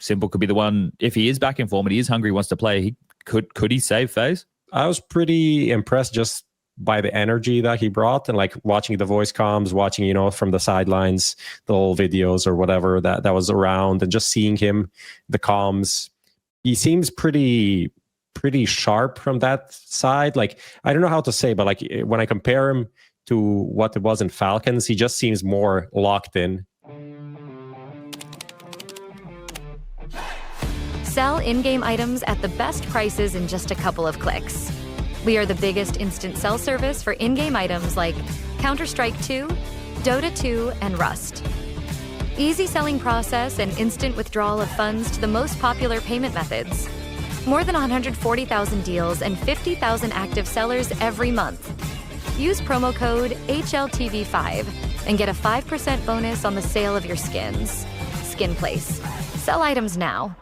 s1mple could be the one, if he is back in form and he is hungry, wants to play, could he save FaZe? I was pretty impressed just by the energy that he brought, and like watching the voice comms, watching, you know, from the sidelines, the old videos or whatever that was around, and just seeing him, the comms, he seems pretty sharp from that side. Like, I don't know how to say, but like when I compare him to what it was in Falcons, he just seems more locked in. Sell in-game items at the best prices in just a couple of clicks. We are the biggest instant sell service for in-game items like Counter-Strike 2, Dota 2, and Rust. Easy selling process and instant withdrawal of funds to the most popular payment methods. More than 140,000 deals and 50,000 active sellers every month. Use promo code HLTV5 and get a 5% bonus on the sale of your skins. Skin Place. Sell items now.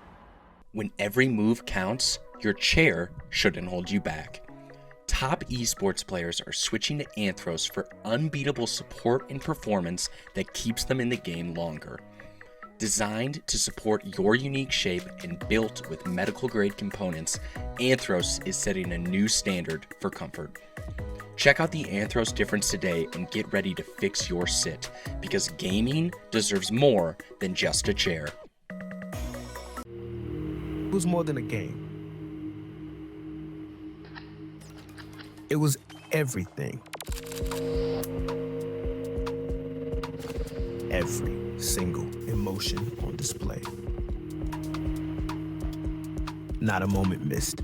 When every move counts, your chair shouldn't hold you back. Top esports players are switching to Anthros for unbeatable support and performance that keeps them in the game longer. Designed to support your unique shape and built with medical-grade components, Anthros is setting a new standard for comfort. Check out the Anthros difference today and get ready to fix your sit, because gaming deserves more than just a chair. It was more than a game. It was everything. Every single emotion on display. Not a moment missed.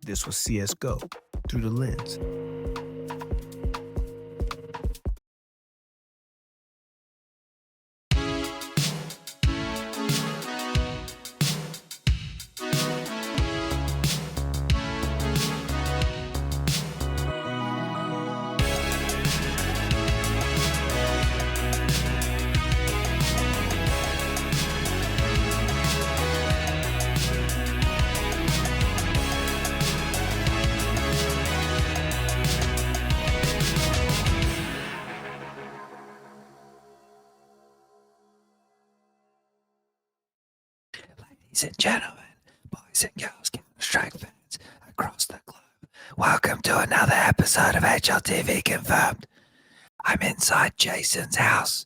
This was CSGO through the lens. Ladies and gentlemen, boys and girls, Counter-Strike fans across the globe, welcome to another episode of HLTV Confirmed. I'm inside Jason's house,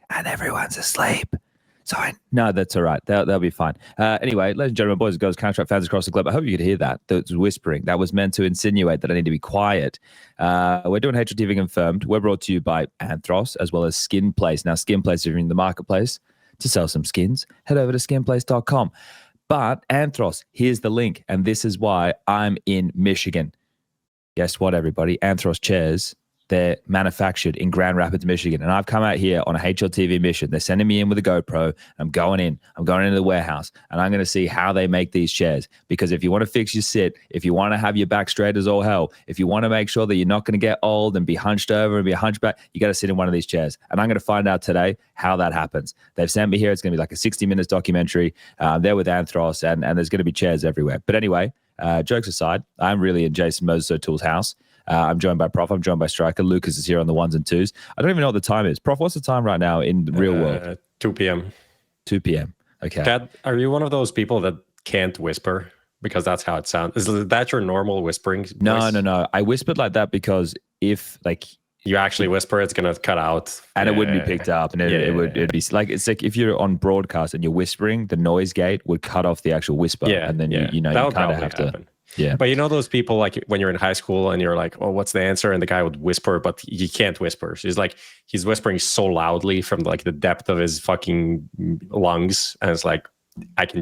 and everyone's asleep. So No, that's all right. That'll be fine. Anyway, ladies and gentlemen, boys and girls, Counter-Strike fans across the globe, I hope you could hear that. That was whispering. That was meant to insinuate that I need to be quiet. We're doing HLTV Confirmed. We're brought to you by Anthros, as well as Skin Place. Now, Skin Place, if you're in the marketplace to sell some skins, head over to skinplace.com. But Anthros, here's the link, and this is why I'm in Michigan. Guess what, everybody? Anthros chairs, they're manufactured in Grand Rapids, Michigan, and I've come out here on a HLTV mission. They're sending me in with a GoPro. I'm going into the warehouse, and I'm going to see how they make these chairs, because if you want to fix your sit, if you want to have your back straight as all hell, if you want to make sure that you're not going to get old and be hunched over and be a hunchback, you got to sit in one of these chairs, and I'm going to find out today how that happens. They've sent me here. It's going to be like a 60 minutes documentary. They're with Anthros, and there's going to be chairs everywhere. But anyway, jokes aside, I'm really in Jason MongolZ's house. I'm joined by Prof. I'm joined by Striker. Lucas is here on the ones and twos. I don't even know what the time is. Prof, what's the time right now in the real world? 2 p.m. 2 p.m. Okay. Dad, are you one of those people that can't whisper? Because that's how it sounds. Is that your normal whispering voice? No. I whispered like that because if like you actually whisper, it's gonna cut out, and it wouldn't be picked up, and it'd be like, it's like if you're on broadcast and you're whispering, the noise gate would cut off the actual whisper, and then you kind of have to. Yeah. But you know those people, like when you're in high school and you're like, oh, what's the answer? And the guy would whisper, but he can't whisper. So he's whispering so loudly from like the depth of his fucking lungs. And it's like,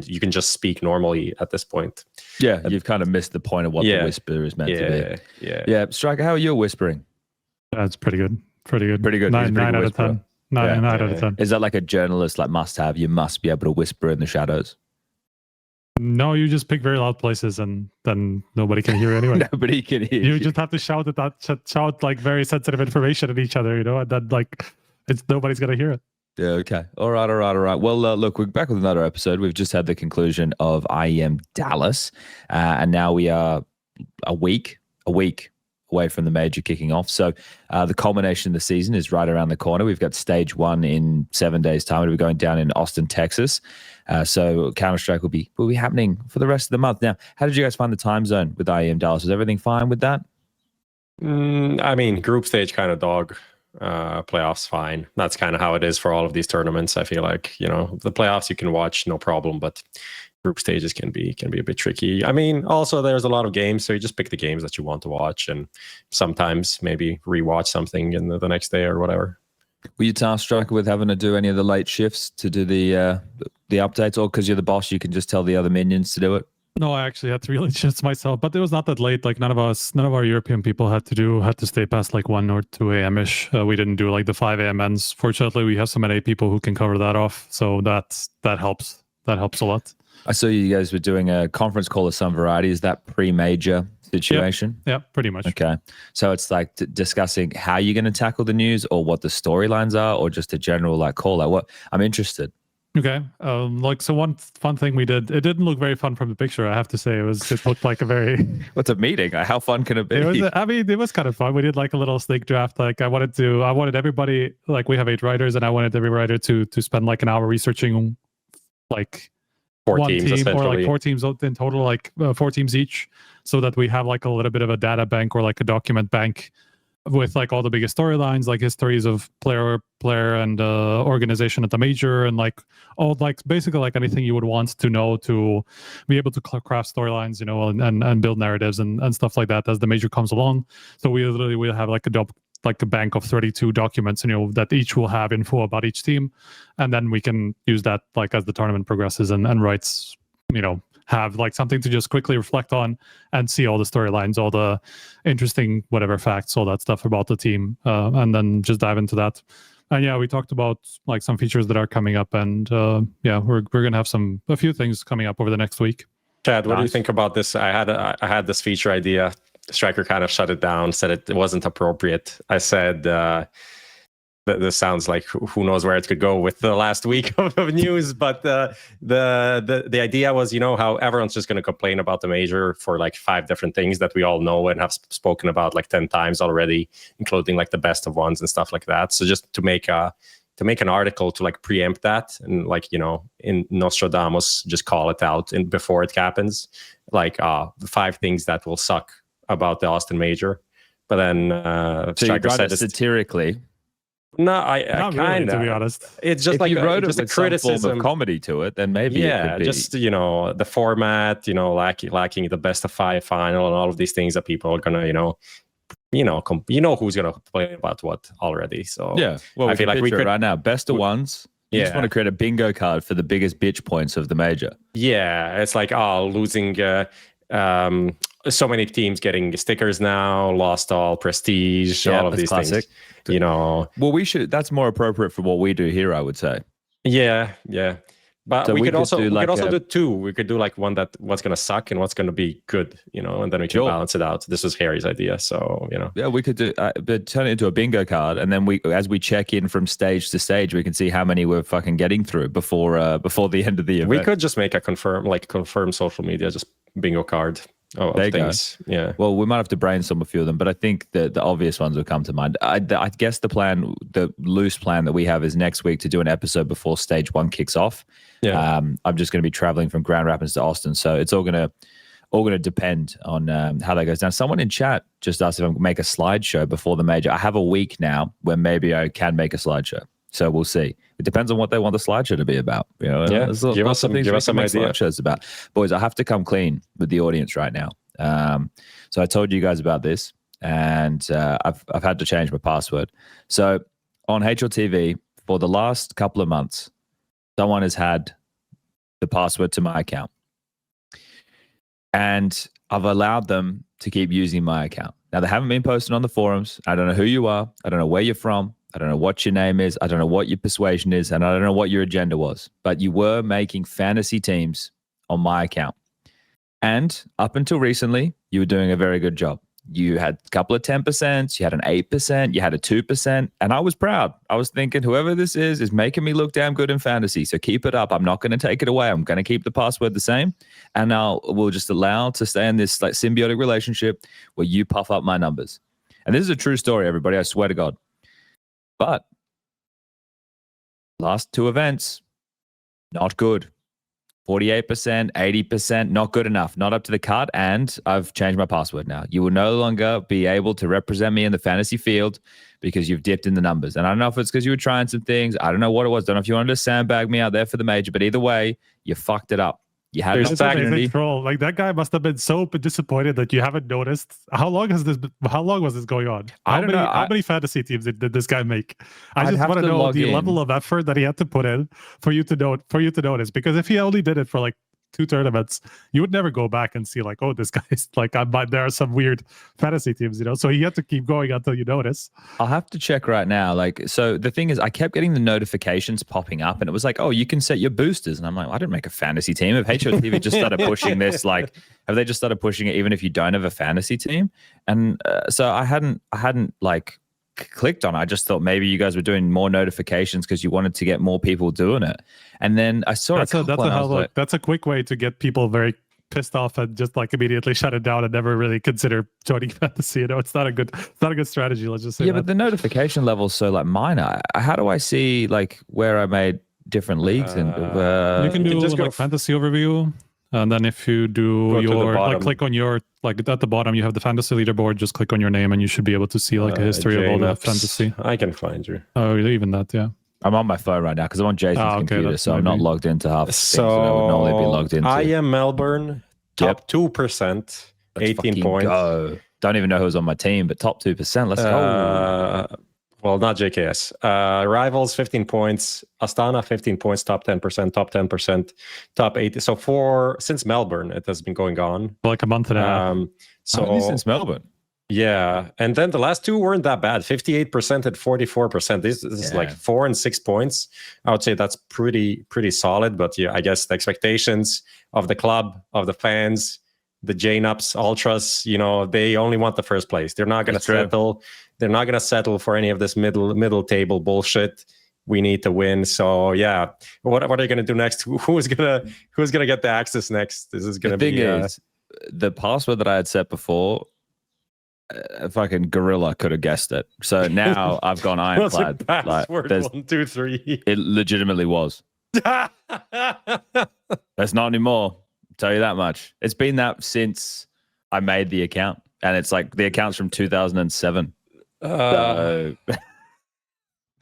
you can just speak normally at this point. Yeah. You've kind of missed the point of what the whisper is meant to be. Yeah. Striker, how are you whispering? That's pretty good. Pretty good. 9 out of 10. 9 out of 10. Is that like a journalist like must have? You must be able to whisper in the shadows. No, you just pick very loud places, and then nobody can hear anyway. Nobody can hear. You just have to shout shout like very sensitive information at each other, and then like nobody's gonna hear it. Yeah. Okay. All right. Well, look, we're back with another episode. We've just had the conclusion of IEM Dallas, and now we are a week away from the major kicking off. So the culmination of the season is right around the corner. We've got stage 1 in 7 days' time. It'll be going down in Austin, Texas. So Counter-Strike will be happening for the rest of the month. Now, how did you guys find the time zone with IEM Dallas? Was everything fine with that? I mean, group stage kind of dog. Playoffs fine. That's kind of how it is for all of these tournaments. I feel like, you know, the playoffs you can watch no problem, but group stages can be a bit tricky. I mean, also there's a lot of games, so you just pick the games that you want to watch, and sometimes maybe rewatch something in the next day or whatever. Were you tasked, Striker, with having to do any of the late shifts to do the updates, or because you're the boss, you can just tell the other minions to do it? No, I actually had to relay shifts myself, but it was not that late. Like none of our European people had to stay past like 1 or 2 a.m.-ish. We didn't do like the 5 a.m. ends. Fortunately, we have some NA people who can cover that off, so that helps. That helps a lot. I saw you guys were doing a conference call of some variety. Is that pre-major situation? Yeah, pretty much. Okay. So it's like discussing how you're going to tackle the news, or what the storylines are, or just a general like call out. What I'm interested. Okay. So one fun thing we did, it didn't look very fun from the picture, I have to say. It looked like a very What's a meeting? How fun can it be? It was kind of fun. We did like a little snake draft. Like I wanted everybody, like we have 8 writers, and I wanted every writer to spend like an hour researching like 4 one teams, team, or like 4 teams in total, like 4 teams each, so that we have like a little bit of a data bank or like a document bank with like all the biggest storylines, like histories of player and organization at the major, and like all like basically like anything you would want to know to be able to craft storylines, you know, and build narratives and stuff like that as the major comes along. So we literally will have like a bank of 32 documents, you know, that each will have info about each team, and then we can use that like as the tournament progresses and writes, you know, have like something to just quickly reflect on and see all the storylines, all the interesting whatever facts, all that stuff about the team, and then just dive into that. And yeah, we talked about like some features that are coming up, and yeah, we're gonna have a few things coming up over the next week. Chad, what do you think about this? I had this feature idea. Striker kind of shut it down, said it wasn't appropriate. I said this sounds like who knows where it could go with the last week of news, but the idea was, you know, how everyone's just going to complain about the major for like 5 different things that we all know and have spoken about like 10 times already, including like the best of ones and stuff like that. So just to make an article to like preempt that, and like, you know, in Nostradamus, just call it out before it happens, like the 5 things that will suck about the Austin major. But then so you write it satirically. No, I kind really, of, to be honest. It's just if like you wrote just it a with criticism, some form of comedy to it, then maybe it could be. Just, you know, the format, you know, lacking the best of 5 final and all of these things that people are gonna, you know who's gonna complain about what already. So yeah, well, I feel like we could right now best of ones. You Yeah. just want to create a bingo card for the biggest bitch points of the major. Yeah, it's like losing. So many teams getting stickers now, lost all prestige, all of these classic things. You know, well, that's more appropriate for what we do here, I would say. Yeah. But So we could also do do 2. We could do like one that what's gonna suck and what's gonna be good, you know, and then we can balance it out. This was Harry's idea, so you know. Yeah, we could do, but turn it into a bingo card, and then as we check in from stage to stage, we can see how many we're fucking getting through before the end of the event. We could just make a confirm social media, just bingo card. Of things. Yeah. Well, we might have to brainstorm a few of them, but I think the obvious ones will come to mind. I guess the loose plan that we have is next week to do an episode before stage 1 kicks off. Yeah. I'm just going to be traveling from Grand Rapids to Austin, so it's all going to depend on how that goes down. Someone in chat just asked if I can make a slideshow before the major. I have a week now where maybe I can make a slideshow. So we'll see. It depends on what they want the slideshow to be about. You know, give us some idea. Slideshows about. Boys, I have to come clean with the audience right now. So I told you guys about this, and I've had to change my password. So on HLTV for the last couple of months, someone has had the password to my account, and I've allowed them to keep using my account. Now, they haven't been posted on the forums. I don't know who you are. I don't know where you're from. I don't know what your name is. I don't know what your persuasion is. And I don't know what your agenda was. But you were making fantasy teams on my account. And up until recently, you were doing a very good job. You had a couple of 10%, you had an 8%, you had a 2%, and I was proud. I was thinking, whoever this is making me look damn good in fantasy. So keep it up. I'm not going to take it away. I'm going to keep the password the same, and now we'll just allow to stay in this like symbiotic relationship where you puff up my numbers. And this is a true story, everybody. I swear to God. But last 2 events, not good. 48%, 80%, not good enough, not up to the cut. And I've changed my password now. You will no longer be able to represent me in the fantasy field because you've dipped in the numbers. And I don't know if it's because you were trying some things. I don't know what it was. Don't know if you wanted to sandbag me out there for the major, but either way, you fucked it up. You had an opportunity. Troll. Like that guy must have been so disappointed that you haven't noticed. How long was this going on? I don't know. How many fantasy teams did this guy make? I just want to know the level of effort that he had to put in for you to notice. Because if he only did it for like 2 tournaments, you would never go back and see like, oh, this guy's like, there are some weird fantasy teams, you know. So he had to keep going until you notice. I'll have to check right now. Like, so the thing is, I kept getting the notifications popping up, and it was like, oh, you can set your boosters, and I'm like, I didn't make a fantasy team. If HLTV just started pushing this, like, have they just started pushing it even if you don't have a fantasy team? And so I hadn't like clicked on it. I just thought maybe you guys were doing more notifications because you wanted to get more people doing it. And then I saw that's a quick way to get people very pissed off and just like immediately shut it down and never really consider joining fantasy. You know, it's not a good strategy. Let's just say. Yeah, but the notification level's so like minor. How do I see like where I made different leagues? And you can do just like fantasy overview. And then if you do your like click on your like at the bottom you have the fantasy leaderboard, just click on your name and you should be able to see like a history of all the fantasy. I can find you. Oh, even that, yeah. I'm on my phone right now because I'm on Jason's computer, so I'm not logged into half the things that I would normally be logged into. I am Melbourne, top 2%, 18 points. Go. Don't even know who's on my team, but top 2%. Let's go. Well, not JKS. Rivals, 15 points. Astana, 15 points, top 10%, top 10%, top 80. So since Melbourne, it has been going on. Like a month and a half. So since Melbourne. Yeah. And then the last 2 weren't that bad. 58% and 44%. This is like 4 and 6 points. I would say that's pretty solid. But yeah, I guess the expectations of the club, of the fans, the J-Nups, Ultras, you know, they only want the first place. They're not going to settle. They're not going to settle for any of this middle table bullshit. We need to win. So yeah, what are they going to do next? Who's gonna get the access next? This is going to be. The thing is, the password that I had set before, a fucking gorilla could have guessed it. So now I've gone ironclad. Password 1, 2, 3. It legitimately was. That's not anymore. I'll tell you that much. It's been that since I made the account, and it's like the account's from 2007. So,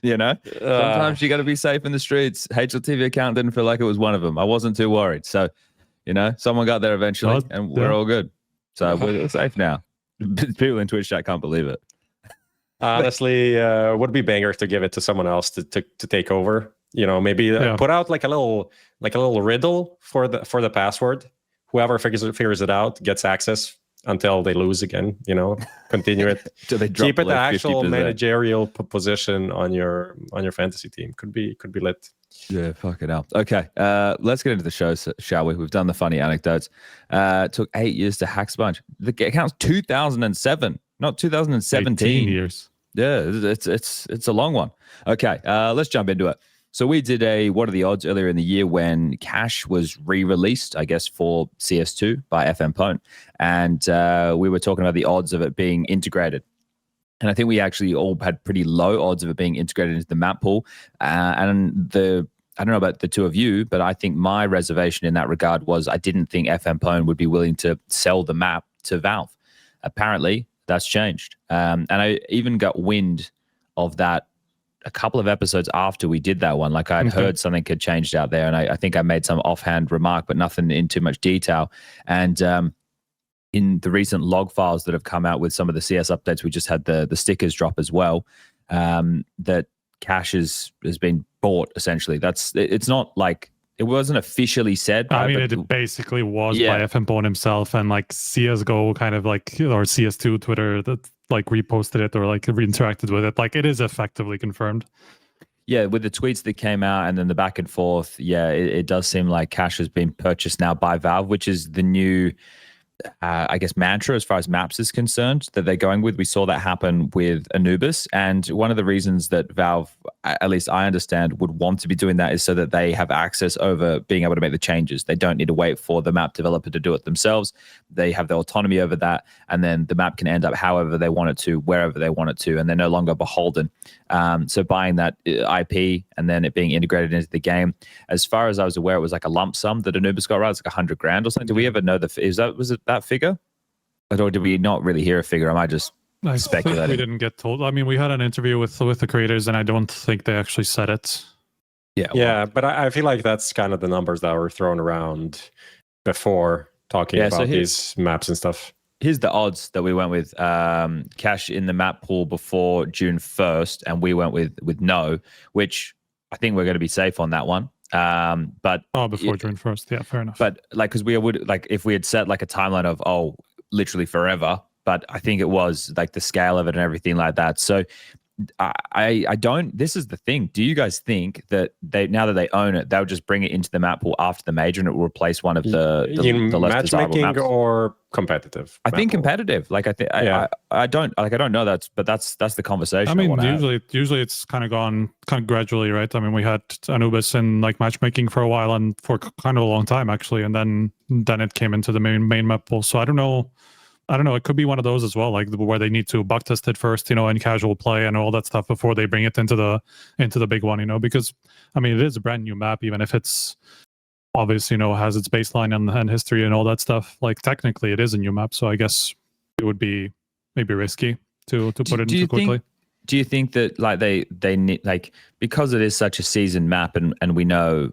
you know, sometimes you got to be safe in the streets. HLTV account didn't feel like it was one of them. I wasn't too worried. So, you know, someone got there eventually, and we're all good. So we're safe now. People in Twitch chat can't believe it. Honestly, would be banger to give it to someone else to take over. You know, maybe put out like a little riddle for the password. Whoever figures it out gets access until they lose again. You know, continue it. So they keep it the actual managerial position on your fantasy team. Could be lit. Yeah, fuck it up. Okay, let's get into the show, shall we? We've done the funny anecdotes. Took 8 years to hack SPUNJ. The account's 2007, not 2017. 18 years. Yeah, it's a long one. Okay, let's jump into it. So we did what are the odds earlier in the year when Cash was re-released, I guess, for CS2 by s1mple. And we were talking about the odds of it being integrated. And I think we actually all had pretty low odds of it being integrated into the map pool. I don't know about the two of you, but I think my reservation in that regard was I didn't think s1mple would be willing to sell the map to Valve. Apparently, that's changed. And I even got wind of that a couple of episodes after we did that one. Like I'd heard something had changed out there, and I think I made some offhand remark, but nothing in too much detail. And in the recent log files that have come out with some of the CS updates, we just had the stickers drop as well, that Cash has been bought, essentially. It's not like, it wasn't officially said. I mean, it basically was by s1mple himself, and like CSGO kind of like, or CS2 Twitter that like reposted it or like interacted with it. Like it is effectively confirmed. Yeah, with the tweets that came out and then the back and forth, it does seem like Cash has been purchased now by Valve, which is the new I guess, mantra as far as maps is concerned that they're going with. We saw that happen with Anubis, and one of the reasons that Valve, at least I understand, would want to be doing that is so that they have access over being able to make the changes. They don't need to wait for the map developer to do it themselves. They have the autonomy over that, and then the map can end up however they want it to, wherever they want it to, and they're no longer beholden. So buying that IP and then it being integrated into the game, as far as I was aware, it was like a lump sum that Anubis got, right? It's like $100,000 or something. Do we ever know was it that figure? Or did we not really hear a figure? Am I just speculating? We didn't get told. I mean, we had an interview with the creators, and I don't think they actually said it. Yeah, but I feel like that's kind of the numbers that were thrown around before talking about these maps and stuff. Here's the odds that we went with cash in the map pool before June 1st, and we went with no, which I think we're going to be safe on that one. But before June 1st, yeah, fair enough. But like, because we would like if we had set like a timeline of literally forever, but I think it was like the scale of it and everything like that. So I don't. This is the thing. Do you guys think that now that they own it, they'll just bring it into the map pool after the major and it will replace one of the less desirable maps? Or competitive? I think competitive. Like I don't know but that's the conversation. I mean, usually it's kind of gone gradually, right? I mean, we had Anubis in like matchmaking for a while and for kind of a long time actually, and then it came into the main map pool. So I don't know. It could be one of those as well, like where they need to bug test it first, in casual play and all that stuff before they bring it into the big one, because I mean it is a brand new map, even if it's obviously has its baseline and history and all that stuff. Like technically it is a new map, so I guess it would be maybe risky to put it into quickly. Do you think that like they need, like, because it is such a seasoned map and we know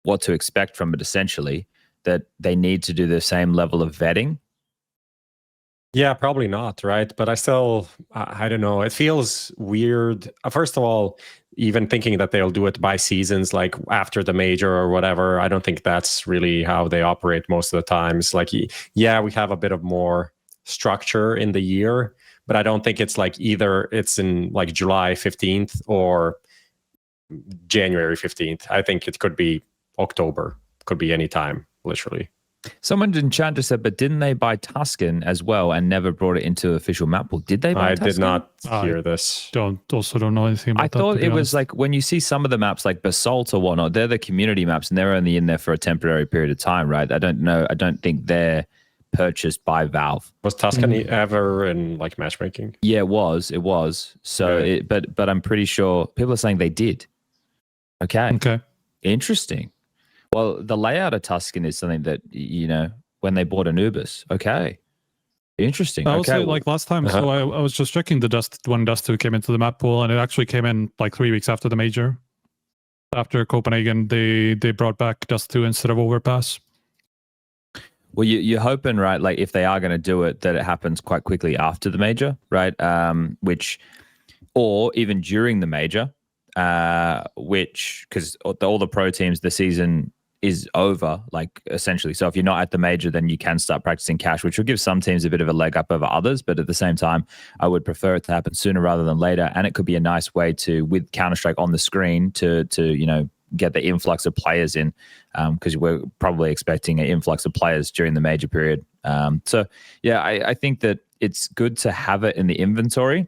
what to expect from it essentially, that they need to do the same level of vetting? Yeah, probably not, right? But I still, I don't know. It feels weird. First of all, even thinking that they'll do it by seasons, like after the major or whatever, I don't think that's really how they operate most of the times. Like, yeah, we have a bit of more structure in the year, but I don't think it's like either it's in like July 15th or January 15th. I think it could be October, could be any time, literally. Someone in chat just said, but didn't they buy Tuscan as well and never brought it into official map pool? Did they buy Tuscan? I did not hear this. Don't know anything about that. I thought it was like when you see some of the maps like Basalt or whatnot, they're the community maps and they're only in there for a temporary period of time, right? I don't know. I don't think they're purchased by Valve. Was Tuscan ever in like matchmaking? Yeah, it was. So, okay. But I'm pretty sure people are saying they did. Okay. Interesting. Well, the layout of Tuscan is something that, when they bought Anubis. Okay. Interesting. I would say, like last time, so I was just checking the Dust 2 came into the map pool, and it actually came in like 3 weeks after the major. After Copenhagen, they brought back Dust 2 instead of Overpass. Well, you're hoping, right, like if they are going to do it, that it happens quite quickly after the major, right? Or even during the major, because all the pro teams, the season is over, like essentially. So if you're not at the major, then you can start practicing cash, which will give some teams a bit of a leg up over others. But at the same time, I would prefer it to happen sooner rather than later. And it could be a nice way to, with Counter-Strike on the screen, to get the influx of players in, because we're probably expecting an influx of players during the major period. So yeah, I think that it's good to have it in the inventory.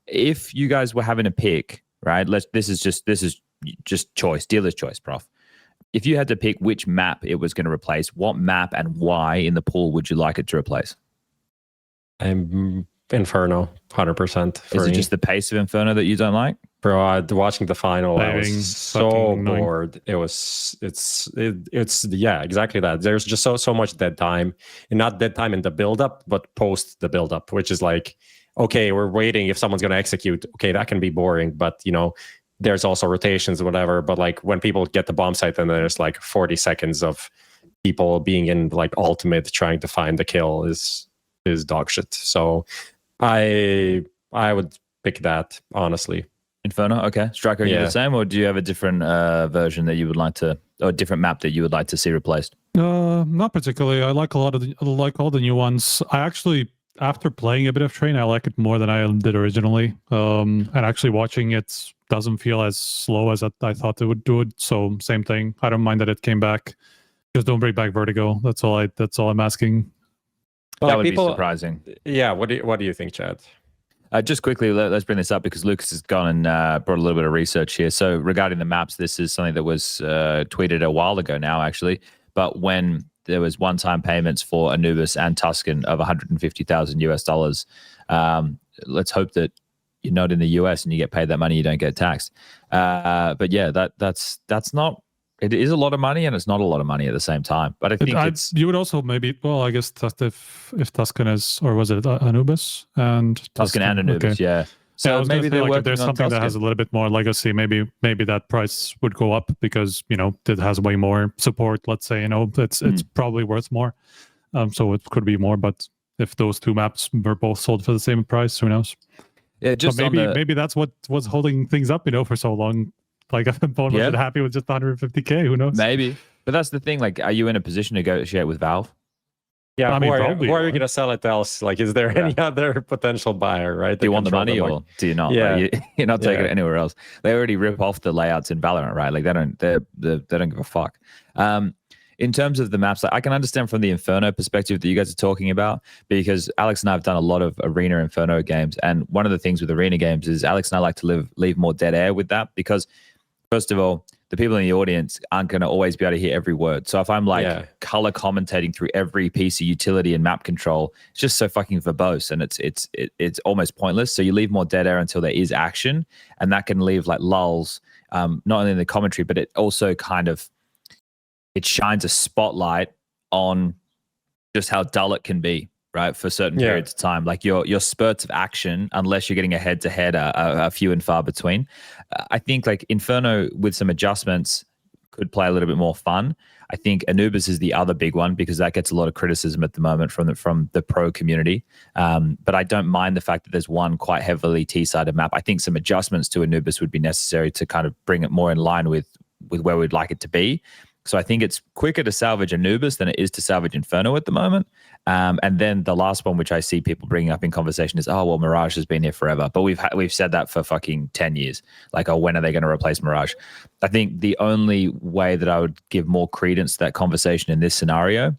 If you guys were having a pick, right? This is just choice, dealer's choice, Prof. If you had to pick which map it was going to replace, what map and why in the pool would you like it to replace? Inferno, 100%. Is it just the pace of Inferno that you don't like? Bro, watching the final, I was so bored. It's exactly that. There's just so much dead time, and not dead time in the build-up, but post the build-up, which is like, okay, we're waiting if someone's going to execute. Okay, that can be boring, but there's also rotations or whatever. But like when people get the bomb site, then there's like 40 seconds of people being in like ultimate trying to find the kill is dog shit. So I would pick that, honestly. Inferno, okay. Striker, are you the same, or do you have a different version that you would like to, or a different map that you would like to see replaced? Not particularly. I like all the new ones. I actually, after playing a bit of Train, I like it more than I did originally. And actually watching it doesn't feel as slow as I thought it would do it. So same thing. I don't mind that it came back. Just don't bring back Vertigo. That's all I'm asking. But That like, would people, be surprising. Yeah, what do you think, Chad? Just quickly, let's bring this up because Lucas has gone and brought a little bit of research here. So regarding the maps, this is something that was tweeted a while ago now, actually. But when there was one-time payments for Anubis and Tuscan of $150,000 US, let's hope that you're not in the US and you get paid that money, you don't get taxed. But yeah, that's not. It is a lot of money and it's not a lot of money at the same time. But I think you would also maybe, well, I guess if Tuscan is, or was it Anubis and Tuscan and Anubis, okay. yeah. So yeah, maybe they're like, working if there's on something Tuscan. that has a little bit more legacy, maybe that price would go up because, you know, it has way more support. Let's say, you know, it's probably worth more. So it could be more, but if those two maps were both sold for the same price, who knows? Yeah, just but maybe that's what was holding things up, you know, for so long. Like if Pone wasn't happy with just 150K, who knows? Maybe. But that's the thing. Like, are you in a position to negotiate with Valve? Yeah, I mean, who probably are you going to sell it else? Like, is there any other potential buyer, right? Do you want the money or do you not? Yeah. Like, you're not taking it anywhere else. They already rip off the layouts in Valorant, right? Like, they don't give a fuck. In terms of the maps, I can understand from the Inferno perspective that you guys are talking about, because Alex and I have done a lot of Arena Inferno games. And one of the things with Arena games is Alex and I like to leave more dead air with that, because first of all, the people in the audience aren't going to always be able to hear every word. So if I'm like color commentating through every piece of utility and map control, it's just so fucking verbose and it's almost pointless. So you leave more dead air until there is action, and that can leave like lulls, not only in the commentary, but it also kind of it shines a spotlight on just how dull it can be, right, for certain periods of time. Like your spurts of action, unless you're getting a head-to-head, are few and far between. I think like Inferno with some adjustments could play a little bit more fun. I think Anubis is the other big one because that gets a lot of criticism at the moment from the pro community. But I don't mind the fact that there's one quite heavily T-sided map. I think some adjustments to Anubis would be necessary to kind of bring it more in line with where we'd like it to be. So I think it's quicker to salvage Anubis than it is to salvage Inferno at the moment. And then the last one, which I see people bringing up in conversation, is, oh, well, Mirage has been here forever. But we've said that for fucking 10 years. Like, oh, when are they going to replace Mirage? I think the only way that I would give more credence to that conversation in this scenario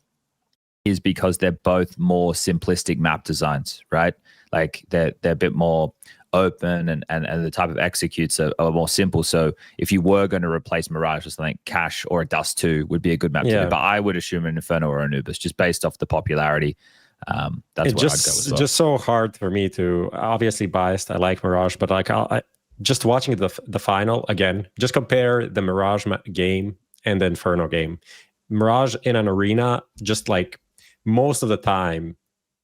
is because they're both more simplistic map designs, right? Like they're a bit more open and the type of executes are more simple. So if you were going to replace Mirage with something, Cash or a Dust 2 would be a good map to do. But I would assume an Inferno or Anubis just based off the popularity. That's where I'd go as well. Just so hard for me to, obviously biased, I like Mirage, but like I just watching the final again, just compare the Mirage game and the Inferno game. Mirage in an arena, just like most of the time,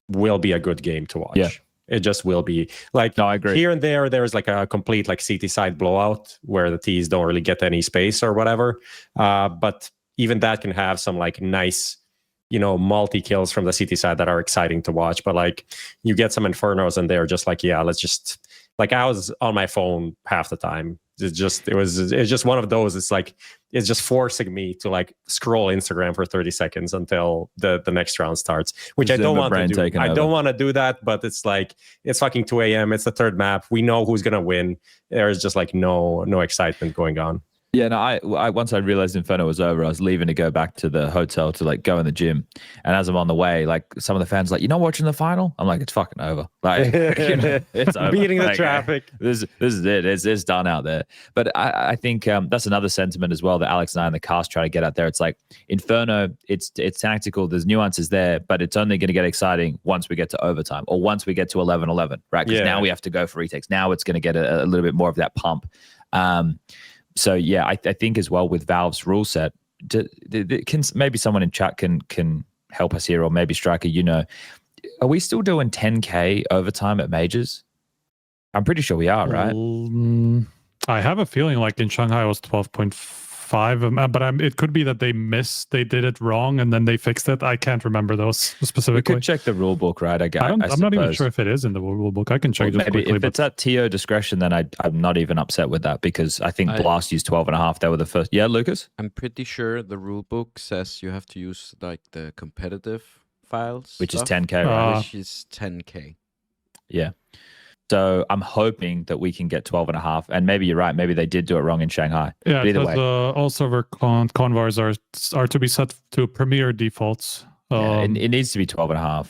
will be a good game to watch. Yeah. It just will be. Like, no, I agree. Here and there's like a complete like CT side blowout where the T's don't really get any space or whatever. But even that can have some like nice, you know, multi kills from the CT side that are exciting to watch. But like you get some Infernos and they're just like, yeah, let's just, like, I was on my phone half the time. It's just one of those. It's like, it's just forcing me to like scroll Instagram for 30 seconds until the next round starts, which I don't want to do. I don't want to do that, but it's like, it's fucking 2 a.m. It's the third map. We know who's going to win. There's just like no excitement going on. Yeah, no, I once I realized Inferno was over, I was leaving to go back to the hotel to like go in the gym. And as I'm on the way, like some of the fans like, you're not watching the final? I'm like, it's fucking over. Like, you know, it's over. Beating the like, traffic. This is it. It's done out there. But I think that's another sentiment as well that Alex and I in the cast try to get out there. It's like Inferno, it's tactical. There's nuances there, but it's only going to get exciting once we get to overtime or once we get to 11-11, right? Because now we have to go for retakes. Now it's going to get a little bit more of that pump. So yeah, I think as well with Valve's rule set, maybe someone in chat can help us here, or maybe Striker, you know, are we still doing 10K overtime at majors? I'm pretty sure we are, right? I have a feeling like in Shanghai it was 12.5, but it could be that they did it wrong and then they fixed it. I can't remember those specifically. We could check the rule book, right? I'm not even sure if it is in the rule book. I can check just quickly. If it's at TO discretion, then I'm not even upset with that, because I think Blast used 12.5. They were the first. Yeah, Lucas? I'm pretty sure the rule book says you have to use like the competitive files. Which is 10K, right? Which is 10K. Yeah. So I'm hoping that we can get 12.5, and maybe you're right. Maybe they did do it wrong in Shanghai. Yeah, but either way, all server convars are to be set to premier defaults. it needs to be 12.5.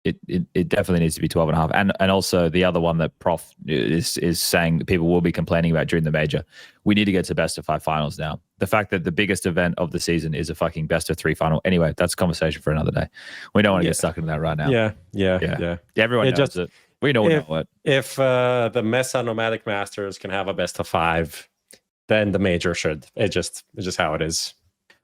it definitely needs to be 12.5. And also the other one that Prof is saying people will be complaining about during the major. We need to get to best of 5 finals now. The fact that the biggest event of the season is a fucking best of 3 final. Anyway, that's a conversation for another day. We don't want to get stuck into that right now. Yeah. Everyone knows it. We know it. If the Mesa Nomadic Masters can have a best of 5, then the major should. It's just how it is.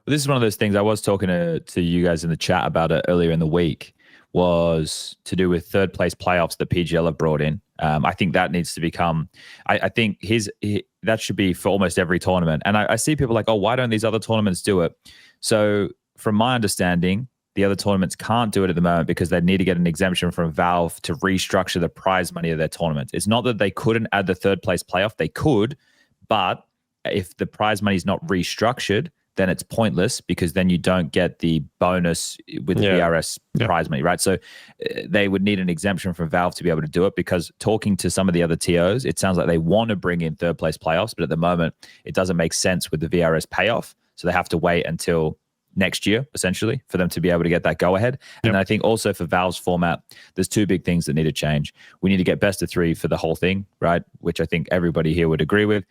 This is one of those things I was talking to you guys in the chat about it earlier in the week, was to do with third place playoffs that PGL have brought in. I think that needs to become, I think that should be for almost every tournament. And I see people like, oh, why don't these other tournaments do it? So from my understanding, the other tournaments can't do it at the moment because they need to get an exemption from Valve to restructure the prize money of their tournaments. It's not that they couldn't add the third place playoff. They could, but if the prize money is not restructured, then it's pointless because then you don't get the bonus with the VRS prize money, right? So they would need an exemption from Valve to be able to do it, because talking to some of the other TOs, it sounds like they want to bring in third place playoffs, but at the moment it doesn't make sense with the VRS payoff. So they have to wait until next year, essentially, for them to be able to get that go-ahead. And I think also for Valve's format, there's 2 big things that need to change. We need to get best of 3 for the whole thing, right? Which I think everybody here would agree with.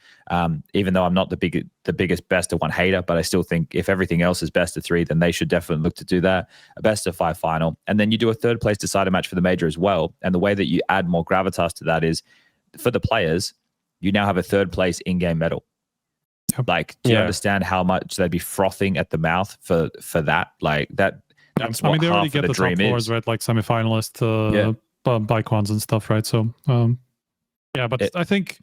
Even though I'm not the biggest best of 1 hater, but I still think if everything else is best of 3, then they should definitely look to do that. A best of 5 final. And then you do a third place decider match for the major as well. And the way that you add more gravitas to that is, for the players, you now have a third place in-game medal. Like, do you understand how much they'd be frothing at the mouth for that? Like that's what they already half get of the dream top floors, is. Right? Like semifinalist, bike ones and stuff, right? So, but I think,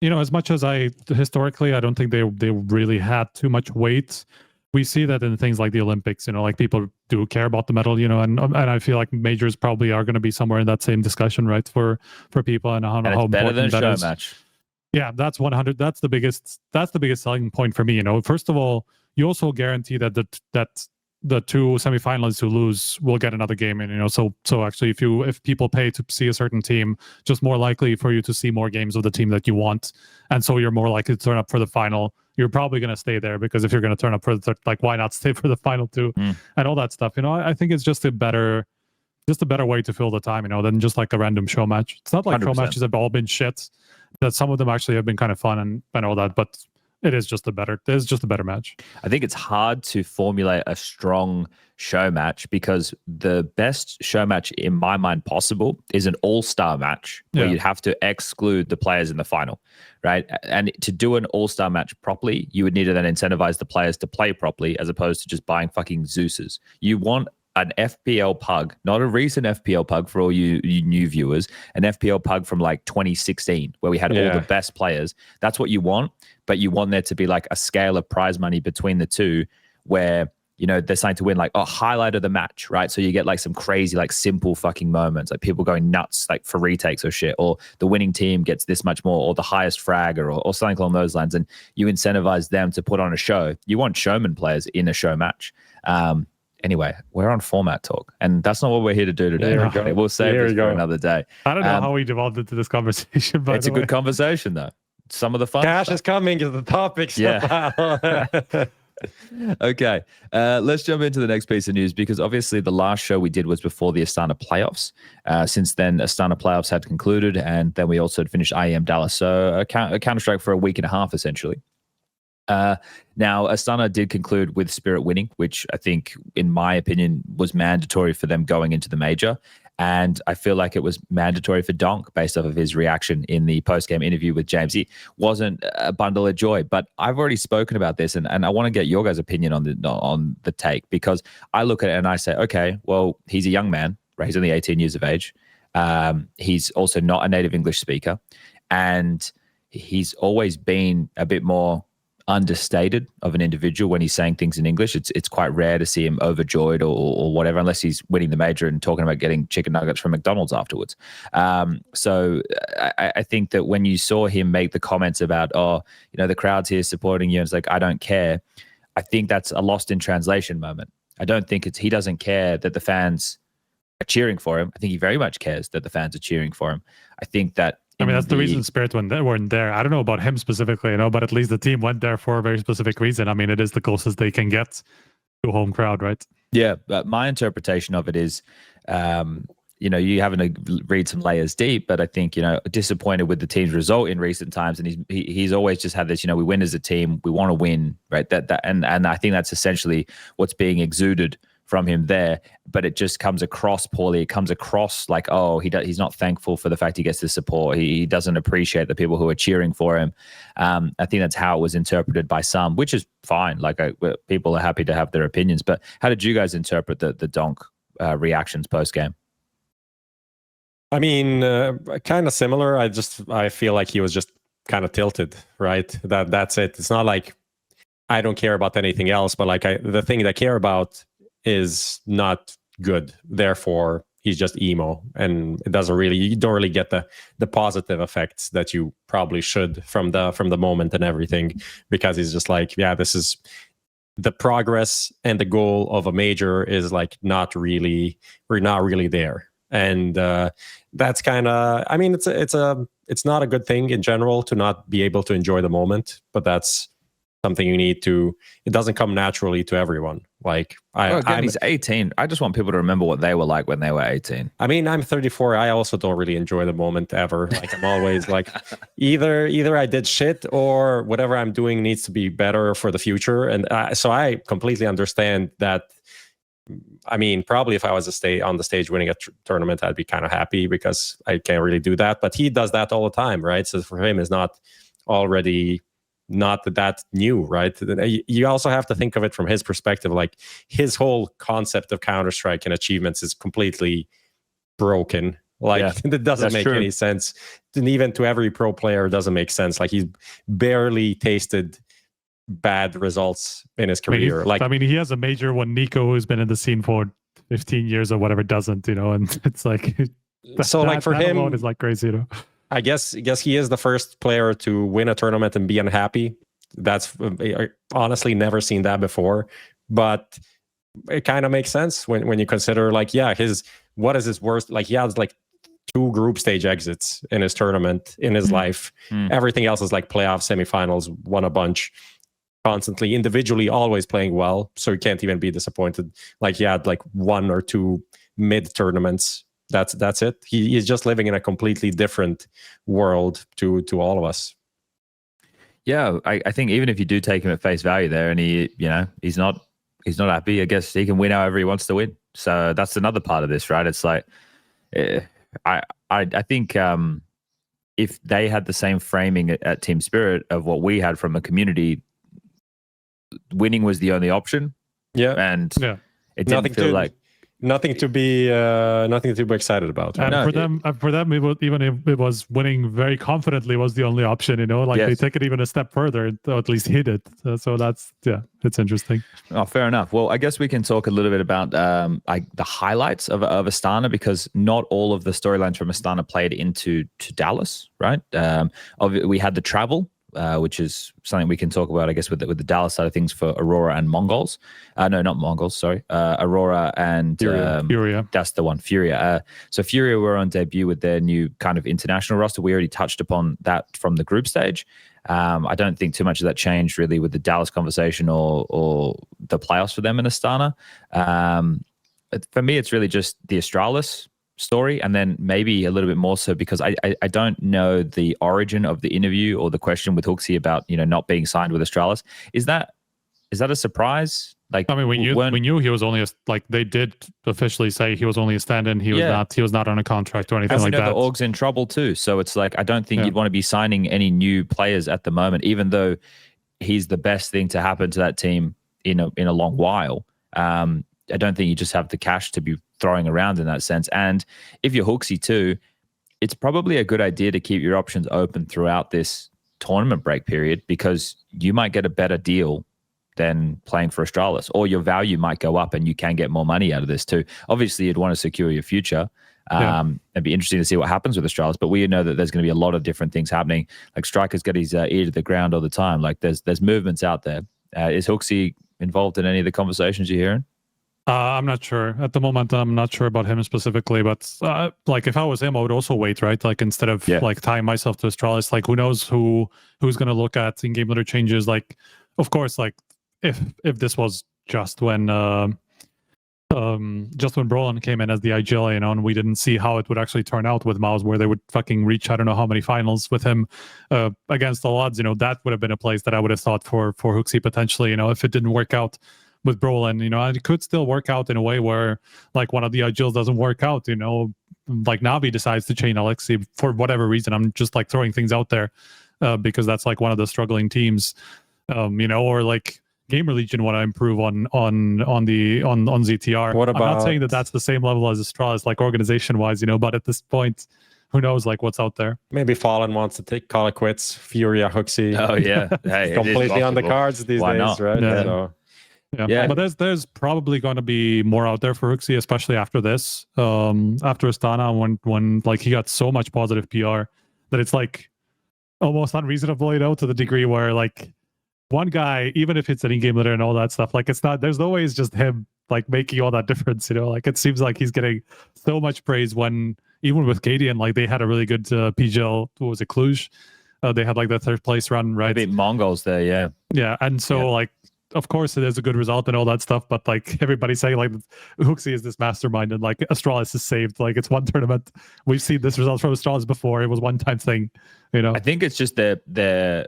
as much as historically, I don't think they really had too much weight. We see that in things like the Olympics, like people do care about the medal, and I feel like majors probably are going to be somewhere in that same discussion, right? For people and how important better than a show is. match. Yeah, that's 100. That's the biggest selling point for me. First of all, you also guarantee that the 2 semifinalists who lose will get another game in. So actually, if people pay to see a certain team, just more likely for you to see more games of the team that you want, and so you're more likely to turn up for the final. You're probably going to stay there, because if you're going to turn up for the third, like, why not stay for the final too, and all that stuff. I think it's just a better way to fill the time, than just like a random show match. It's not like 100%. Show matches have all been shit. That some of them actually have been kind of fun and all that, but it's just a better match. I think it's hard to formulate a strong show match, because the best show match in my mind possible is an all-star match where you'd have to exclude the players in the final, right? And to do an all-star match properly, you would need to then incentivize the players to play properly, as opposed to just buying fucking Zeus's. You want an FPL pug, not a recent FPL pug for all you new viewers, an FPL pug from like 2016 where we had all the best players. That's what you want, but you want there to be like a scale of prize money between the two where, they're starting to win like, highlight of the match, right? So you get like some crazy, like simple fucking moments, like people going nuts, like for retakes or shit, or the winning team gets this much more, or the highest fragger, or something along those lines. And you incentivize them to put on a show. You want showman players in a show match. Anyway, we're on format talk, and that's not what we're here to do today. We'll save this for another day. I don't know how we devolved into this conversation, but it's a good conversation, though. Some of the fun Cash stuff is coming to the topics. Okay, let's jump into the next piece of news, because obviously the last show we did was before the Astana playoffs. Since then, Astana playoffs had concluded, and then we also had finished IEM Dallas. So a Counter-Strike for a week and a half, essentially. Now, Astana did conclude with Spirit winning, which I think, in my opinion, was mandatory for them going into the major. And I feel like it was mandatory for Donk, based off of his reaction in the post-game interview with James. He wasn't a bundle of joy, but I've already spoken about this, and I want to get your guys' opinion on the take, because I look at it and I say, okay, well, he's a young man, right? He's only 18 years of age. He's also not a native English speaker, and he's always been a bit more understated of an individual when he's saying things in English. It's quite rare to see him overjoyed or whatever, unless he's winning the major and talking about getting chicken nuggets from McDonald's afterwards. So I think that when you saw him make the comments about, the crowd's here supporting you, and it's like, I don't care. I think that's a lost in translation moment. I don't think he doesn't care that the fans are cheering for him. I think he very much cares that the fans are cheering for him. I think that that's the reason Spirit weren't there. I don't know about him specifically, but at least the team went there for a very specific reason. I mean, it is the closest they can get to a home crowd, right? Yeah, but my interpretation of it is you having to read some layers deep, but I think, disappointed with the team's result in recent times. And he's always just had this, we win as a team, we want to win, right? And I think that's essentially what's being exuded from him there, but it just comes across poorly. It comes across like, oh, he's not thankful for the fact he gets this support. He doesn't appreciate the people who are cheering for him. I think that's how it was interpreted by some, which is fine. Like people are happy to have their opinions, but how did you guys interpret the donk reactions post game? I mean, kind of similar. I feel like he was just kind of tilted, right? That's it. It's not like I don't care about anything else, but like the thing that I care about is not good. Therefore, he's just emo, and you don't really get the positive effects that you probably should from the moment and everything, because he's just like, yeah, this is the progress and the goal of a major is like we're not really there. And that's kind of, I mean, it's not a good thing in general to not be able to enjoy the moment, but that's something you need to, it doesn't come naturally to everyone. Like he's 18. I just want people to remember what they were like when they were 18. I mean, I'm 34. I also don't really enjoy the moment ever. Like I'm always like, either I did shit or whatever I'm doing needs to be better for the future. And so I completely understand that. I mean, probably if I was on the stage winning a tournament, I'd be kind of happy because I can't really do that. But he does that all the time, right? So for him, it's not that new, right? You also have to think of it from his perspective. Like his whole concept of Counter-Strike and achievements is completely broken. Like it doesn't make any sense. And even to every pro player, it doesn't make sense. Like he's barely tasted bad results in his career. I mean, he has a major when Nico, who's been in the scene for 15 years or whatever, doesn't, and it's like, so like for him, alone is like crazy, I guess he is the first player to win a tournament and be unhappy. That's honestly never seen that before, but it kind of makes sense when you consider like, yeah, what is his worst? Like he has like 2 group stage exits in his tournament in his life. Everything else is like playoff, semifinals, won a bunch. Constantly, individually, always playing well, so he can't even be disappointed. Like he had like 1 or 2 mid tournaments. That's it. He's just living in a completely different world to all of us. Yeah, I think even if you do take him at face value there, and he's not happy, I guess he can win however he wants to win. So that's another part of this, right? It's like I think if they had the same framing at Team Spirit of what we had from a community, winning was the only option. And it didn't feel like nothing to be excited about. And for them, even if it was winning very confidently was the only option, they take it even a step further, or at least hit it. So that's it's interesting. Oh, fair enough. Well, I guess we can talk a little bit about the highlights of Astana, because not all of the storylines from Astana played into Dallas, right? We had the travel, which is something we can talk about, I guess, with the Dallas side of things for Aurora and MongolZ. No, not MongolZ, sorry. Aurora and Furia. That's the one, Furia. So Furia were on debut with their new kind of international roster. We already touched upon that from the group stage. I don't think too much of that changed really with the Dallas conversation or the playoffs for them in Astana. For me, it's really just the Astralis story, and then maybe a little bit more so because I don't know the origin of the interview or the question with HooXi about not being signed with Astralis. Is that a surprise? Like, I mean, we knew he was only they did officially say he was only a stand-in. He was not on a contract or anything like that. The org's in trouble too, so it's like I don't think you'd want to be signing any new players at the moment, even though he's the best thing to happen to that team in a long while. I don't think you just have the cash to be throwing around in that sense. And if you're HooXi too, it's probably a good idea to keep your options open throughout this tournament break period, because you might get a better deal than playing for Astralis, or your value might go up and you can get more money out of this too. Obviously, you'd want to secure your future. It'd be interesting to see what happens with Astralis, but we know that there's going to be a lot of different things happening. Like Striker's got his ear to the ground all the time. Like there's movements out there. Is HooXi involved in any of the conversations you're hearing? I'm not sure at the moment. I'm not sure about him specifically, but like if I was him, I would also wait, right? Like instead of like tying myself to Astralis, like who knows who's going to look at in-game leader changes. Like, of course, like if this was just when just when Brolin came in as the IGL, and we didn't see how it would actually turn out with MOUZ, where they would fucking reach I don't know how many finals with him against all odds. That would have been a place that I would have thought for HooXi potentially. If it didn't work out with Brolin, and it could still work out in a way where like one of the IGLs doesn't work out. Like Navi decides to chain Alexi for whatever reason. I'm just like throwing things out there because that's like one of the struggling teams, or like Gamer Legion want to improve on ZTR. What about? I'm not saying that that's the same level as Astralis, like organization wise, but at this point, who knows like what's out there? Maybe Fallen wants to call it quits. Furia, HooXi. Oh yeah, hey, completely on the cards these Why days, not? right? Yeah. So, Yeah, but there's probably going to be more out there for HooXi, especially after this, after Astana, when like he got so much positive PR that it's like almost unreasonable, to the degree where like one guy, even if it's an in-game leader and all that stuff, like it's not. There's no way it's just him like making all that difference, Like it seems like he's getting so much praise when even with Cadian, like they had a really good PGL. What was it, Cluj? They had like the third place run, right? They beat MongolZ there, yeah. Yeah, and so like. Of course, it is a good result and all that stuff, but like everybody's saying, like HooXi is this mastermind, and like Astralis is saved. Like it's one tournament. We've seen this result from Astralis before. It was one time thing, I think it's just the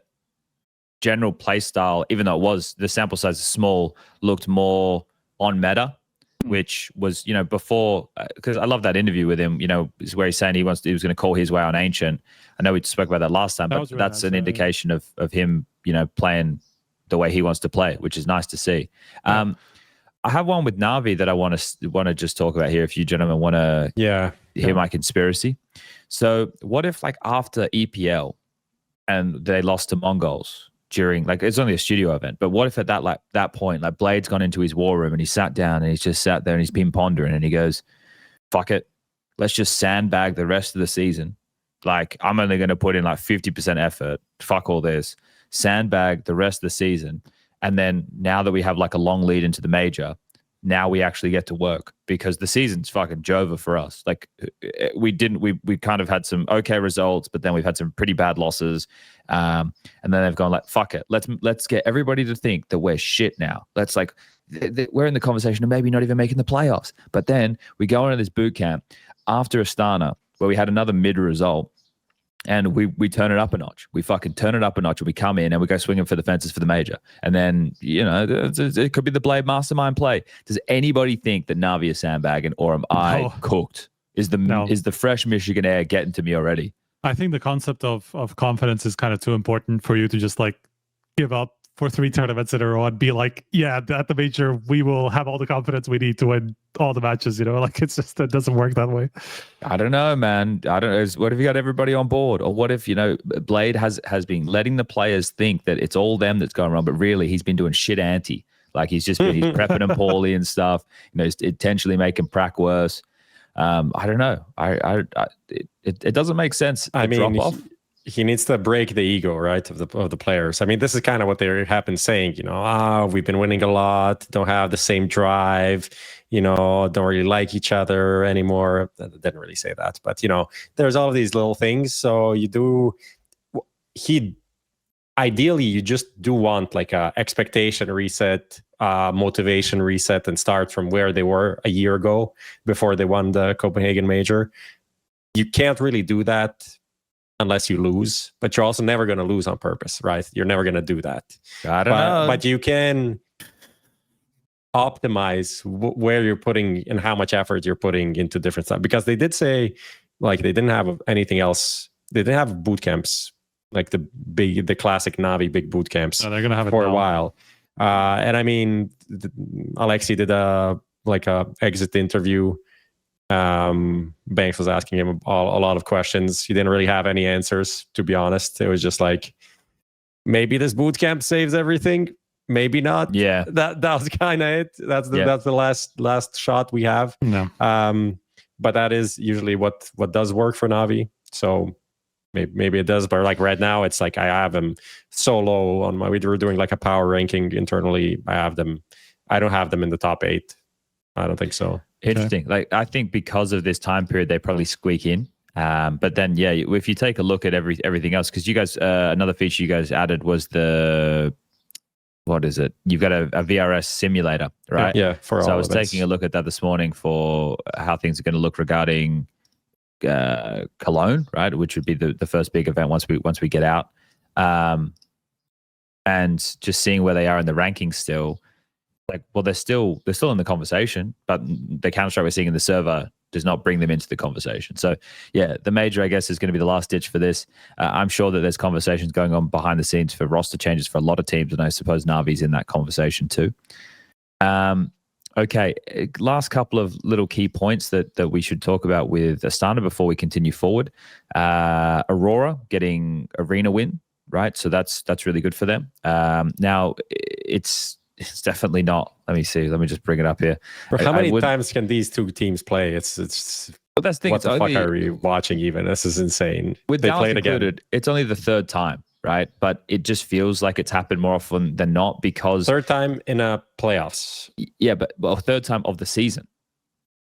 general play style, even though it was the sample size is small, looked more on meta, which was before because I love that interview with him. Is where he's saying he was going to call his way on Ancient. I know we spoke about that last time, but really that's nice, an indication of him, playing the way he wants to play, which is nice to see. I have one with Navi that I want to just talk about here. If you gentlemen want to hear my conspiracy. So what if like after EPL and they lost to MongolZ during like it's only a studio event, but what if at that point like Blade's gone into his war room and he sat down and he's just sat there and he's been pondering and he goes, fuck it, let's just sandbag the rest of the season. Like I'm only going to put in like 50% effort. Fuck all this. Sandbag the rest of the season, and then now that we have like a long lead into the major, now we actually get to work because the season's fucking Jova for us. Like we kind of had some okay results, but then we've had some pretty bad losses, and then they've gone like fuck it, let's get everybody to think that we're shit now. Let's like we're in the conversation of maybe not even making the playoffs, but then we go into this boot camp after Astana where we had another mid result. And we turn it up a notch. We fucking turn it up a notch, and we come in and we go swinging for the fences for the major. And then it could be the Blade mastermind play. Does anybody think that Navi is sandbagging, or am I cooked? Is the fresh Michigan air getting to me already? I think the concept of confidence is kind of too important for you to just like give up for 3 tournaments in a row and be like, yeah, at the major we will have all the confidence we need to win all the matches. Like it's just it doesn't work that way. I don't know, man. I don't know. What if you got everybody on board, or what if Blade has been letting the players think that it's all them that's going wrong, but really he's been doing shit anti. Like he's prepping them poorly and stuff. He's intentionally making Prac worse. I don't know. It doesn't make sense. Drop off. He needs to break the ego, right, of the players. I mean, this is kind of what they have been saying. We've been winning a lot, don't have the same drive, don't really like each other anymore. I didn't really say that, but there's all of these little things. So ideally you just do want like a expectation reset, motivation reset, and start from where they were a year ago before they won the Copenhagen Major. You can't really do that unless you lose, but you're also never going to lose on purpose, right? You're never going to do that. I don't know. But you can optimize where you're putting and how much effort you're putting into different stuff. Because they did say like they didn't have anything else. They didn't have boot camps, like the classic Navi big boot camps. No, they're gonna have it for now. a while. And I mean, Alexi did a exit interview. Banks was asking him a lot of questions. He didn't really have any answers, to be honest. It was just like, maybe this boot camp saves everything, maybe not. Yeah, that was kind of it. That's the last shot we have. No. But that is usually what does work for Navi. So maybe it does. But like right now, it's like I have them so low on we were doing like a power ranking internally. I don't have them in the top 8. I don't think so. Interesting. Like I think because of this time period, they probably squeak in. But then, yeah, if you take a look at everything else, because you guys, another feature you guys added was the what is it? You've got a VRS simulator, right? Yeah. For so all I was events. taking a look at that this morning for how things are going to look regarding Cologne, right? Which would be the first big event once we get out. And just seeing where they are in the rankings still, like, well, they're still in the conversation, but the Counter-Strike we're seeing in the server does not bring them into the conversation. So yeah, the major, I guess, is going to be the last ditch for this. I'm sure that there's conversations going on behind the scenes for roster changes for a lot of teams, and I suppose Navi's in that conversation too. Okay, last couple of little key points that we should talk about with Astana before we continue forward. Aurora getting arena win, right? So that's really good for them. Now it's definitely not. Let me see. Let me just bring it up here. How many times can these two teams play? It's. But that's the thing. What the fuck are we watching? Even this is insane. With they Dallas played included, again. It's only the third time, right? But it just feels like it's happened more often than not because third time in a playoffs. Yeah, but third time of the season.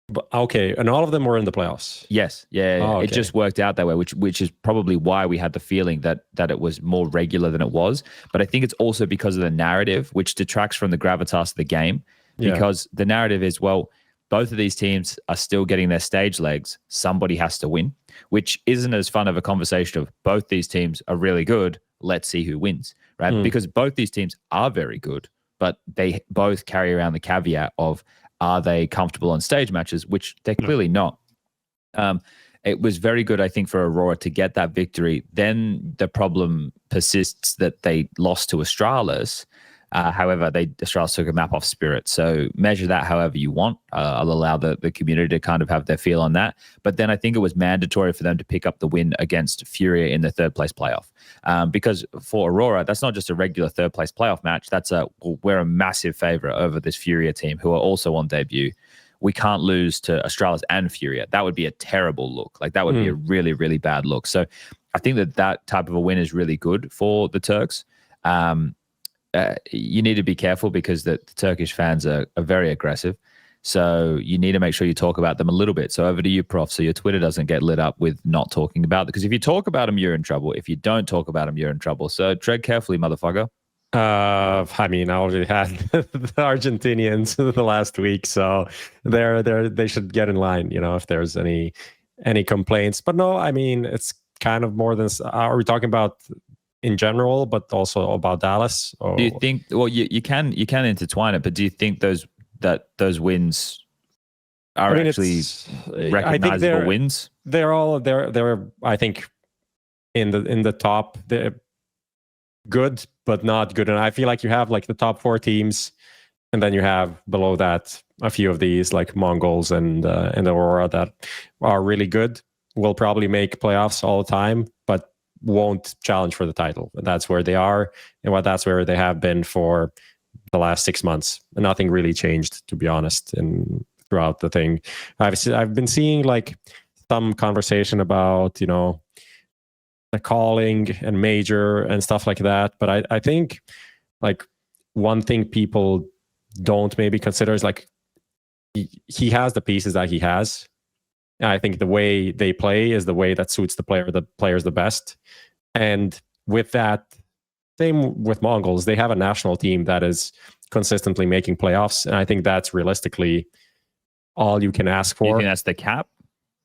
But, okay, and all of them were in the playoffs. Yes, yeah. Oh, okay. It just worked out that way, which is probably why we had the feeling that it was more regular than it was. But I think it's also because of the narrative, which detracts from the gravitas of the game. Because the narrative is, well, both of these teams are still getting their stage legs. Somebody has to win, which isn't as fun of a conversation of both these teams are really good. Let's see who wins, right? Because both these teams are very good, but they both carry around the caveat of, are they comfortable on stage matches, which they're clearly not. It was very good, I think, for Aurora to get that victory. Then the problem persists that they lost to Astralis. However, Astralis took a map off Spirit. So measure that however you want. I'll allow the community to kind of have their feel on that. But then I think it was mandatory for them to pick up the win against Furia in the third place playoff. Because for Aurora, that's not just a regular third place playoff match. We're a massive favorite over this Furia team who are also on debut. We can't lose to Astralis and Furia. That would be a terrible look. Like that would be a really, really bad look. So I think that type of a win is really good for the Turks. You need to be careful because the Turkish fans are very aggressive. So you need to make sure you talk about them a little bit. So over to you, Prof, so your Twitter doesn't get lit up with not talking about it. Because if you talk about them, you're in trouble. If you don't talk about them, you're in trouble. So tread carefully, motherfucker. I mean, I already had the Argentinians the last week, so they should get in line, if there's any complaints. But no, I mean, it's kind of more than, are we talking about in general, but also about Dallas? Or? Do you think? Well, you can intertwine it, but do you think those wins are actually recognizable wins? They're I think in the top. They're good, but not good. And I feel like you have like the top 4 teams, and then you have below that a few of these like MongolZ and Aurora that are really good. Will probably make playoffs all the time, but won't challenge for the title. That's where they are, and that's where they have been for the last 6 months. And nothing really changed, to be honest, throughout the thing. I've been seeing like some conversation about the calling and major and stuff like that, but I think like one thing people don't maybe consider is like he has the pieces that he has. I think the way they play is the way that suits the players the best. And with that, same with MongolZ, they have a national team that is consistently making playoffs. And I think that's realistically all you can ask for. You think that's the cap?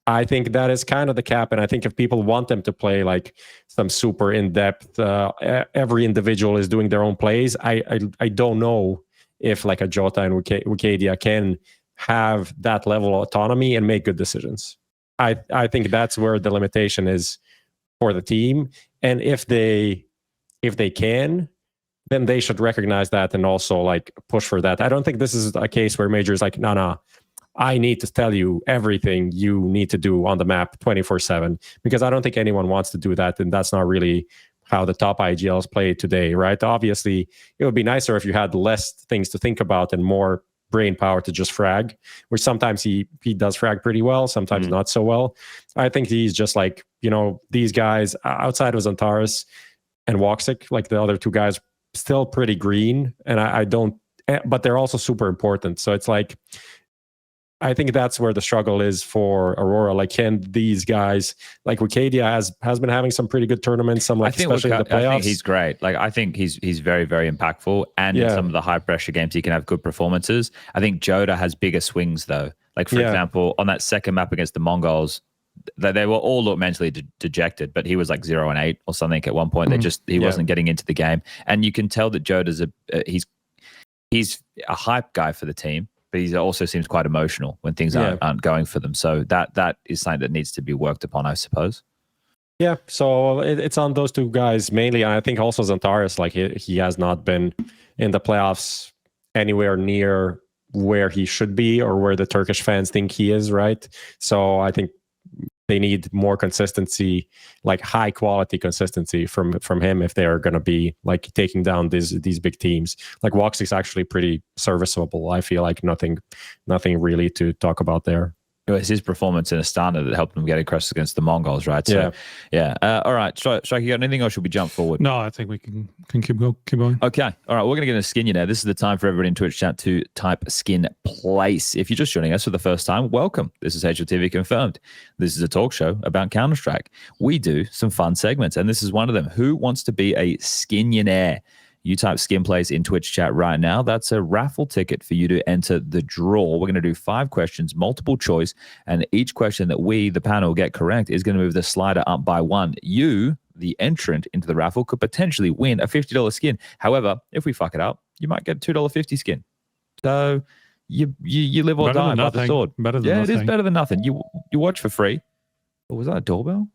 I think that is kind of the cap. And I think if people want them to play like some super in-depth, every individual is doing their own plays, I don't know if like a Jota and Wucadia can have that level of autonomy and make good decisions. I think that's where the limitation is for the team. And if they can, then they should recognize that and also like push for that. I don't think this is a case where Major is like, no, I need to tell you everything you need to do on the map 24/7, because I don't think anyone wants to do that. And that's not really how the top IGLs play today, right? Obviously, it would be nicer if you had less things to think about and more brain power to just frag, which sometimes he does frag pretty well, sometimes not so well. I think he's just like, these guys outside of Zantares and Woxic, like the other two guys, still pretty green. And I don't, but they're also super important. So it's like, I think that's where the struggle is for Aurora. Like, can these guys, like Wicadia has been having some pretty good tournaments, some like especially in the playoffs. I think he's great. Like, I think he's very, very impactful, and in some of the high pressure games he can have good performances. I think Joda has bigger swings though. Like, for example, on that second map against the MongolZ, they were all look mentally dejected, but he was like 0-8 or something at one point. He wasn't getting into the game, and you can tell that Joda's he's a hype guy for the team. But he also seems quite emotional when things aren't going for them. So that is something that needs to be worked upon, I suppose. Yeah, so it's on those two guys mainly. And I think also Xantares, like he has not been in the playoffs anywhere near where he should be or where the Turkish fans think he is, right? So I think they need more consistency, like high quality consistency from him if they're going to be like taking down these big teams. Like HooXi is actually pretty serviceable. I feel like nothing really to talk about there. It was his performance in Astana that helped him get across against the MongolZ, right? So, all right. Strike, you got anything, or should we jump forward? No, I think we can keep going. Okay. All right. We're going to get into Skionainaire. This is the time for everybody in Twitch chat to type skin place. If you're just joining us for the first time, welcome. This is HLTV Confirmed. This is a talk show about Counter-Strike. We do some fun segments, and this is one of them. Who wants to be a Skionainaire? You type skin place in Twitch chat right now. That's a raffle ticket for you to enter the draw. We're going to do 5 questions, multiple choice, and each question that we, the panel, get correct is going to move the slider up by 1. You, the entrant into the raffle, could potentially win a $50 skin. However, if we fuck it up, you might get a $2.50 skin. So you live or die by the sword. Better than nothing. It is better than nothing. You watch for free. Oh, was that a doorbell?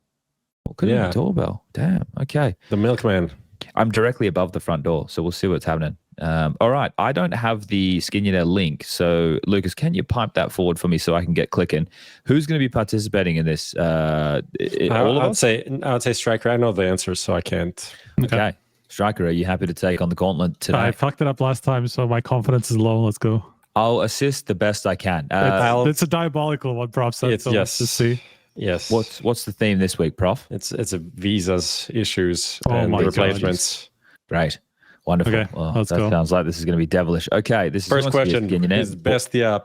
What could have been a doorbell? Damn. Okay. The milkman. I'm directly above the front door, so we'll see what's happening. All right. I don't have the Skionainaire link, so Lucas, can you pipe that forward for me so I can get clicking? Who's going to be participating in this? All of us? I would say Striker. I know the answers, so I can't. Okay. Striker, are you happy to take on the gauntlet today? I fucked it up last time, so my confidence is low. Let's go. I'll assist the best I can. It's a diabolical one, Prof said, so let's just see. Yes. What's the theme this week, Prof? It's a visas issues and replacements. Great. Wonderful. Okay, let's go. Sounds like this is going to be devilish. Okay, this first question. Is BESTIA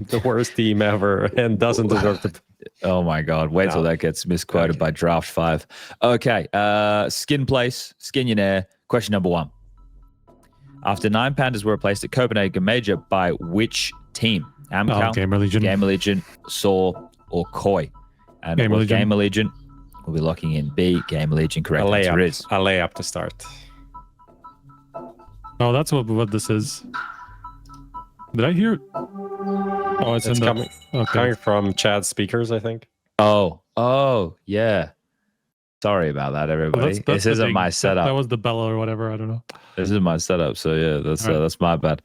the worst team ever and doesn't deserve to... Oh my God. Wait till that gets misquoted by Draft 5. Okay. Skin place, Skionainaire. Question number 1. After 9 pandas were replaced at Copenhagen Major by which team? Amcal, Gamer Legion, Saw, or Koi? And Gamer Legion. We'll be locking in B. Gamer Legion. Correct answer is a layup to start. Oh, that's what this is. Did I hear? Oh, it's coming from Chad's speakers, I think. Oh, yeah. Sorry about that, everybody. This isn't my setup. That was the bell or whatever. I don't know. This is my setup, so yeah, that's my bad.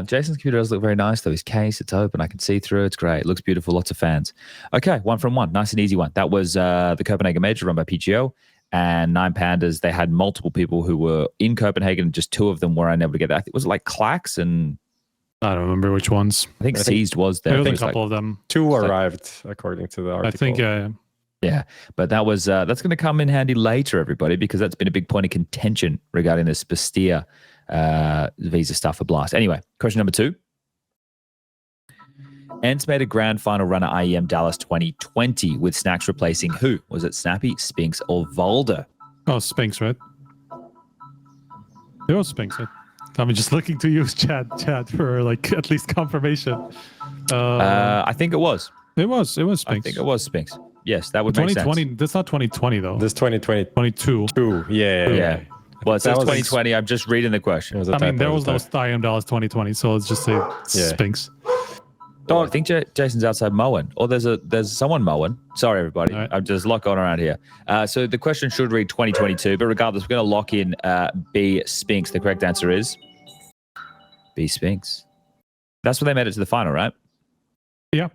Jason's computer does look very nice, though. His case, it's open. I can see through. It's great. It looks beautiful. Lots of fans. Okay, 1 from 1. Nice and easy one. That was the Copenhagen Major run by PGO. And 9 pandas, they had multiple people who were in Copenhagen. Just 2 of them were unable to get there. I think, was it like Clax and... I don't remember which ones. I think Seized was there. There was a couple of them. 2 arrived, according to the article. I think, yeah, but that was that's going to come in handy later, everybody, because that's been a big point of contention regarding this BESTIA visa stuff for Blast. Anyway, question number 2. Ents made a grand final run at IEM Dallas 2020 with Snacks replacing who? Was it Snappy, Spinks, or Volder? Oh, Spinks, right? It was Spinks, right? I'm just looking to use chat for like at least confirmation. I think it was. It was Spinks. I think it was Spinks. Yes, that would make sense. 2020. That's not 2020 though. This 2020. 22. Yeah. Well, it says 2020. I'm just reading the question. I mean, there was no IEM Dallas 2020, so let's just say Spinks. Oh, I think Jason's outside mowing, or there's someone mowing. Sorry, everybody. Right. There's a lot going around here. So the question should read 2022, but regardless, we're going to lock in B Spinks. The correct answer is B Spinks. That's when they made it to the final, right? Yeah.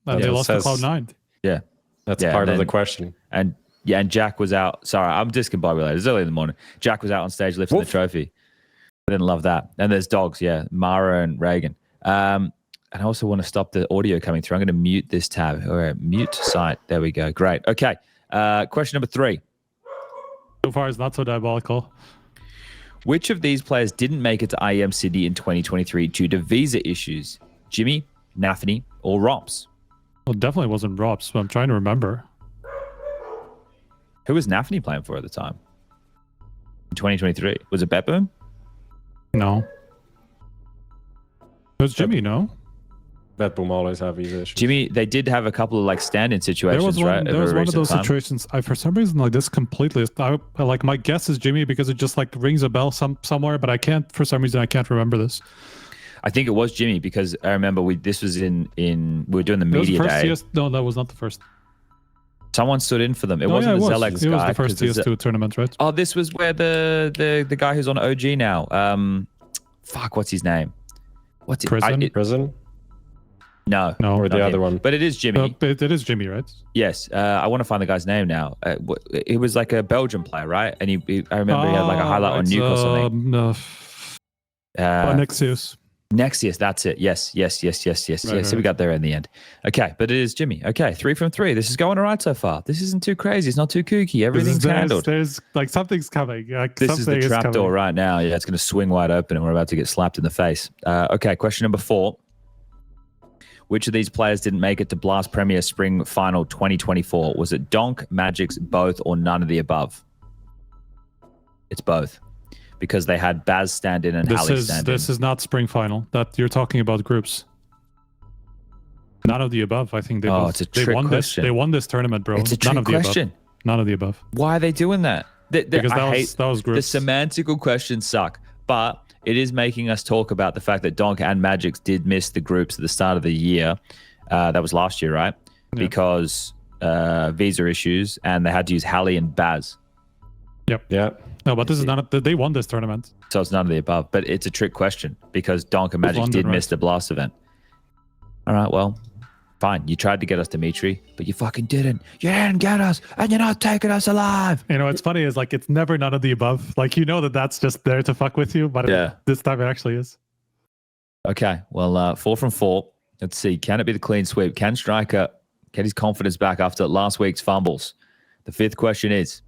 They lost to Cloud9. Yeah. That's part of the question. And Jack was out. Sorry, I'm discombobulated. It's early in the morning. Jack was out on stage lifting the trophy. I didn't love that. And there's dogs, Mara and Reagan. And I also want to stop the audio coming through. I'm going to mute this tab. All right, mute site. There we go. Great. Okay. Question number 3. So far, it's not so diabolical. Which of these players didn't make it to IEM Sydney in 2023 due to visa issues? Jimmy, Nafany, or ropz? Well, definitely wasn't ropz, but I'm trying to remember. Who was Nafny playing for at the time? In 2023, was it BetBoom? No. It was Jimmy, no? BetBoom always have these issues. Jimmy, they did have a couple of like stand-in situations, right? There was one of those situations. For some reason, like this completely. Like my guess is Jimmy because it just like rings a bell somewhere, but I can't. For some reason, I can't remember this. I think it was Jimmy because I remember this was in we were doing the media day. No, that was not the first. Someone stood in for them. It wasn't the Zelex guy. It was the first CS2 tournament, right? Oh, this was where the guy who's on OG now. Fuck, what's his name? What's it? Prison? No, or the other one. But it is Jimmy. It is Jimmy, right? Yes. I want to find the guy's name now. He was like a Belgian player, right? And I remember he had like a highlight on Nuke or something. Nexius. Nexius, that's it. Yes. Right. So we got there in the end. Okay, but it is Jimmy. Okay, 3 from 3. This is going all right so far. This isn't too crazy. It's not too kooky. Everything's handled. There's like something's coming. This is the trapdoor right now. Yeah, it's going to swing wide open and we're about to get slapped in the face. Okay, question number 4. Which of these players didn't make it to Blast Premier Spring Final 2024? Was it Donk, Magix, both, or none of the above? It's both. Because they had Baz stand in and Hallie stand in. This is not Spring Final. That you're talking about groups. None of the above. I think they both. It's a trick question. They won this tournament, bro. It's a trick question. None of the above. Why are they doing that? Because that was groups. The semantical questions suck, but it is making us talk about the fact that Donk and Magix did miss the groups at the start of the year. That was last year, right? Yeah. Because visa issues, and they had to use Hallie and Baz. Yep. Yeah. No, but this is not. They won this tournament. So it's none of the above, but it's a trick question because Donk and Magix did miss the Blast event. All right, well, fine. You tried to get us, Dimitri, but you fucking didn't. You didn't get us, and you're not taking us alive. You know, what's funny is like it's never none of the above. Like you know that's just there to fuck with you, but this time it actually is. Okay, well, 4 from 4. Let's see. Can it be the clean sweep? Can Striker get his confidence back after last week's fumbles? The 5th question is,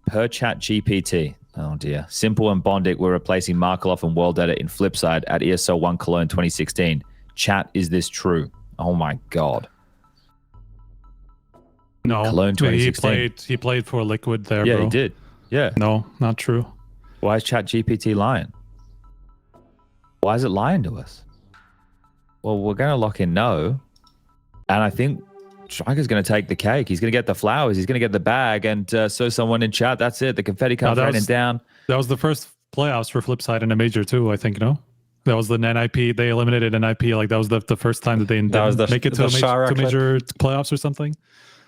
per chat GPT, oh dear, s1mple and Bondic were replacing Markaloff and World Edit in Flipside at ESL 1 Cologne 2016. Chat, is this true? Oh my god. No, Cologne 2016. He played for Liquid there, yeah, bro. He did. Yeah. No, not true. Why is chat GPT lying? Why is it lying to us? Well, we're going to lock in no. And I think Striker's going to take the cake. He's going to get the flowers. He's going to get the bag. And so someone in chat, that's it. The confetti comes raining down. That was the first playoffs for Flipside in a major too, I think, no? That was the NIP. They eliminated NIP. Like that was the first time that they didn't make it to major playoffs or something.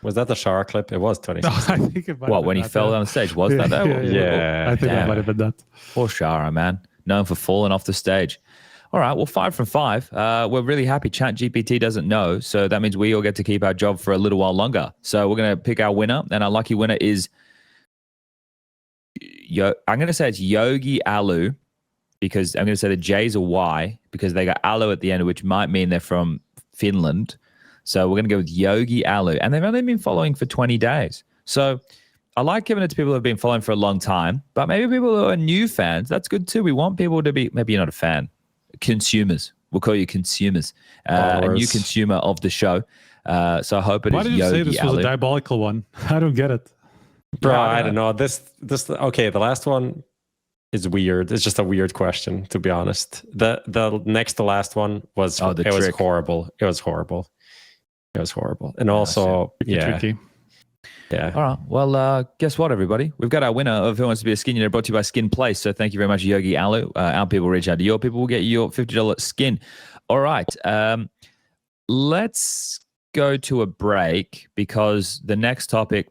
Was that the Shara clip? It was 20. No, I think it might what, when he fell down the stage? Was that there? Yeah. I think that might have been that. Poor Shara, man. Known for falling off the stage. All right, well, 5 from 5. We're really happy Chat GPT doesn't know, so that means we all get to keep our job for a little while longer. So we're going to pick our winner, and our lucky winner is, I'm going to say it's Yogi Alu, because I'm going to say the J's are Y, because they got Alu at the end, which might mean they're from Finland. So we're going to go with Yogi Alu, and they've only been following for 20 days. So I like giving it to people who have been following for a long time, but maybe people who are new fans, that's good too. We want people to be, maybe you're not a fan, consumers. We'll call you consumers. A new consumer of the show. So I hope it is Yogi Alu. Why did you say this was a diabolical one? I don't get it. Bro, I don't know. This okay, the last one is weird. It's just a weird question, to be honest. The next to last one was was horrible. It was horrible. It was horrible. And also, tricky. Yeah. All right. Well, guess what, everybody? We've got our winner of Who Wants to Be a Skionainaire, brought to you by Skin Place. So thank you very much, Yogi Alu. Our people reach out to your people. We'll get you your $50 skin. All right. Let's go to a break because the next topic,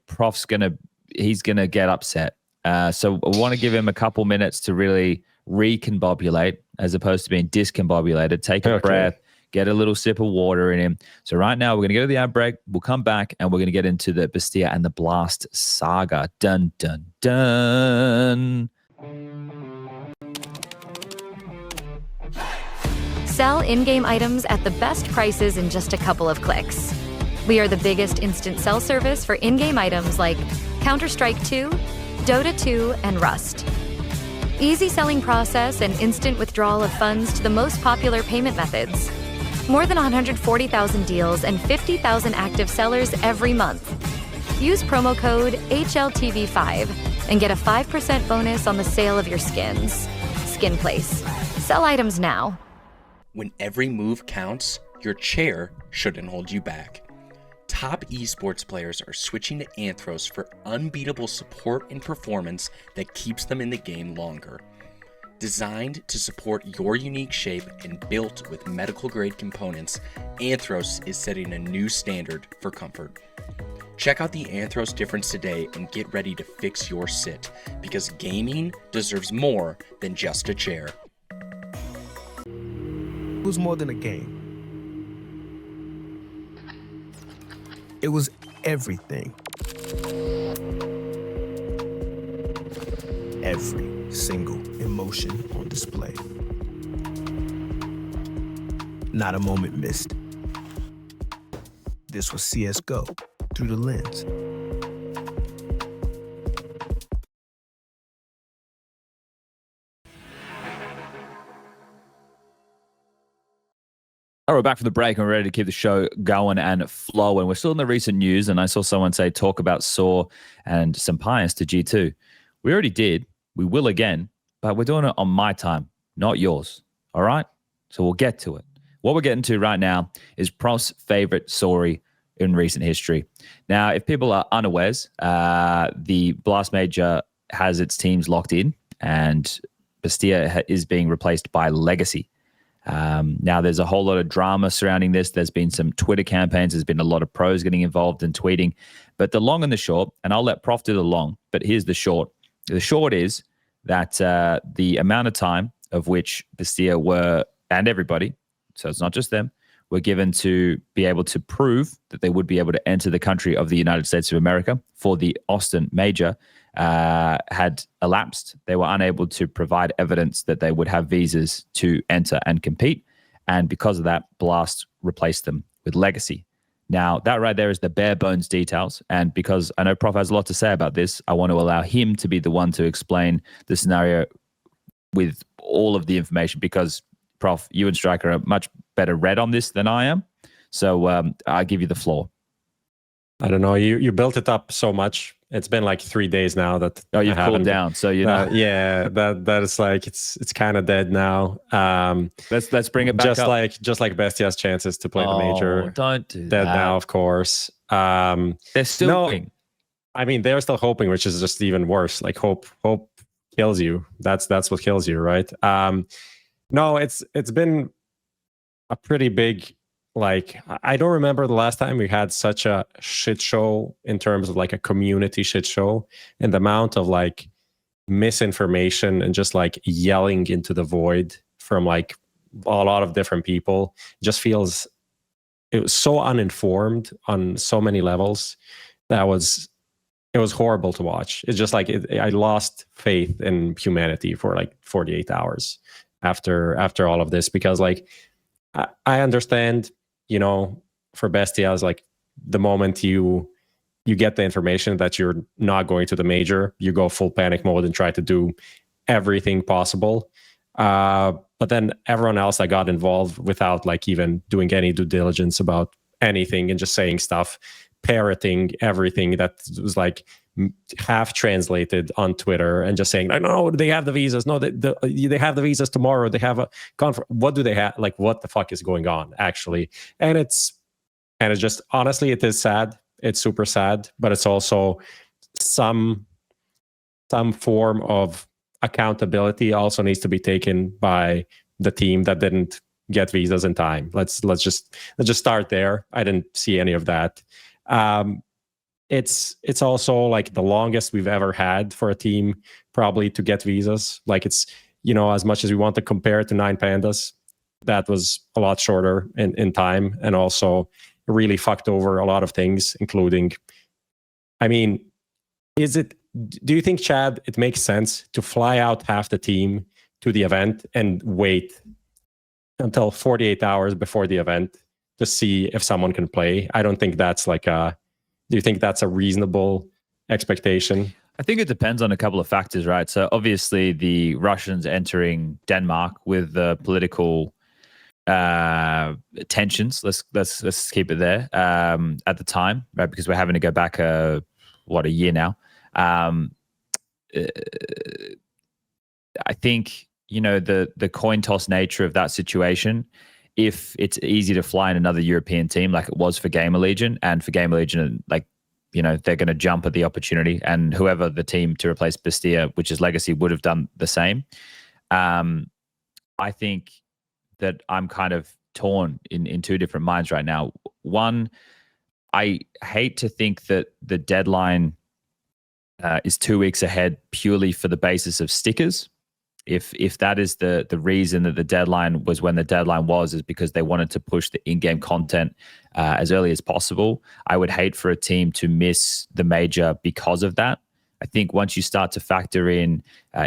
he's gonna get upset. So I want to give him a couple minutes to really recombobulate as opposed to being discombobulated. Take a breath. Get a little sip of water in him. So right now, we're going to go to the ad break. We'll come back, and we're going to get into the BESTIA and the BLAST saga. Dun, dun, dun. Sell in-game items at the best prices in just a couple of clicks. We are the biggest instant sell service for in-game items like Counter-Strike 2, Dota 2, and Rust. Easy selling process and instant withdrawal of funds to the most popular payment methods. More than 140,000 deals and 50,000 active sellers every month. Use promo code HLTV5 and get a 5% bonus on the sale of your skins. Skin Place. Sell items now. When every move counts, your chair shouldn't hold you back. Top esports players are switching to Anthros for unbeatable support and performance that keeps them in the game longer. Designed to support your unique shape and built with medical-grade components, Anthros is setting a new standard for comfort. Check out the Anthros difference today and get ready to fix your sit, because gaming deserves more than just a chair. It was more than a game. It was everything. Every single emotion on display. Not a moment missed. This was CSGO through the lens. All right, we're back from the break and we're ready to keep the show going and flowing. We're still in the recent news, and I saw someone say talk about s1mple and SunpayUs to G2. We already did. We will again, but we're doing it on my time, not yours. All right? So we'll get to it. What we're getting to right now is Prof's favorite story in recent history. Now, if people are unawares, the BLAST Major has its teams locked in, and BESTIA is being replaced by Legacy. Now, there's a whole lot of drama surrounding this. There's been some Twitter campaigns. There's been a lot of pros getting involved in tweeting. But the long and the short, and I'll let Prof do the long, but here's the short. The short is that the amount of time of which BESTIA were, and everybody, so it's not just them, were given to be able to prove that they would be able to enter the country of the United States of America for the Austin Major had elapsed. They were unable to provide evidence that they would have visas to enter and compete. And because of that, BLAST replaced them with Legacy. Now, that right there is the bare bones details. And because I know Prof has a lot to say about this, I want to allow him to be the one to explain the scenario with all of the information, because Prof, you and Striker are much better read on this than I am. So I'll give you the floor. I don't know. You built it up so much. It's been like 3 days now that you've cooled down. So you know, yeah, that is like it's kind of dead now. Let's bring it back up. Just like Bestia's chances to play the major. Don't do dead that. now, of course. They're still hoping. I mean, they're still hoping, which is just even worse. Like hope kills you. That's what kills you, right? No, it's been a pretty big. Like, I don't remember the last time we had such a shit show in terms of like a community shit show, and the amount of like misinformation and just like yelling into the void from like a lot of different people. Just feels, it was so uninformed on so many levels. It was horrible to watch. It's just like I lost faith in humanity for like 48 hours after all of this, because like I understand, you know, for BESTIA, is like the moment you get the information that you're not going to the major, you go full panic mode and try to do everything possible. But then everyone else that got involved without like even doing any due diligence about anything and just saying stuff, parroting everything that was like half translated on Twitter and just saying, no, they have the visas. No, they have the visas tomorrow. They have a conference. What do they have? Like, what the fuck is going on actually? And it's just, honestly, it is sad. It's super sad, but it's also some form of accountability also needs to be taken by the team that didn't get visas in time. Let's just start there. I didn't see any of that. It's also like the longest we've ever had for a team probably to get visas. Like, it's, you know, as much as we want to compare it to 9pandas, that was a lot shorter in time, and also really fucked over a lot of things, including, I mean, do you think, Chad, it makes sense to fly out half the team to the event and wait until 48 hours before the event to see if someone can play? I don't think that's like do you think that's a reasonable expectation? I think it depends on a couple of factors, right? So obviously the Russians entering Denmark with the political tensions. Let's keep it there. At the time, right, because we're having to go back a year now. I think, you know, the coin toss nature of that situation, if it's easy to fly in another European team like it was for Gamer Legion, and for Gamer Legion, like, you know, they're going to jump at the opportunity, and whoever the team to replace BESTIA, which is Legacy, would have done the same. I think that I'm kind of torn in two different minds right now. One, I hate to think that the deadline is 2 weeks ahead purely for the basis of stickers. If that is the reason that the deadline was when the deadline was, is because they wanted to push the in-game content as early as possible, I would hate for a team to miss the major because of that. I think once you start to factor in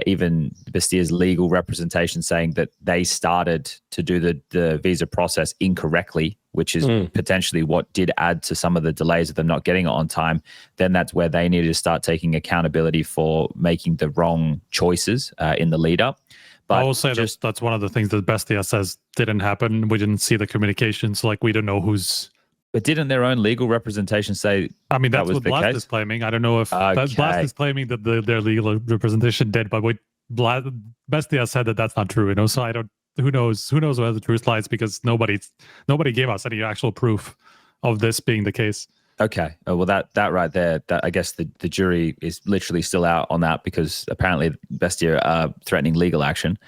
even BESTIA's legal representation saying that they started to do the visa process incorrectly, which is potentially what did add to some of the delays of them not getting it on time, then that's where they needed to start taking accountability for making the wrong choices in the lead up. But I will say that's one of the things that BESTIA says didn't happen. We didn't see the communications. Like, we don't know who's... But didn't their own legal representation say? I mean, that's that was what the BLAST case? is claiming. I don't know if BLAST is claiming that their legal representation did, but BESTIA said that that's not true. You know, so I don't. Who knows? Who knows where the truth lies? Because nobody gave us any actual proof of this being the case. Okay. Well, that right there, that I guess the jury is literally still out on that, because apparently BESTIA are threatening legal action,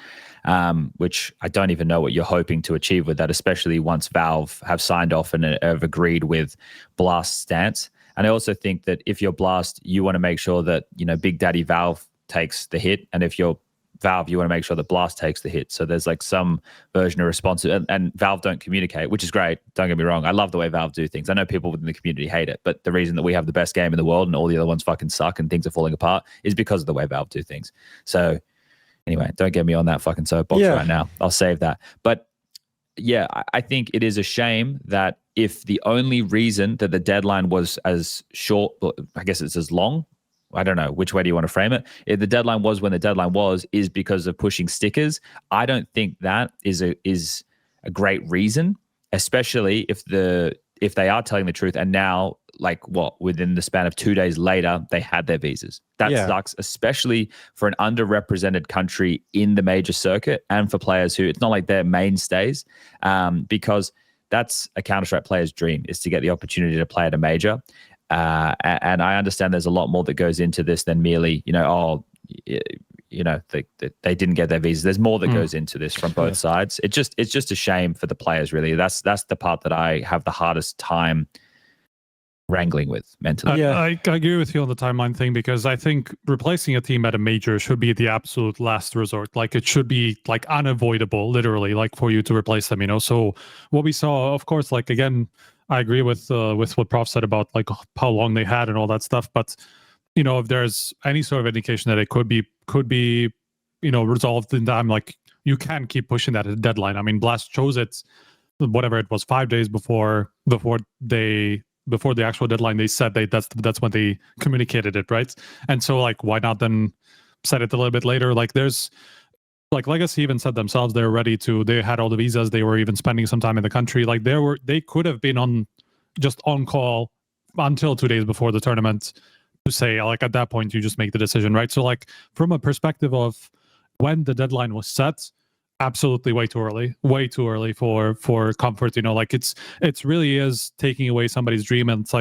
which I don't even know what you're hoping to achieve with that, especially once Valve have signed off and have agreed with BLAST's stance. And I also think that if you're BLAST, you want to make sure that, you know, Big Daddy Valve takes the hit, and if you're Valve, you want to make sure that BLAST takes the hit. So there's like some version of responsibility, and Valve don't communicate, which is great. Don't get me wrong. I love the way Valve do things. I know people within the community hate it, but the reason that we have the best game in the world and all the other ones fucking suck and things are falling apart is because of the way Valve do things. So anyway, don't get me on that fucking soapbox right now. I'll save that. But yeah, I think it is a shame that if the only reason that the deadline was as short, I guess it's as long, I don't know, which way do you want to frame it? If the deadline was when the deadline was, is because of pushing stickers, I don't think that is a great reason, especially if they are telling the truth, and now, like, within the span of 2 days later, they had their visas. That sucks, especially for an underrepresented country in the major circuit, and for players who, it's not like they're mainstays, because that's a Counter-Strike player's dream, is to get the opportunity to play at a major. And I understand there's a lot more that goes into this than merely, you know, they didn't get their visas. There's more that goes into this from both sides. It's just a shame for the players, really. That's the part that I have the hardest time wrangling with mentally. I agree with you on the timeline thing, because I think replacing a team at a major should be the absolute last resort. Like, it should be like unavoidable, literally, like, for you to replace them, you know. So what we saw, of course, like, again, I agree with what Prof said about like how long they had and all that stuff. But, you know, if there's any sort of indication that it could be, you know, resolved in time, like, you can keep pushing that deadline. I mean, BLAST chose it, whatever it was, 5 days before the actual deadline. They said that's when they communicated it, right? And so, like, why not then set it a little bit later? Like, there's, like, Legacy even said themselves they're ready to. They had all the visas. They were even spending some time in the country. Like, they could have been on call until 2 days before the tournament to say, like, at that point you just make the decision, right? So, like, from a perspective of when the deadline was set, absolutely way too early for comfort. You know, like, it's really is taking away somebody's dream, and it's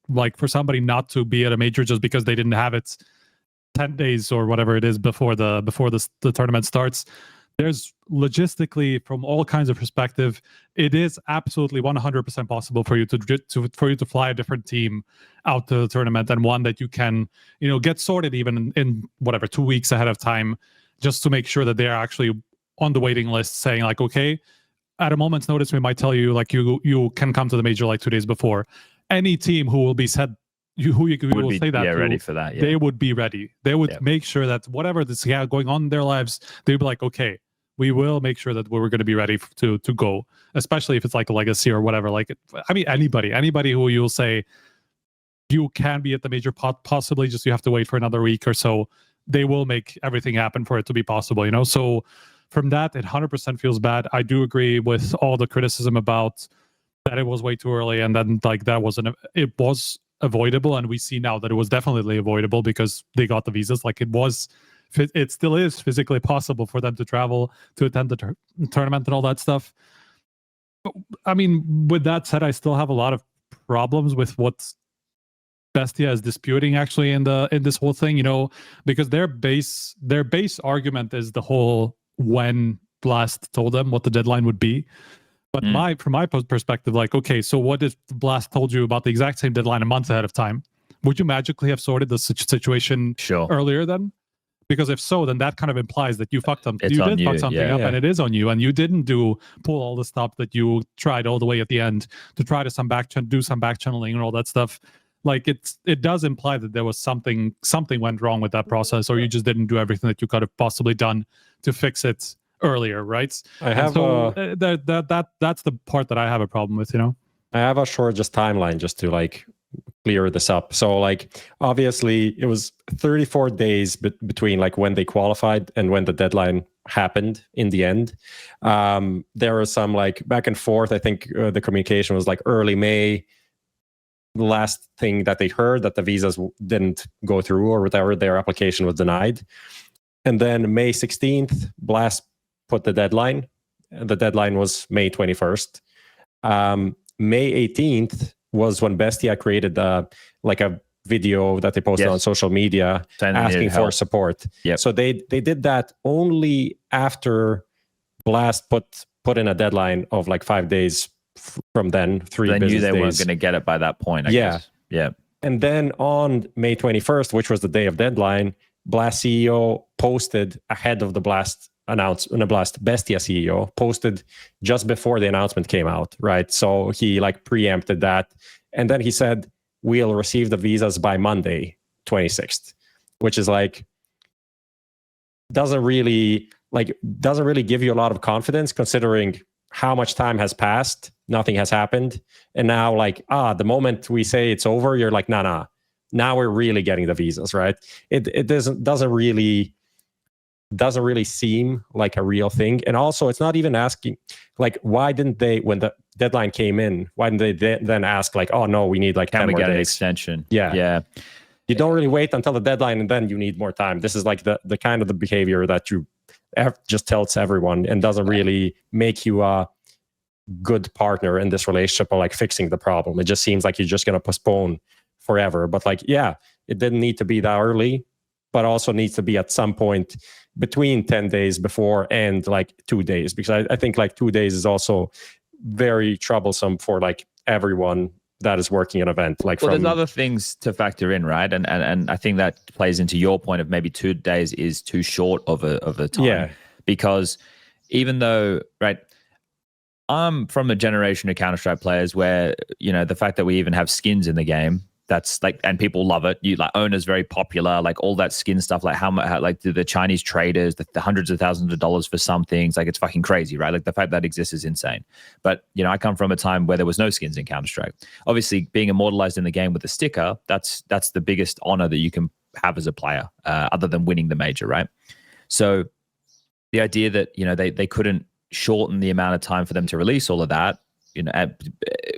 like for somebody not to be at a major just because they didn't have it 10 days or whatever it is before the tournament starts. There's logistically, from all kinds of perspective, it is absolutely 100% possible for you to fly a different team out to the tournament, and one that you can, you know, get sorted even in whatever 2 weeks ahead of time, just to make sure that they're actually on the waiting list, saying like, okay, at a moment's notice we might tell you, like, you can come to the major like 2 days before. Any team who will be said, who you will say that to, ready for that. Yeah. They would be ready. They would make sure that whatever is going on in their lives, they'd be like, okay, we will make sure that we're going to be ready to go, especially if it's like a Legacy or whatever. Like, I mean, anybody who you'll say you can be at the major, possibly just you have to wait for another week or so, they will make everything happen for it to be possible, you know? So from that, it 100% feels bad. I do agree with all the criticism about that it was way too early, and then like that it was avoidable, and we see now that it was definitely avoidable because they got the visas. Like it still is physically possible for them to travel to attend the tournament and all that stuff. But, I mean, with that said, I still have a lot of problems with what BESTIA is disputing actually in this whole thing, because their base argument is the whole when BLAST told them what the deadline would be. But from my perspective, like, okay, so what if BLAST told you about the exact same deadline a month ahead of time? Would you magically have sorted the situation earlier then? Because if so, then that kind of implies that you fucked up. You did fuck something up, and it is on you, and you didn't pull all the stuff that you tried all the way at the end to try to do some back channeling and all that stuff. Like it does imply that there was something went wrong with that process, or you just didn't do everything that you could have possibly done to fix it earlier, right? That's the part that I have a problem with. I have a short timeline just to like clear this up. So like obviously it was 34 days between like when they qualified and when the deadline happened in the end. There was some like back and forth. I think the communication was like early May. The last thing that they heard that the visas didn't go through or whatever, their application was denied. And then May 16th, BLAST put the deadline. The deadline was May 21st. May 18th was when BESTIA created a video that they posted on social media asking for support. Yep. So they did that only after BLAST put in a deadline of like 5 days from then, 3 business days. They knew they weren't going to get it by that point, I guess. Yeah. And then on May 21st, which was the day of deadline, BLAST CEO posted ahead of the BLAST BESTIA CEO posted just before the announcement came out, right? So he like preempted that. And then he said, we'll receive the visas by Monday, 26th, which is like, doesn't really give you a lot of confidence considering how much time has passed, nothing has happened. And now like, the moment we say it's over, you're like, nah. Now we're really getting the visas, right? It doesn't really seem like a real thing. And also it's not even asking like, why didn't they, when the deadline came in, why didn't they then ask like, oh no, we need like 10 more days. Can we get an extension? Yeah. You don't really wait until the deadline and then you need more time. This is like the kind of the behavior that you just tells everyone and doesn't really make you a good partner in this relationship or like fixing the problem. It just seems like you're just going to postpone forever. But like, it didn't need to be that early, but also needs to be at some point between 10 days before and like 2 days, because I think like 2 days is also very troublesome for like everyone that is working an event. Like, there's other things to factor in, right? And I think that plays into your point of maybe 2 days is too short of a time. Yeah. Because even though, right, I'm from a generation of Counter-Strike players where, the fact that we even have skins in the game, that's like, and people love it. You like Owner's very popular, like all that skin stuff, like how like the Chinese traders, the hundreds of thousands of dollars for some things, like it's fucking crazy, right? Like the fact that exists is insane. But I come from a time where there was no skins in Counter-Strike. Obviously, being immortalized in the game with a sticker, that's the biggest honor that you can have as a player, other than winning the major, right? So the idea that they couldn't shorten the amount of time for them to release all of that,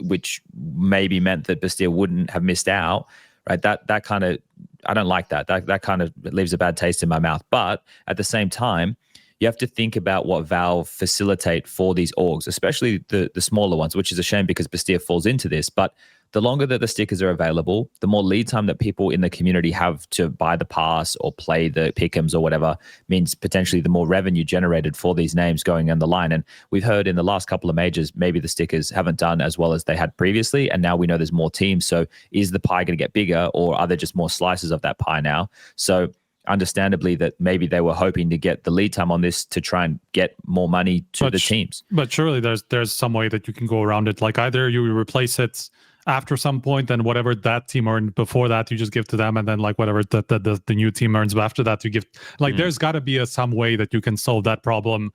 which maybe meant that BESTIA wouldn't have missed out, right? That kind of, I don't like that. That kind of leaves a bad taste in my mouth. But at the same time, you have to think about what Valve facilitate for these orgs, especially the smaller ones, which is a shame because BESTIA falls into this. But the longer that the stickers are available, the more lead time that people in the community have to buy the pass or play the pick'ems or whatever, means potentially the more revenue generated for these names going on the line. And we've heard in the last couple of majors, maybe the stickers haven't done as well as they had previously. And now we know there's more teams. So is the pie going to get bigger, or are there just more slices of that pie now? So understandably that maybe they were hoping to get the lead time on this to try and get more money to the teams. But surely there's some way that you can go around it. Like either you replace it after some point, and whatever that team earned before that, you just give to them, and then like whatever the new team earns after that, you give. Like there's got to be some way that you can solve that problem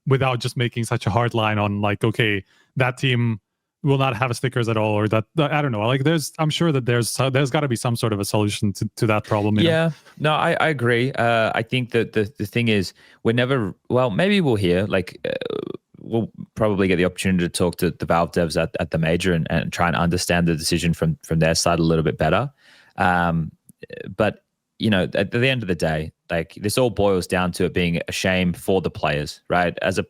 without just making such a hard line on like, okay, that team will not have stickers at all, or that I don't know. Like I'm sure that there's got to be some sort of a solution to that problem. You know? No, I agree. I think that the thing is maybe we'll hear we'll probably get the opportunity to talk to the Valve devs at the major and try and understand the decision from their side a little bit better. But you know, at the end of the day, like this all boils down to it being a shame for the players, right? As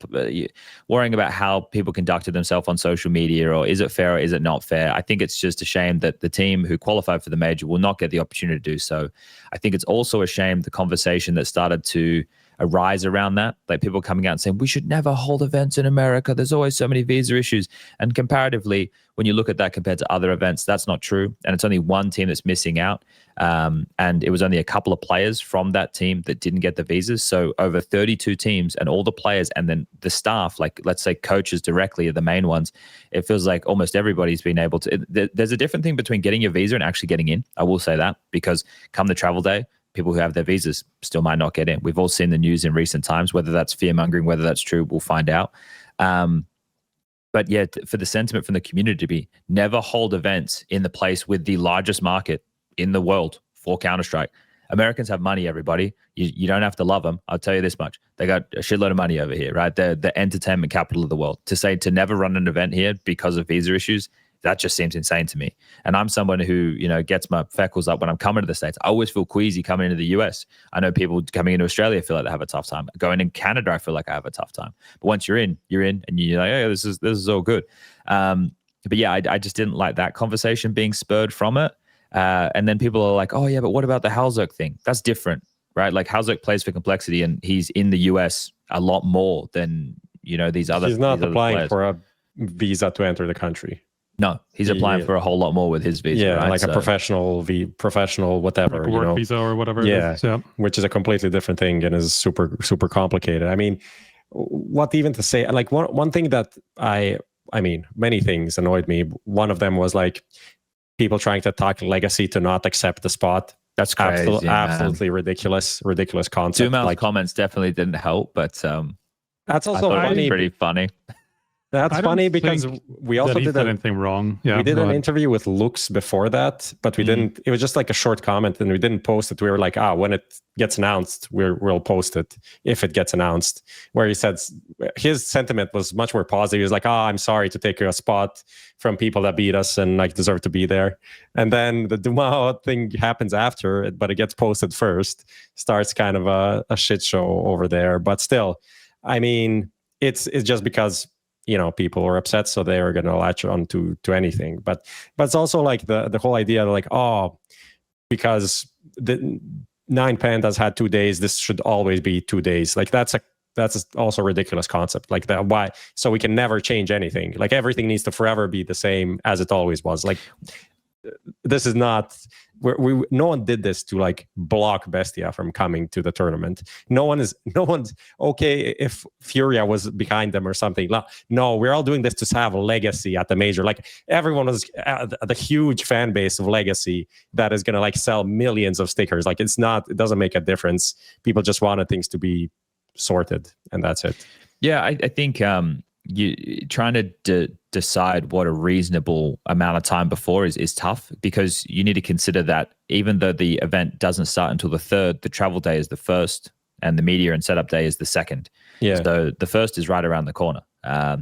worrying about how people conducted themselves on social media, or is it fair or is it not fair? I think it's just a shame that the team who qualified for the major will not get the opportunity to do so. I think it's also a shame the conversation that started to arise around that, like people coming out and saying we should never hold events in America, there's always so many visa issues. And comparatively, when you look at that compared to other events, that's not true. And it's only one team that's missing out, and it was only a couple of players from that team that didn't get the visas. So over 32 teams, and all the players and then the staff, like let's say coaches directly are the main ones, it feels like almost everybody's been able to. There's a different thing between getting your visa and actually getting in, I will say that, because come the travel day, people who have their visas still might not get in. We've all seen the news in recent times, whether that's fear-mongering, whether that's true, we'll find out. But yeah, for the sentiment from the community to be never hold events in the place with the largest market in the world for Counter-Strike. Americans have money, everybody. You don't have to love them. I'll tell you this much. They got a shitload of money over here, right? They're the entertainment capital of the world. To say to never run an event here because of visa issues, that just seems insane to me. And I'm someone who, you know, gets my freckles up when I'm coming to the States. I always feel queasy coming into the US. I know people coming into Australia feel like they have a tough time. Going in Canada, I feel like I have a tough time. But once you're in, and you're like, oh, this is all good. But yeah, I just didn't like that conversation being spurred from it. And then people are like, oh yeah, but what about the Halzerk thing? That's different, right? Like Halzerk plays for complexity, and he's in the US a lot more than, you know, these other. He's not applying players. for a visa to enter the country. No, he's applying for a whole lot more with his visa. Yeah, right? like a professional whatever, like a work visa or whatever. Yeah, it is. Yeah, which is a completely different thing and is super complicated. I mean, what even to say? Like one thing that I mean, many things annoyed me. One of them was like people trying to talk Legacy to not accept the spot. That's crazy, absolutely ridiculous concept. Like comments definitely didn't help, but that's also pretty funny. That's funny because we also did anything wrong. Yeah, we did an interview with Lux before that, but we didn't. It was just like a short comment, and we didn't post it. We were like, when it gets announced, we'll post it if it gets announced. Where he said his sentiment was much more positive. He was like, I'm sorry to take a spot from people that beat us and like deserve to be there. And then the Dumao thing happens after, but it gets posted first. Starts kind of a shit show over there. But still, I mean, it's just because, you know, people are upset, so they are going to latch on to anything. But it's also like the whole idea, like, because the 9 Pandas had 2 days, this should always be 2 days. Like that's also a ridiculous concept. Like that, why? So we can never change anything. Like everything needs to forever be the same as it always was. Like this is not. No one did this to like block Bestia from coming to the tournament. No one's okay if Furia was behind them or something. No, we're all doing this to have a legacy at the major. Like everyone was the huge fan base of Legacy that is going to like sell millions of stickers. Like it doesn't make a difference. People just wanted things to be sorted, and that's it. Yeah, I think you trying to decide what a reasonable amount of time before is tough, because you need to consider that even though the event doesn't start until the 3rd, the travel day is the 1st and the media and setup day is the 2nd. Yeah. So the 1st is right around the corner.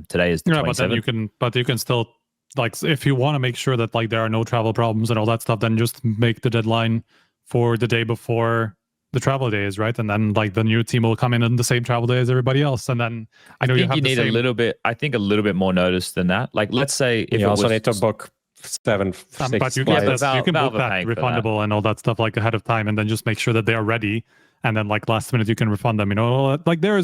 Today is the 27th. But you can still, like, if you want to make sure that like there are no travel problems and all that stuff, then just make the deadline for the day before the travel day is, right? And then like the new team will come in on the same travel day as everybody else. And then I think you need a little bit more notice than that. Like let's say if you also need to book 7, 6 but you can book that refundable and all that stuff like ahead of time, and then just make sure that they are ready. And then like last minute you can refund them. You know, like there are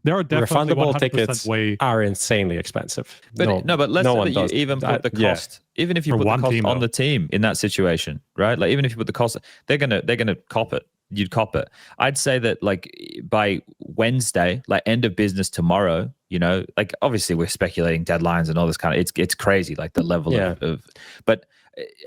definitely refundable tickets are insanely expensive. But but let's say that you even put the cost, even if you put the cost on the team in that situation, right? Like even if you put the cost, they're gonna cop it. You'd cop it. I'd say that like by Wednesday, like end of business tomorrow, you know, like obviously we're speculating deadlines and all this kind of, it's crazy, like the level of, but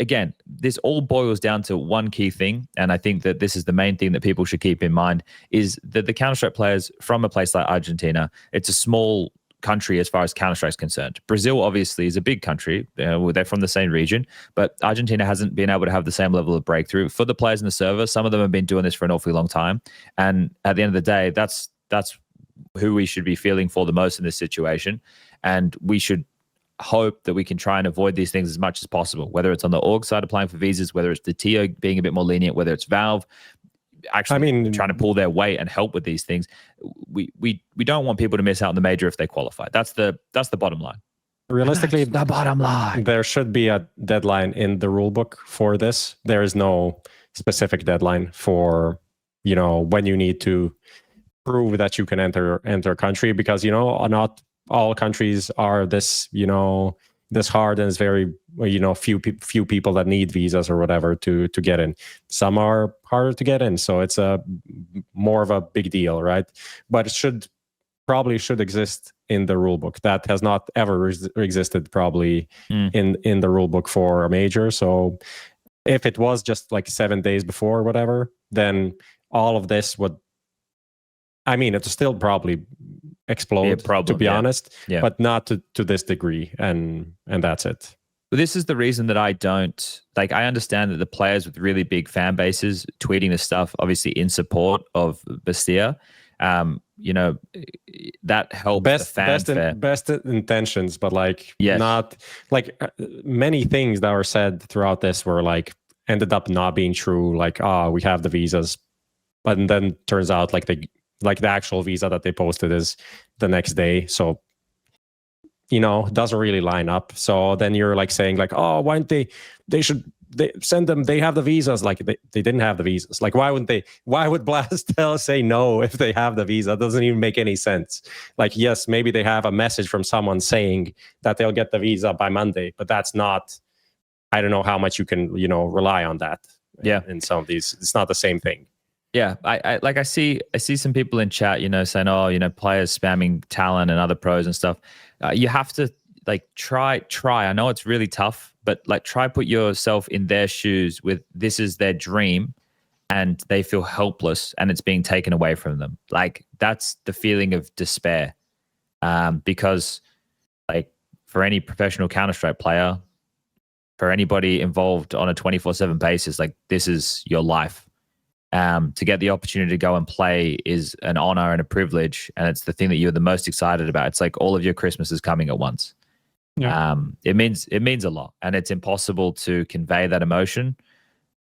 again, this all boils down to one key thing. And I think that this is the main thing that people should keep in mind, is that the Counter-Strike players from a place like Argentina, it's a small country as far as Counter-Strike is concerned. Brazil obviously is a big country. They're from the same region, but Argentina hasn't been able to have the same level of breakthrough. For the players in the server, some of them have been doing this for an awfully long time. And at the end of the day, that's who we should be feeling for the most in this situation. And we should hope that we can try and avoid these things as much as possible, whether it's on the org side applying for visas, whether it's the TO being a bit more lenient, whether it's Valve actually trying to pull their weight and help with these things. We don't want people to miss out on the major if they qualify. That's the bottom line. Realistically, the bottom line. There should be a deadline in the rulebook for this. There is no specific deadline for, when you need to prove that you can enter a country, because, not all countries are this, this hard, and it's very, few people that need visas or whatever to get in. Some are harder to get in, so it's a more of a big deal, right? But it probably should exist in the rulebook. That has not ever existed probably in the rulebook for a major. So if it was just like 7 days before or whatever, then all of this would, it'd still probably explode, to be honest, but not to this degree, and that's it. But this is the reason that I don't like. I understand that the players with really big fan bases tweeting this stuff, obviously in support of BESTIA, that helps the fanfare. Best intentions, but not like many things that were said throughout this were ended up not being true. We have the visas, but then turns out the actual visa that they posted is the next day. So, it doesn't really line up. So then you're saying why don't they send them, they have the visas. They didn't have the visas. Why would BLAST say no if they have the visa? It doesn't even make any sense. Yes, maybe they have a message from someone saying that they'll get the visa by Monday, but that's not, I don't know how much you can, rely on that. Yeah. In some of these, it's not the same thing. Yeah, I see some people in chat, saying, players spamming talent and other pros and stuff. You have to try. I know it's really tough, but try put yourself in their shoes with this is their dream, and they feel helpless and it's being taken away from them. That's the feeling of despair, because for any professional Counter-Strike player, for anybody involved on a 24/7 basis, this is your life. To get the opportunity to go and play is an honor and a privilege, and it's the thing that you're the most excited about. It's all of your Christmas is coming at once. Yeah. It means a lot, and it's impossible to convey that emotion,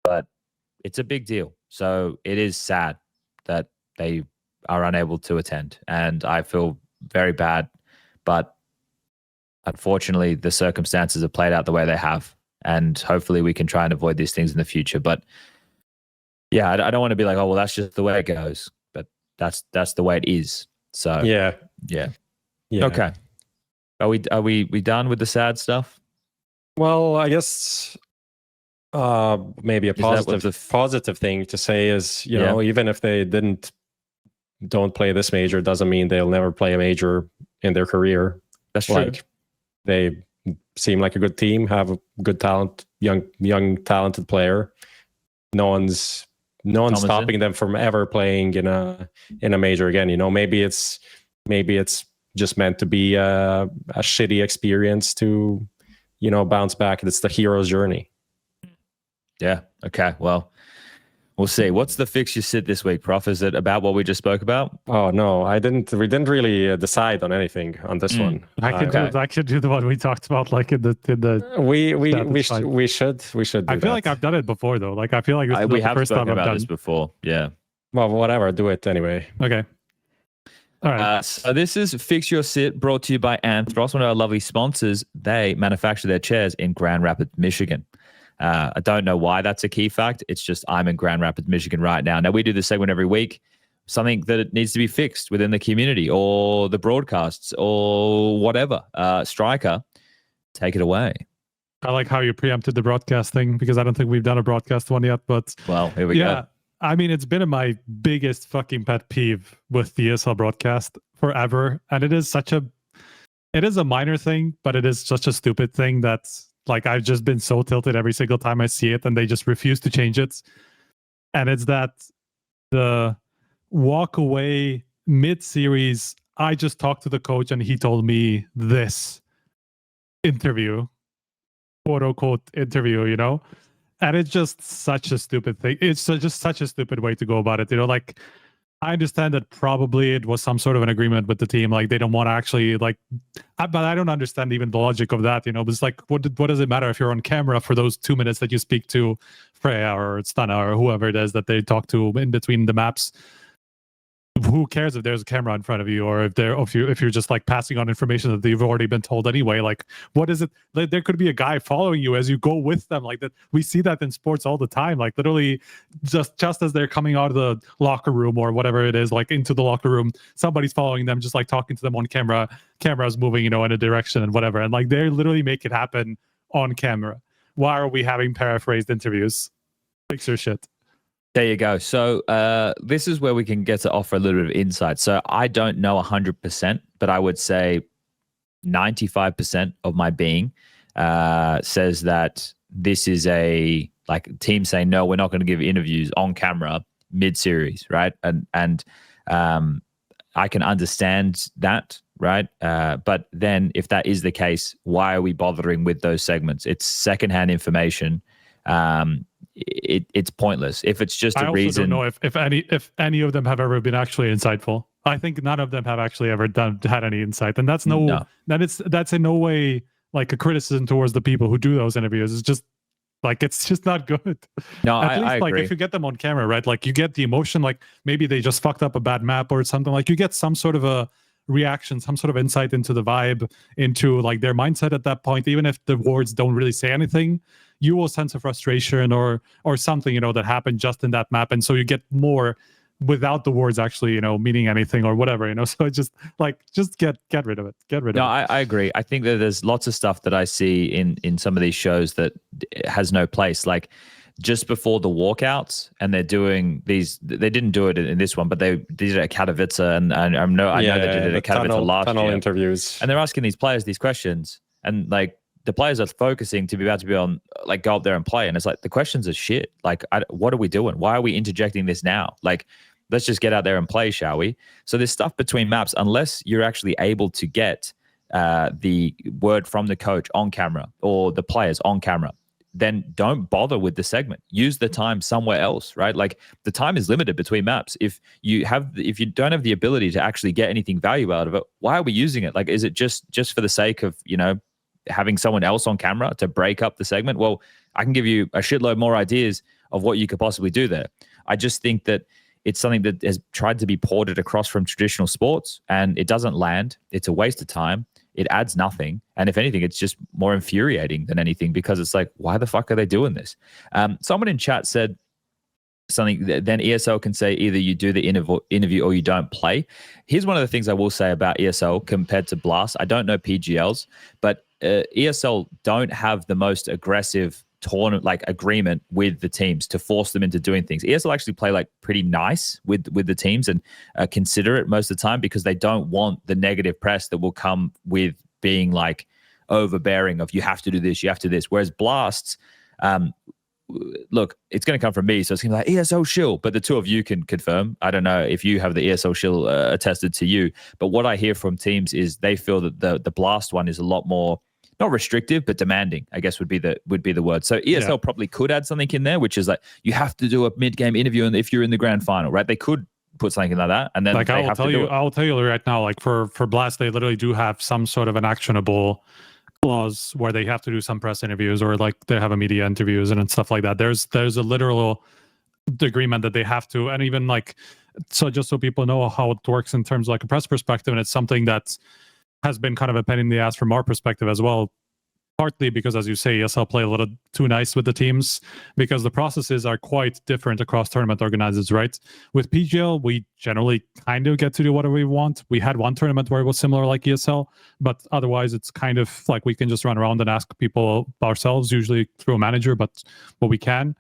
but it's a big deal. So it is sad that they are unable to attend, and I feel very bad, but unfortunately the circumstances have played out the way they have, and hopefully we can try and avoid these things in the future. But yeah, I don't want to be oh, well, that's just the way it goes, but that's the way it is. So yeah. Okay. Are we done with the sad stuff? Well, I guess maybe a positive thing to say is, even if they don't play this major, doesn't mean they'll never play a major in their career. That's true. They seem like a good team, have a good talent, young talented player. No one's stopping them from ever playing in a major again. Maybe it's just meant to be a shitty experience to bounce back. It's the hero's journey. Yeah. Okay. Well, we'll see. What's the fix you sit this week, Prof? Is it about what we just spoke about? Oh no, we didn't really decide on anything on this one. I could do the one we talked about, in the we should do I feel like I've done it before though. I feel like this is we the have first time spoken I've about done this before. Yeah. Well, whatever. Do it anyway. Okay. All right. So this is Fix Your Sit, brought to you by Anthros, one of our lovely sponsors. They manufacture their chairs in Grand Rapids, Michigan. I don't know why that's a key fact. It's just I'm in Grand Rapids, Michigan right now. Now, we do this segment every week, something that it needs to be fixed within the community or the broadcasts or whatever. Striker, take it away. I like how you preempted the broadcast thing, because I don't think we've done a broadcast one yet. But well, here we go. It's been my biggest fucking pet peeve with the ESL broadcast forever. And it is a minor thing, but it is such a stupid thing that's I've just been so tilted every single time I see it, and they just refuse to change it. And it's that the walk away mid-series I just talked to the coach and he told me this interview, quote unquote interview, you know? And it's just such a stupid thing. It's just such a stupid way to go about it, you know? Like, I understand that probably it was some sort of an agreement with the team. Like, they don't want to actually, like, but I don't understand even the logic of that, you know? But it's like, what does it matter if you're on camera for those 2 minutes that you speak to Freya or Astana or whoever it is that they talk to in between the maps? Who cares if there's a camera in front of you, or if you're just like passing on information that you've already been told anyway? Like, what is it? Like, there could be a guy following you as you go with them, like that. We see that in sports all the time. Like, literally, just as they're coming out of the locker room or whatever it is, like into the locker room, somebody's following them, just like talking to them on camera. Camera's moving, you know, in a direction and whatever, and like they literally make it happen on camera. Why are we having paraphrased interviews? Fix your shit. There you go. So this is where we can get to offer a little bit of insight. So I don't know 100%, but I would say 95% of my being says that this is a team saying, no, we're not going to give interviews on camera mid-series, right? And I can understand that, right? But then if that is the case, why are we bothering with those segments? It's secondhand information. It's pointless if it's just a reason. I don't know if any of them have ever been actually insightful. I think none of them have actually ever had any insight, and that's that's in no way like a criticism towards the people who do those interviews. It's just like, it's just not good. No, At least I like agree. if you get them on camera, right? Like, you get the emotion, like maybe they just fucked up a bad map or something. Like, you get some sort of a reaction, some sort of insight into the vibe, into like their mindset at that point. Even if the words don't really say anything, you will sense a frustration or something, you know, that happened just in that map, and so you get more without the words actually, you know, meaning anything or whatever, you know. So it's just get rid of it. Get rid of it. No, I agree. I think that there's lots of stuff that I see in some of these shows that has no place. Like, just before the walkouts, and they're doing these. They didn't do it in this one, but they did it at Katowice, and I know they did it at Katowice last year. Interviews, and they're asking these players these questions, and like the players are focusing to be about to be on, like, go up there and play, and it's like the questions are shit. Like, what are we doing? Why are we interjecting this now? Like, let's just get out there and play, shall we? So this stuff between maps, unless you're actually able to get the word from the coach on camera or the players on camera, then don't bother with the segment. Use the time somewhere else, right? Like, the time is limited between maps. If you don't have the ability to actually get anything valuable out of it, why are we using it? Like, is it just for the sake of, you know, having someone else on camera to break up the segment? Well, I can give you a shitload more ideas of what you could possibly do there. I just think that it's something that has tried to be ported across from traditional sports, and it doesn't land. It's a waste of time. It adds nothing. And if anything, it's just more infuriating than anything, because it's like, why the fuck are they doing this? Someone in chat said something, then ESL can say either you do the interview or you don't play. Here's one of the things I will say about ESL compared to Blast. I don't know PGLs, but ESL don't have the most aggressive tournament agreement with the teams to force them into doing things. ESL actually play like pretty nice with the teams and considerate most of the time, because they don't want the negative press that will come with being like overbearing of, you have to do this, you have to do this. Whereas Blasts, look, it's going to come from me, so it's going to be like ESL shill, but the two of you can confirm. I don't know if you have the ESL shill attested to you, but what I hear from teams is they feel that the Blast one is a lot more, not restrictive, but demanding, I guess would be the word. So ESL probably could add something in there, which is like, you have to do a mid-game interview, and if you're in the grand final, right? They could put something like that, and then like, I'll tell you right now, like for Blast, they literally do have some sort of an actionable clause where they have to do some press interviews, or like they have a media interviews and stuff like that. There's a literal agreement that they have to, and even like, so just so people know how it works in terms of like a press perspective, and it's something that has been kind of a pain in the ass from our perspective as well, partly because, as you say, ESL play a little too nice with the teams, because the processes are quite different across tournament organizers, right? With PGL, we generally kind of get to do whatever we want. We had one tournament where it was similar like ESL, but otherwise it's kind of like we can just run around and ask people ourselves, usually through a manager, but we can.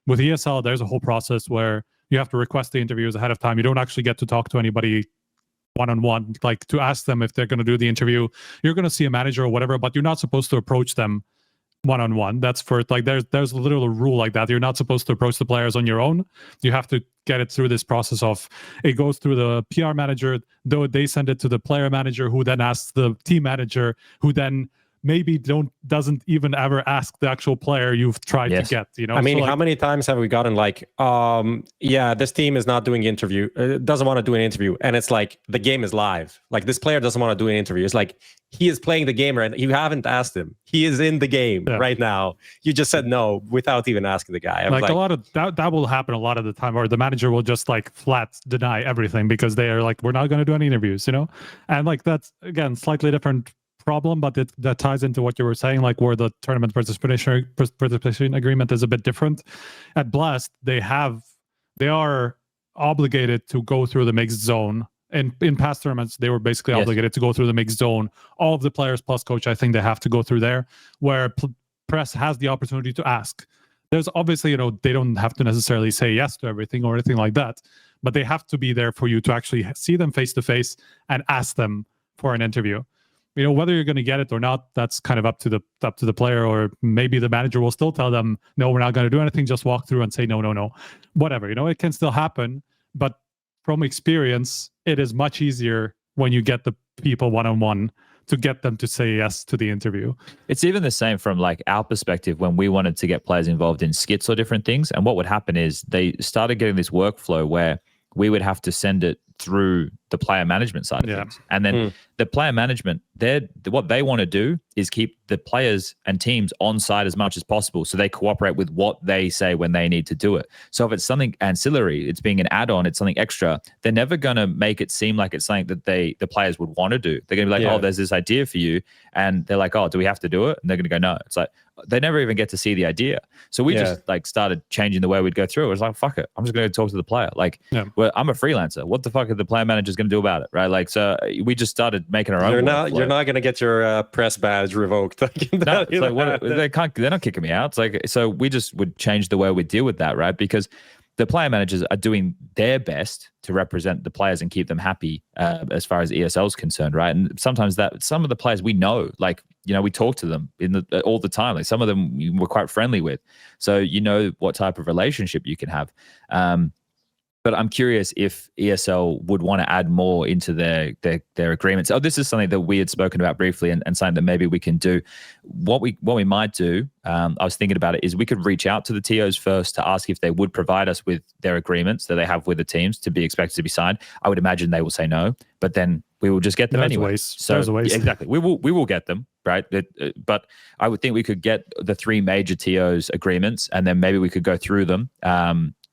With ESL, there's a whole process where you have to request the interviews ahead of time. You don't actually get to talk to anybody one-on-one, like to ask them if they're going to do the interview. You're going to see a manager or whatever, but you're not supposed to approach them one-on-one. That's for like, there's a literal rule like that. You're not supposed to approach the players on your own. You have to get it through this process of it goes through the PR manager, though they send it to the player manager, who then asks the team manager, who then maybe doesn't even ever ask the actual player you've tried to get, you know? I mean, So, like, how many times have we gotten like, yeah, this team is not doing interview, doesn't want to do an interview. And it's like, the game is live. Like, this player doesn't want to do an interview. It's like, he is playing the game right now. You haven't asked him. He is in the game right now. You just said no without even asking the guy. Like a lot of that will happen a lot of the time, or the manager will just like flat deny everything because they are like, we're not going to do any interviews, you know? And like, that's again, slightly different problem, but that ties into what you were saying, like where the tournament participation agreement is a bit different. At BLAST, they are obligated to go through the mixed zone. And in past tournaments, they were basically obligated to go through the mixed zone. All of the players plus coach, I think they have to go through there, where press has the opportunity to ask. There's obviously, you know, they don't have to necessarily say yes to everything or anything like that, but they have to be there for you to actually see them face to face and ask them for an interview. You know, whether you're going to get it or not, that's kind of up to the player, or maybe the manager will still tell them, no, we're not going to do anything. Just walk through and say no, whatever. You know, it can still happen, but from experience, it is much easier when you get the people one-on-one to get them to say yes to the interview. It's even the same from like our perspective when we wanted to get players involved in skits or different things. And what would happen is they started getting this workflow where we would have to send it through the player management side of things. And then the player management, what they want to do is keep the players and teams on side as much as possible so they cooperate with what they say when they need to do it. So if it's something ancillary, it's being an add-on, it's something extra, they're never going to make it seem like it's something that the players would want to do. They're going to be like, oh, there's this idea for you. And they're like, oh, do we have to do it? And they're going to go, no. It's like, they never even get to see the idea. So we just like started changing the way we'd go through. It was like, fuck it. I'm just going to talk to the player. Like, well, I'm a freelancer. What the fuck are the player managers going to do about it? Right. Like, so we just started making our own. You're not going to get your press badge revoked. No, it's like, what, they're not kicking me out. It's like, so we just would change the way we deal with that. Right. Because the player managers are doing their best to represent the players and keep them happy as far as ESL is concerned, right? And sometimes some of the players we know, like, you know, we talk to them all the time. Like some of them we're quite friendly with, so you know what type of relationship you can have. But I'm curious if ESL would want to add more into their agreements. Oh, this is something that we had spoken about briefly, and something that maybe we can do. What we might do, I was thinking about it, is we could reach out to the TOs first to ask if they would provide us with their agreements that they have with the teams to be expected to be signed. I would imagine they will say no, but then we will just get them anyway. So exactly, we will get them, right? But I would think we could get the 3 major TOs agreements, and then maybe we could go through them.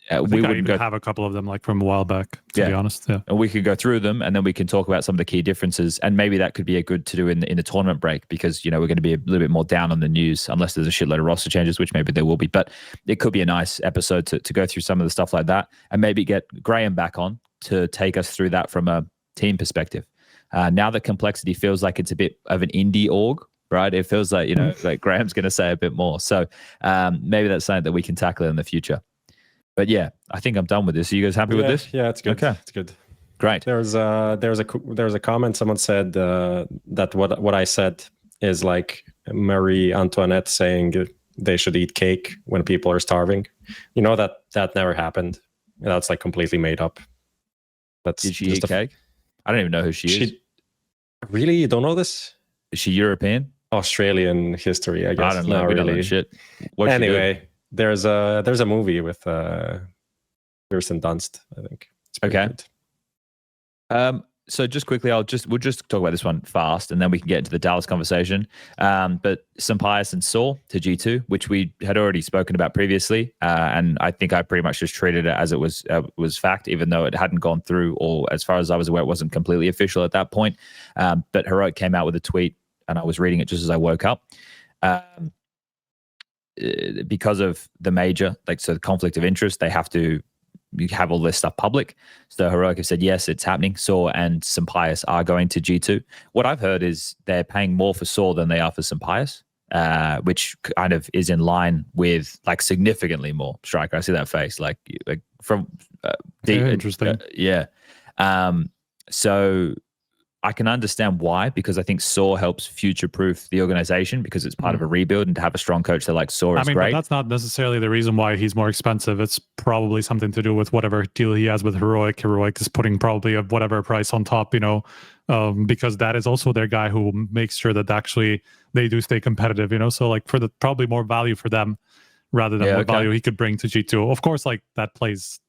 We would have a couple of them like from a while back, to be honest. Yeah, and we could go through them, and then we can talk about some of the key differences, and maybe that could be a good to do in the tournament break, because you know we're going to be a little bit more down on the news unless there's a shitload of roster changes, which maybe there will be. But it could be a nice episode to go through some of the stuff like that, and maybe get Graham back on to take us through that from a team perspective. Now that Complexity feels like it's a bit of an indie org, right? It feels like, you know, like Graham's going to say a bit more. So maybe that's something that we can tackle in the future. But yeah, I think I'm done with this. Are you guys happy with this? Yeah, it's good. Okay, it's good. Great. There was a comment. Someone said that what I said is like Marie Antoinette saying they should eat cake when people are starving. You know, that never happened. That's like completely made up. Did she eat cake? I don't even know who she is. Really? You don't know this? Is she European? Australian history, I guess. I don't know. We don't know shit. Anyway, there's a movie with Kirsten Dunst, I think. Okay. So just quickly, we'll just talk about this one fast, and then we can get into the Dallas conversation. But SunpayUs and Saw to G2, which we had already spoken about previously, and I think I pretty much just treated it as it was fact, even though it hadn't gone through, or as far as I was aware, it wasn't completely official at that point. But Heroic came out with a tweet, and I was reading it just as I woke up. Because of the major, so the conflict of interest, they have to have all this stuff public. So Heroic have said, yes, it's happening. Saw and SunpayUs are going to G2. What I've heard is they're paying more for Saw than they are for SunpayUs, which kind of is in line with significantly more. Striker, I see that face. From interesting. yeah. So I can understand why, because I think Saw helps future-proof the organization because it's part of a rebuild, and to have a strong coach that like Saw is great. But that's not necessarily the reason why he's more expensive. It's probably something to do with whatever deal he has with Heroic. Heroic is putting probably a whatever price on top, because that is also their guy who makes sure that actually they do stay competitive, So like for the probably more value for them rather than what value he could bring to G2. Of course, like that plays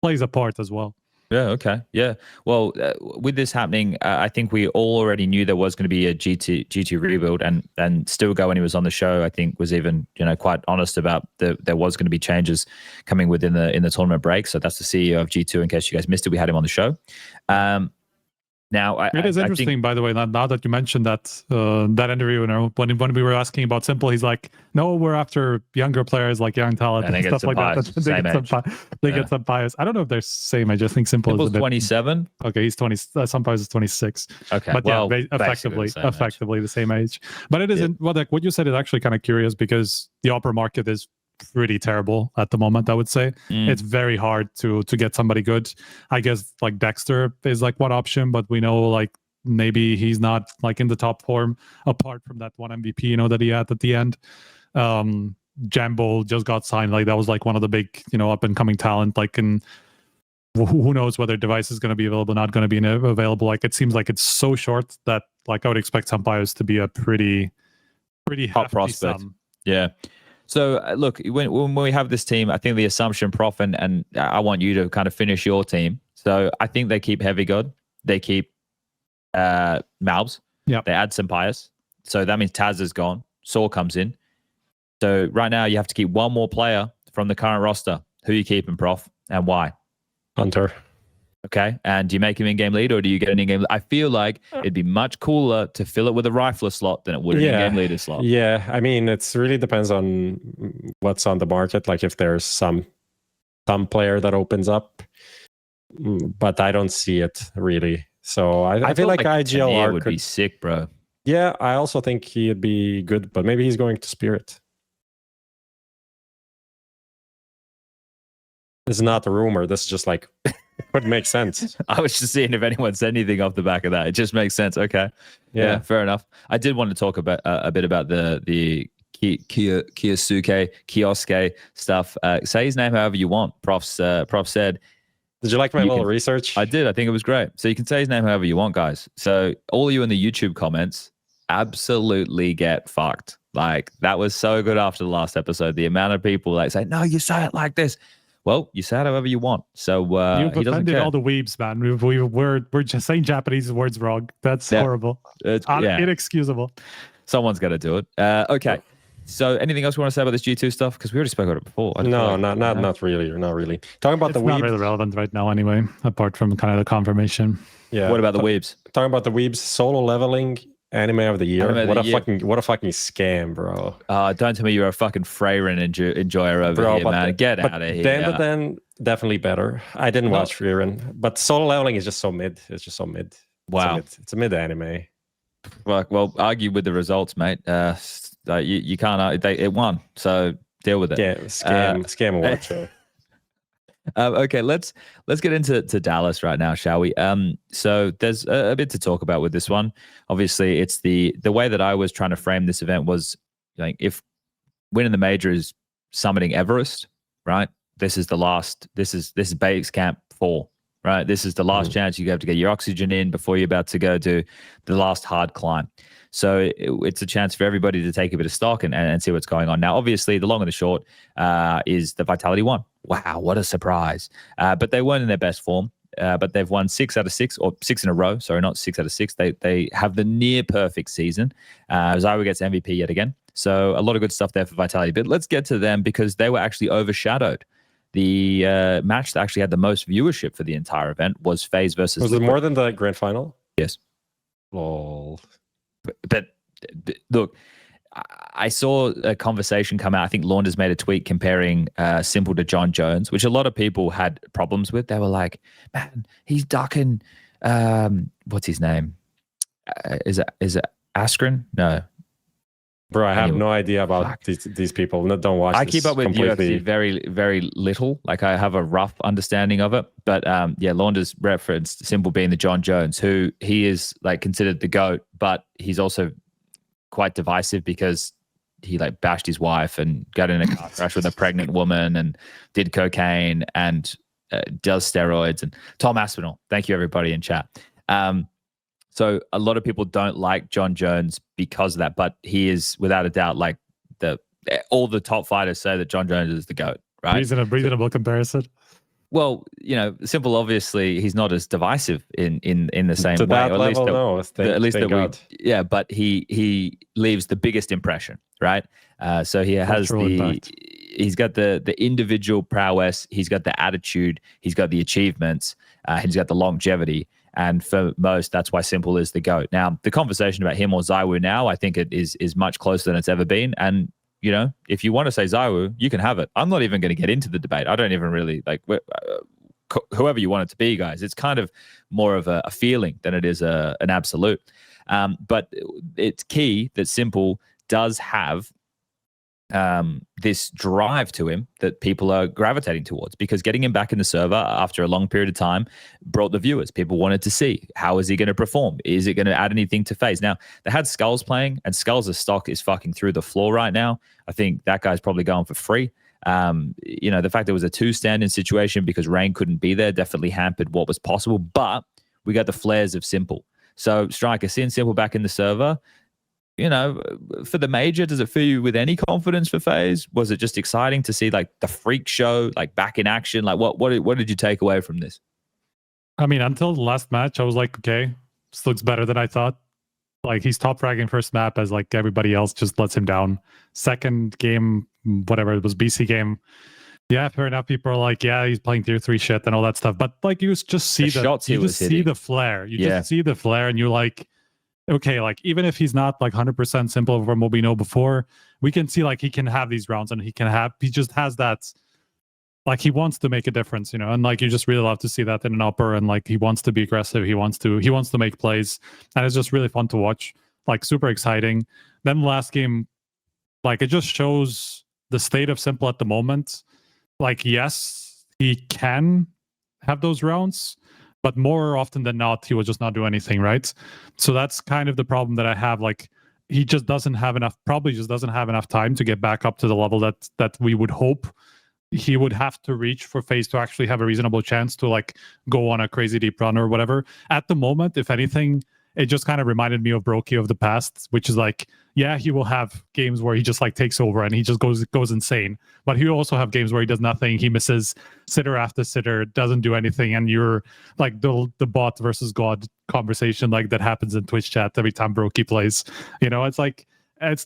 a part as well. Yeah, okay. Yeah. Well, with this happening, I think we all already knew there was going to be a G2 rebuild, and Stilgo, when he was on the show, I think was even, quite honest about there was going to be changes coming within the tournament break. So that's the CEO of G2, in case you guys missed it. We had him on the show. Now, it is interesting, by the way, now that you mentioned that interview, when we were asking about s1mple, he's like, no, we're after younger players, like young talent and stuff like that. They get some bias. I don't know if they're same age. I think s1mple is 27. Okay, he's 20. SunpayUs is 26. Okay, but well, effectively the same age. But it isn't. Well, like what you said is actually kind of curious, because the upper market is pretty terrible at the moment. I would say it's very hard to get somebody good. I guess like Dexter is like one option, but we know like maybe he's not like in the top form apart from that one MVP that he had at the end. Jambo just got signed, like that was like one of the big up and coming talent, like, and who knows whether device is going to be available, not going to be available. Like it seems like it's so short that like I would expect SunpayUs to be a pretty hot prospect. Yeah. So look, when we have this team, I think the assumption, Prof, and I want you to kind of finish your team. So I think they keep Heavy God, they keep Malbs, they add SunpayUs. So that means Taz is gone. Saw comes in. So right now you have to keep one more player from the current roster. Who you keeping, Prof, and why? Hunter. Okay, and do you make him in-game lead, or do you get an in-game lead? I feel like it'd be much cooler to fill it with a rifler slot than it would an in-game leader slot. Yeah, I mean, it's really depends on what's on the market. Like if there's some player that opens up, but I don't see it really. So I feel like IGLR would be sick, bro. Yeah, I also think he'd be good, but maybe he's going to Spirit. This is not a rumor. This is just like would make sense. I was just seeing if anyone said anything off the back of that. It just makes sense. Okay. Yeah, fair enough. I did want to talk about a bit about the Kioske stuff. Say his name however you want. Prof said. Did you like my little research? I did. I think it was great. So you can say his name however you want, guys. So all of you in the YouTube comments, absolutely get fucked. Like that was so good after the last episode. The amount of people like say, no, you say it like this. Well, you say it however you want. So you've offended all the weebs, man. We're just saying Japanese words wrong. That's horrible. It's inexcusable. Someone's got to do it. Okay. So anything else you want to say about this G2 stuff? Because we already spoke about it before. No, not really. Not really. Talking about the weebs. It's not really relevant right now anyway, apart from kind of the confirmation. Yeah. What about the weebs? Talking about the weebs, solo leveling. Anime of the year. What a fucking scam, bro. Don't tell me you're a fucking Freyren enjoyer over here, man. Get out of here. Then definitely better. I didn't watch Freyren, but solo leveling is just so mid. It's just so mid. Wow. It's a mid anime. Well, argue with the results, mate. You can't. It won, so deal with it. Yeah, scam watch. Okay, let's get into Dallas right now, shall we? So there's a bit to talk about with this one. Obviously, it's the way that I was trying to frame this event was like, if winning the major is summiting Everest, right? This is the last. This is base camp 4, right? This is the last chance you have to get your oxygen in before you're about to go do the last hard climb. So it's a chance for everybody to take a bit of stock and see what's going on. Now, obviously, the long and the short is the Vitality won. Wow, what a surprise. But they weren't in their best form. But they've won 6 out of 6, or 6 in a row. Sorry, not 6 out of 6. They have the near perfect season. Zyra gets MVP yet again. So a lot of good stuff there for Vitality. But let's get to them, because they were actually overshadowed. The match that actually had the most viewership for the entire event was FaZe versus... Was it more than the grand final? Yes. Lol. But look, I saw a conversation come out. I think Launders made a tweet comparing s1mple to John Jones, which a lot of people had problems with. They were like, man, he's ducking... what's his name? Is it Askren? No. Bro, I have Anyway. no idea about these people. No, don't watch. I this keep up with completely. UFC very, very little. Like I have a rough understanding of it, but yeah, Launders referenced s1mple being the John Jones, who he is like considered the GOAT, but he's also quite divisive because he like bashed his wife and got in a car crash with a pregnant woman and did cocaine and does steroids. And Tom Aspinall, thank you everybody in chat. So a lot of people don't like John Jones because of that, but he is without a doubt like all the top fighters say that John Jones is the GOAT, right? Reasonable comparison. Well, you know, s1mple obviously he's not as divisive in the same To way. that Or level, no. at least that God. yeah, but he leaves the biggest impression, right? So he has Cultural impact. he's got the individual prowess, he's got the attitude, he's got the achievements, he's got the longevity. And for most, that's why s1mple is the GOAT. Now, the conversation about him or ZywOo now, I think it is much closer than it's ever been. And, you know, if you want to say ZywOo, you can have it. I'm not even going to get into the debate. I don't even really, like, whoever you want it to be, guys. It's kind of more of a feeling than it is an absolute. But it's key that s1mple does have this drive to him that people are gravitating towards, because getting him back in the server after a long period of time brought the viewers. People wanted to see, how is he going to perform? Is it going to add anything to FaZe? Now, they had Skulls playing, and Skulls' stock is fucking through the floor right now. I think that guy's probably going for free. You know, the fact there was a 2 stand-in situation because Rain couldn't be there definitely hampered what was possible, but we got the flares of s1mple. So, Striker, seeing s1mple back in the server, you know, for the major, does it fill you with any confidence for FaZe? Was it just exciting to see like the freak show, like back in action? Like what did you take away from this? I mean, until the last match, I was like, okay, this looks better than I thought. Like he's top fragging first map as like everybody else just lets him down. Second game, whatever it was, BC game. Yeah, fair enough. People are like, yeah, he's playing tier 3 shit and all that stuff. But like you just see the flare. You just see the flare and you're like, okay, like even if he's not like 100% s1mple from what we know before, we can see like he can have these rounds and he just has that, like he wants to make a difference, you know, and like you just really love to see that in an upper, and like he wants to be aggressive, he wants to make plays, and it's just really fun to watch, like super exciting. Then the last game, like it just shows the state of s1mple at the moment. Like yes, he can have those rounds, but more often than not, he will just not do anything, right? So that's kind of the problem that I have. Like, he just doesn't have enough, probably just doesn't have enough time to get back up to the level that we would hope he would have to reach for FaZe to actually have a reasonable chance to like go on a crazy deep run or whatever. At the moment, if anything, it just kind of reminded me of Burchill of the past, which is like, yeah, he will have games where he just like takes over and he just goes insane. But he will also have games where he does nothing. He misses sitter after sitter, doesn't do anything, and you're like the bot versus God conversation like that happens in Twitch chat every time Brokey plays. You know, it's like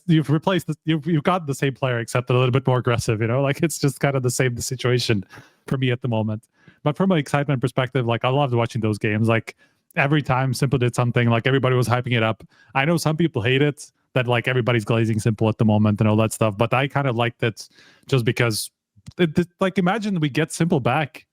you've replaced you've got the same player except a little bit more aggressive. You know, like it's just kind of the same situation for me at the moment. But from an excitement perspective, like I loved watching those games. Like every time s1mple did something, like everybody was hyping it up. I know some people hate it, that like everybody's glazing s1mple at the moment and all that stuff, but I kind of liked it just because like imagine we get s1mple back.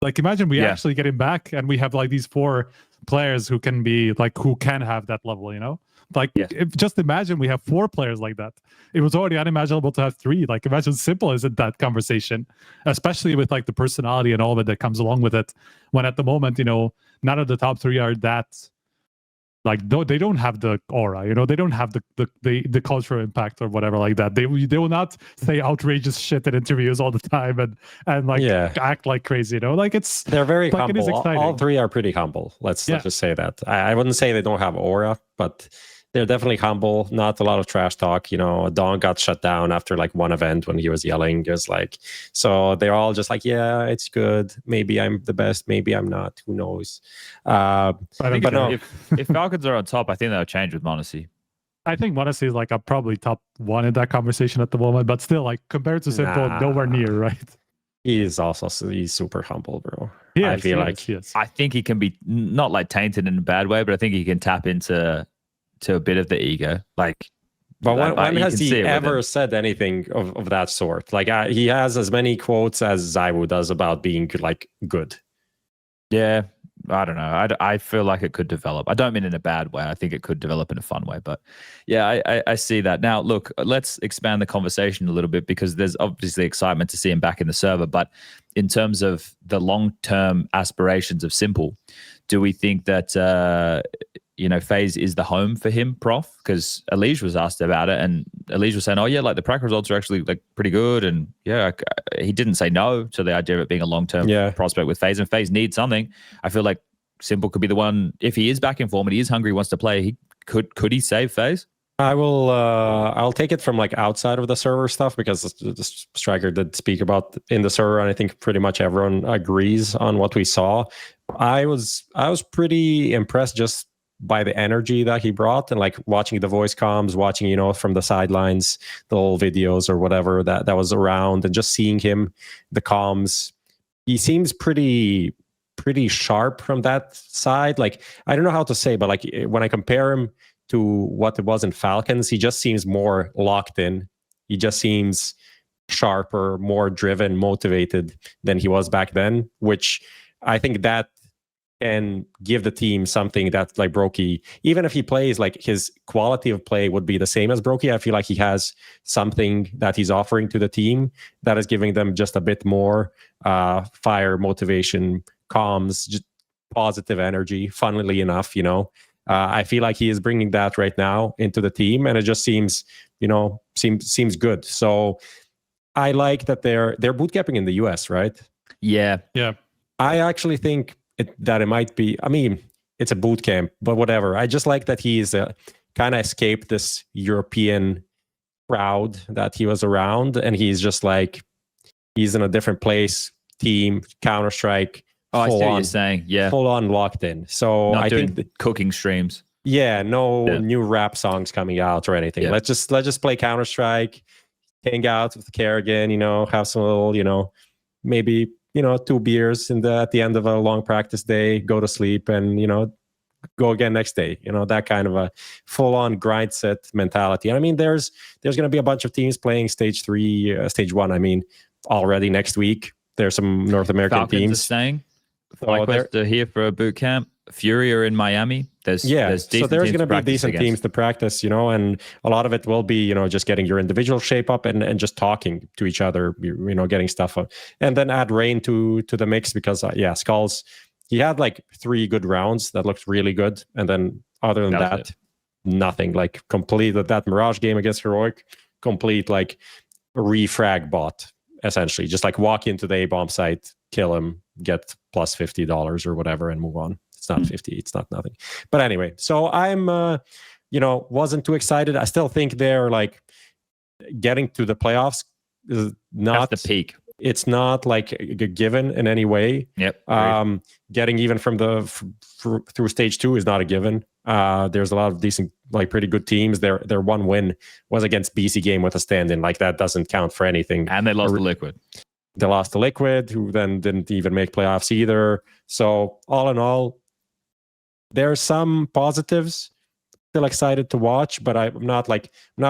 Like imagine we actually get him back and we have like these 4 players who can be like, who can have that level, you know? Like just imagine we have 4 players like that. It was already unimaginable to have 3. Like imagine s1mple is in that conversation, especially with like the personality and all of it that comes along with it. When at the moment, you know, none of the top 3 are that, like they don't have the aura, you know, they don't have the cultural impact or whatever like that. They will not say outrageous shit in interviews all the time and like act like crazy, you know, like they're very like, humble. it is exciting. All 3 are pretty humble. Let's just say that. I wouldn't say they don't have aura, but they're definitely humble. Not a lot of trash talk. You know, Donk got shut down after like one event when he was yelling. Just like, so they're all just like, yeah, it's good. Maybe I'm the best. Maybe I'm not. Who knows? But no. If Falcons are on top, I think that'll change with m0NESY. I think m0NESY is like a probably top 1 in that conversation at the moment, but still, like compared to s1mple, nowhere near, right? He's super humble, bro. Yeah, I feel like I think he can be not like tainted in a bad way, but I think he can tap into a bit of the ego. Like, but when has he ever said anything of that sort? Like he has as many quotes as ZywOo does about being like good. Yeah, I don't know. I feel like it could develop. I don't mean in a bad way. I think it could develop in a fun way. But yeah, I see that. Now, look, let's expand the conversation a little bit because there's obviously excitement to see him back in the server. But in terms of the long-term aspirations of s1mple, do we think that, FaZe is the home for him, Prof? Because Elige was asked about it, and Elige was saying, oh, yeah, like the prac results are actually like pretty good. And yeah, he didn't say no to the idea of it being a long-term prospect with FaZe, and FaZe needs something. I feel like s1mple could be the one, if he is back in form and he is hungry, wants to play, could he save FaZe? I'll take it from like outside of the server stuff, because the striker did speak about in the server, and I think pretty much everyone agrees on what we saw. I was pretty impressed just by the energy that he brought, and like watching the voice comms, watching, from the sidelines, the old videos or whatever that was around, and just seeing him, the comms, he seems pretty sharp from that side. Like, I don't know how to say, but like when I compare him to what it was in Falcons, he just seems more locked in. He just seems sharper, more driven, motivated than he was back then, which I think that can give the team something that like Brokey, even if he plays, like his quality of play would be the same as Brokey. I feel like he has something that he's offering to the team that is giving them just a bit more fire, motivation, comms, just positive energy. Funnily enough, I feel like he is bringing that right now into the team, and it just seems good. So I like that they're bootcamping in the US, right? Yeah. I actually think that it might be, I mean, it's a boot camp, but whatever. I just like that he's kind of escaped this European crowd that he was around, and he's just like, he's in a different place, team, Counter-Strike. Oh, I see what you're saying. Yeah. Full on locked in. So Not I doing think cooking streams. Yeah, new rap songs coming out or anything. Yeah. Let's just play Counter-Strike, hang out with karrigan, have some little, maybe 2 beers at the end of a long practice day, go to sleep, and go again next day. That kind of a full-on grind set mentality. And I mean, there's going to be a bunch of teams playing stage 1. I mean, already next week. There's some North American Falcons teams are staying. So they're here for a boot camp. Fury are in Miami. There's so there's going to be decent teams to practice, and a lot of it will be, just getting your individual shape up and just talking to each other, getting stuff up. And then add Rain to the mix, because Skulls, he had like 3 good rounds that looked really good, and then other than that nothing. Like complete that Mirage game against Heroic, complete like refrag bot, essentially. Just like walk into the A-bomb site, kill him, get plus $50 or whatever, and move on. It's not 50, it's not nothing. But anyway, so I'm wasn't too excited. I still think they're like getting to the playoffs is not the peak. It's not like a given in any way. Yep. Getting even from through stage 2 is not a given. There's a lot of decent, like pretty good teams. Their one win was against BC Game with a stand-in. Like that doesn't count for anything. And they lost to Liquid. They lost to Liquid, who then didn't even make playoffs either. So all in all, there's some positives. Still excited to watch, but I'm not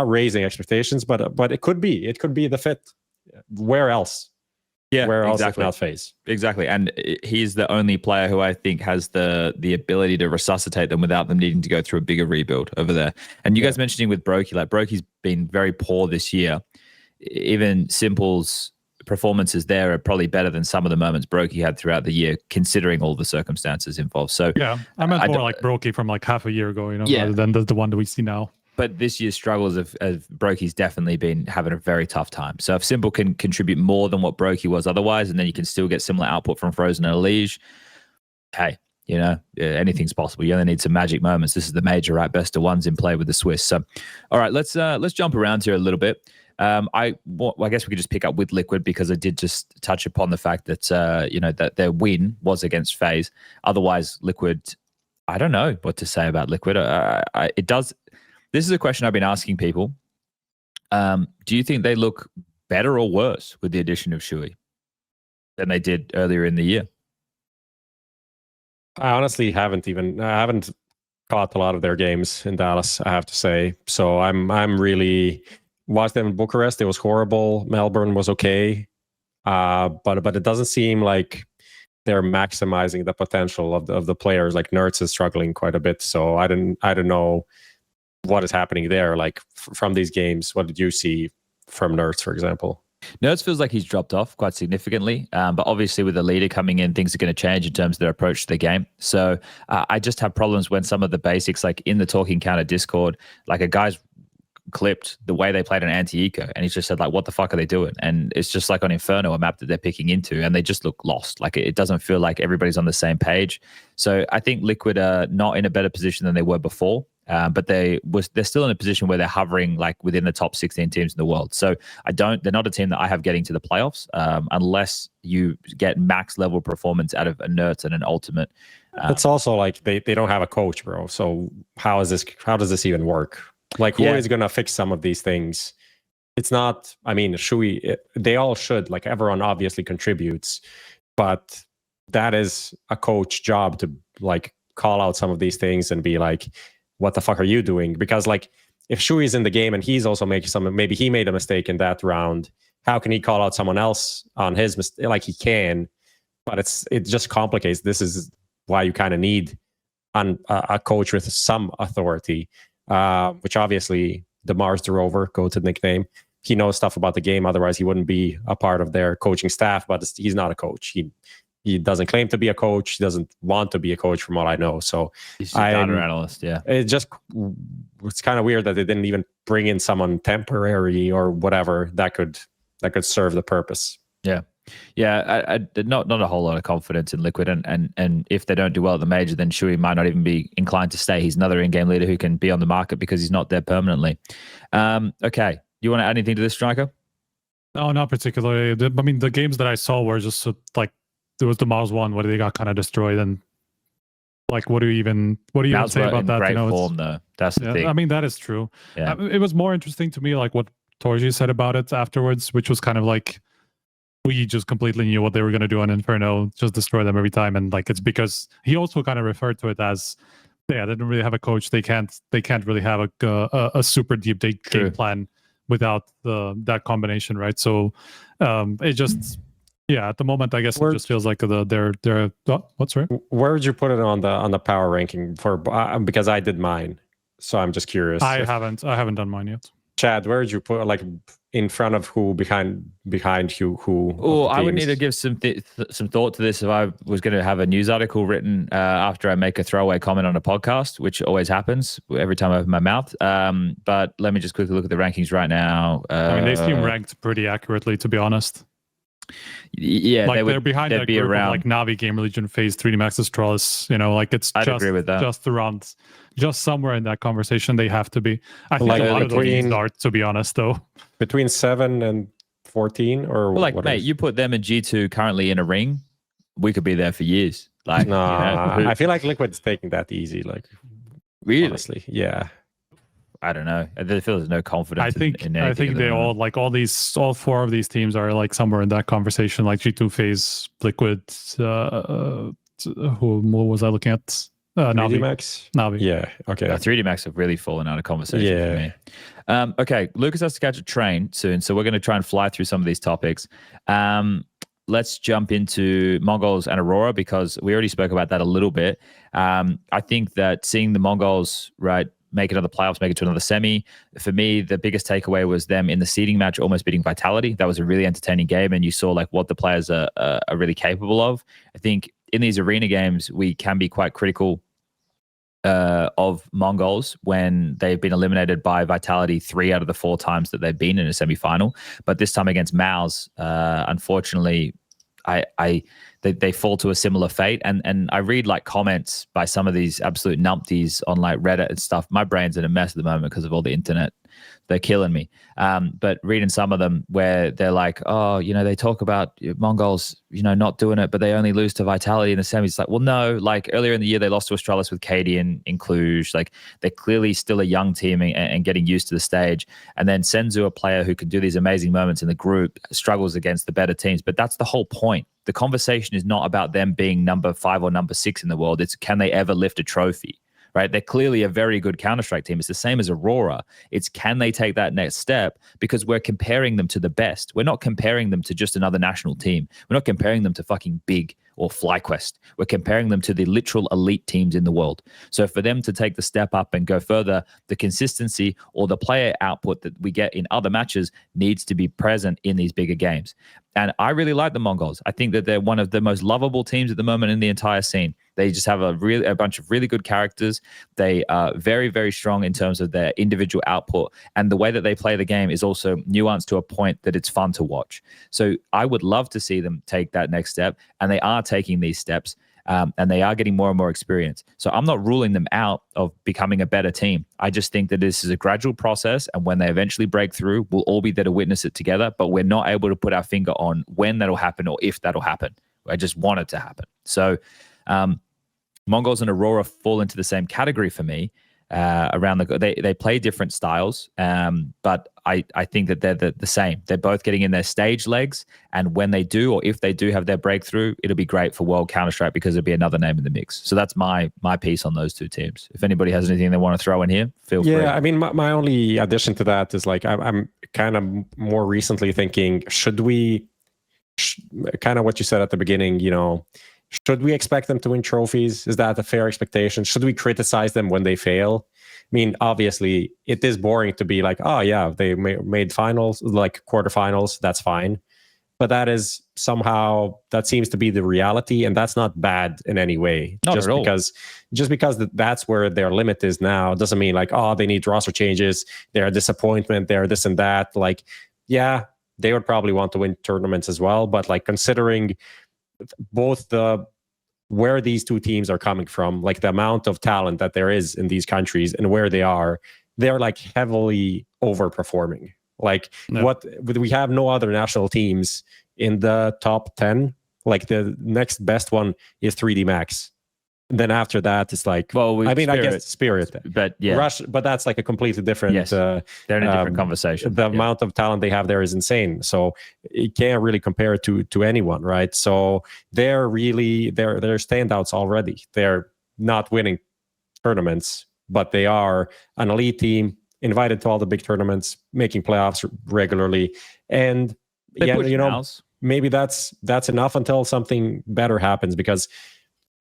raising expectations. But it could be the fit. Where else? Yeah, where else exactly. if not FaZe? Exactly, and he's the only player who I think has the ability to resuscitate them without them needing to go through a bigger rebuild over there. And you guys mentioning with Brokey, like Brokey's been very poor this year. Even s1mple's performances there are probably better than some of the moments Brokey had throughout the year, considering all the circumstances involved. So yeah, I meant more like Brokey from like half a year ago, rather than the one that we see now. But this year's struggles of Brokey's definitely been having a very tough time. So if s1mple can contribute more than what Brokey was otherwise, and then you can still get similar output from Frozen and Elige, hey, anything's possible. You only need some magic moments. This is the major, right? Best of ones in play with the Swiss. So, all right, let's jump around here a little bit. I guess we could just pick up with Liquid, because I did just touch upon the fact that that their win was against FaZe. Otherwise, Liquid, I don't know what to say about Liquid. It does. This is a question I've been asking people. Do you think they look better or worse with the addition of siuhy than they did earlier in the year? I honestly haven't caught a lot of their games in Dallas, I have to say. So I'm really watched them in Bucharest. It was horrible. Melbourne was okay, but it doesn't seem like they're maximizing the potential of the players. Like Nerds is struggling quite a bit, so I don't know what is happening there. Like from these games, what did you see from Nerds, for example? Nerds feels like he's dropped off quite significantly, but obviously with the leader coming in, things are going to change in terms of their approach to the game. So I just have problems when some of the basics, like in the Talking Counter Discord, like a guy's clipped the way they played an anti-eco, and he's just said like, what the fuck are they doing? And it's just like on Inferno, a map that they're picking into, and they just look lost. Like it doesn't feel like everybody's on the same page. So I think Liquid are not in a better position than they were before. But they're still in a position where they're hovering like within the top 16 teams in the world. So they're not a team that I have getting to the playoffs unless you get max level performance out of a Nerds and an Ultimate. It's also like they don't have a coach, bro. So how does this even work? Like who is going to fix some of these things? It's not, I mean, siuhy, they all should, like everyone obviously contributes, but that is a coach job to like call out some of these things and be like, what the fuck are you doing? Because like if siuhy is in the game and he's also making maybe he made a mistake in that round, how can he call out someone else on his mistake? Like he can, but it just complicates. This is why you kind of need a coach with some authority, which obviously DeMars the Rover, go to nickname. He knows stuff about the game. Otherwise he wouldn't be a part of their coaching staff, but he's not a coach. He doesn't claim to be a coach. He doesn't want to be a coach from what I know. So he's a data analyst, yeah. It's kind of weird that they didn't even bring in someone temporary or whatever that could serve the purpose. Yeah. Yeah, I not a whole lot of confidence in Liquid, and if they don't do well at the major, then siuhy might not even be inclined to stay. He's another in-game leader who can be on the market because he's not there permanently. Okay, you want to add anything to this, Striker? No, not particularly. I mean, the games that I saw were just like, there was the Mars one where they got kind of destroyed, and like, what do you even say about that? Great form, though. That's the thing. I mean, that is true. Yeah. It was more interesting to me, like what Torji said about it afterwards, which was kind of like, we just completely knew what they were going to do on Inferno, just destroy them every time, and like it's because he also kind of referred to it as, they didn't really have a coach. They can't really have a super deep game plan without that combination, right? So it just. Yeah, at the moment, I guess it just feels like they're what's right? Where would you put it on the power ranking for? Because I did mine, so I'm just curious. I haven't done mine yet. Chad, where would you put, like, in front of who, behind who? Oh, I would need to give some thought to this if I was going to have a news article written after I make a throwaway comment on a podcast, which always happens every time I open my mouth. But let me just quickly look at the rankings right now. I mean, they seem ranked pretty accurately, to be honest. Yeah, like they're behind that group around. Of like Navi, Game Religion, FaZe, 3D Max, Astralis. You know, like it's agree with that. Just around, just somewhere in that conversation they have to be. I think like a lot of the teams are, to be honest, though. Between 7 and 14, or well, like, mate, you put them and G2 currently in a ring, we could be there for years. Like, no, you know, I feel like Liquid's taking that easy. Like, really, honestly, yeah. I don't know. I feel there's no confidence. I think they all, like, all four of these teams are like somewhere in that conversation. Like G2, FaZe, Liquid. Who was I looking at? 3D Max. Navi. Yeah. Okay. 3D Max have really fallen out of conversation for me. Okay, Lucas has to catch a train soon, so we're going to try and fly through some of these topics. Let's jump into MongolZ and Aurora because we already spoke about that a little bit. I think that seeing the MongolZ, right, make it to the playoffs, make it to another semi. For me, the biggest takeaway was them in the seeding match almost beating Vitality. That was a really entertaining game, and you saw like what the players are really capable of. I think in these arena games, we can be quite critical of MongolZ when they've been eliminated by Vitality 3 out of the 4 times that they've been in a semi-final. But this time against MOUZ, unfortunately, they fall to a similar fate. And I read like comments by some of these absolute numpties on like Reddit and stuff. My brain's in a mess at the moment because of all the internet. They're killing me. But reading some of them where they're like, oh, you know, they talk about MongolZ, you know, not doing it, but they only lose to Vitality in the semis. It's like, well, no, like earlier in the year, they lost to Astralis with Katie in Cluj. Like they're clearly still a young team and getting used to the stage. And then s1mple, a player who can do these amazing moments in the group, struggles against the better teams. But that's the whole point. The conversation is not about them being number 5 or number 6 in the world. It's can they ever lift a trophy? Right? They're clearly a very good Counter-Strike team. It's the same as Aurora. It's can they take that next step? Because we're comparing them to the best. We're not comparing them to just another national team. We're not comparing them to fucking Big or FlyQuest. We're comparing them to the literal elite teams in the world. So for them to take the step up and go further, the consistency or the player output that we get in other matches needs to be present in these bigger games. And I really like the Mongols. I think that they're one of the most lovable teams at the moment in the entire scene. They just have a bunch of really good characters. They are very, very strong in terms of their individual output. And the way that they play the game is also nuanced to a point that it's fun to watch. So I would love to see them take that next step. And they are taking these steps. And they are getting more and more experience. So I'm not ruling them out of becoming a better team. I just think that this is a gradual process. And when they eventually break through, we'll all be there to witness it together. But we're not able to put our finger on when that'll happen or if that'll happen. I just want it to happen. So Mongols and Aurora fall into the same category for me. They play different styles, but I think that they're the same. They're both getting in their stage legs, and when they do, or if they do have their breakthrough, it'll be great for World Counter-Strike because it'll be another name in the mix. So that's my piece on those two teams. If anybody has anything they want to throw in here, feel free. Yeah, I mean, my only addition to that is like I'm kind of more recently thinking, should we, kind of what you said at the beginning, you know, should we expect them to win trophies? Is that a fair expectation? Should we criticize them when they fail? I mean, obviously, it is boring to be like, oh, yeah, they made finals, like quarterfinals. That's fine. But that is somehow, that seems to be the reality. And that's not bad in any way. Not just at all. Just because that's where their limit is now doesn't mean like, oh, they need roster changes. They're a disappointment. They're this and that. Like, yeah, they would probably want to win tournaments as well. But like considering both where these two teams are coming from, like the amount of talent that there is in these countries and where they are, they're like heavily overperforming. Like we have no other national teams in the top 10. Like the next best one is 3D Max. And then after that, it's like, I guess Spirit. But yeah, Rush, but that's like a completely different. Yes, they're in a different conversation. The amount of talent they have there is insane. So you can't really compare it to anyone, right? So they're standouts already. They're not winning tournaments, but they are an elite team, invited to all the big tournaments, making playoffs regularly, and maybe that's enough until something better happens. Because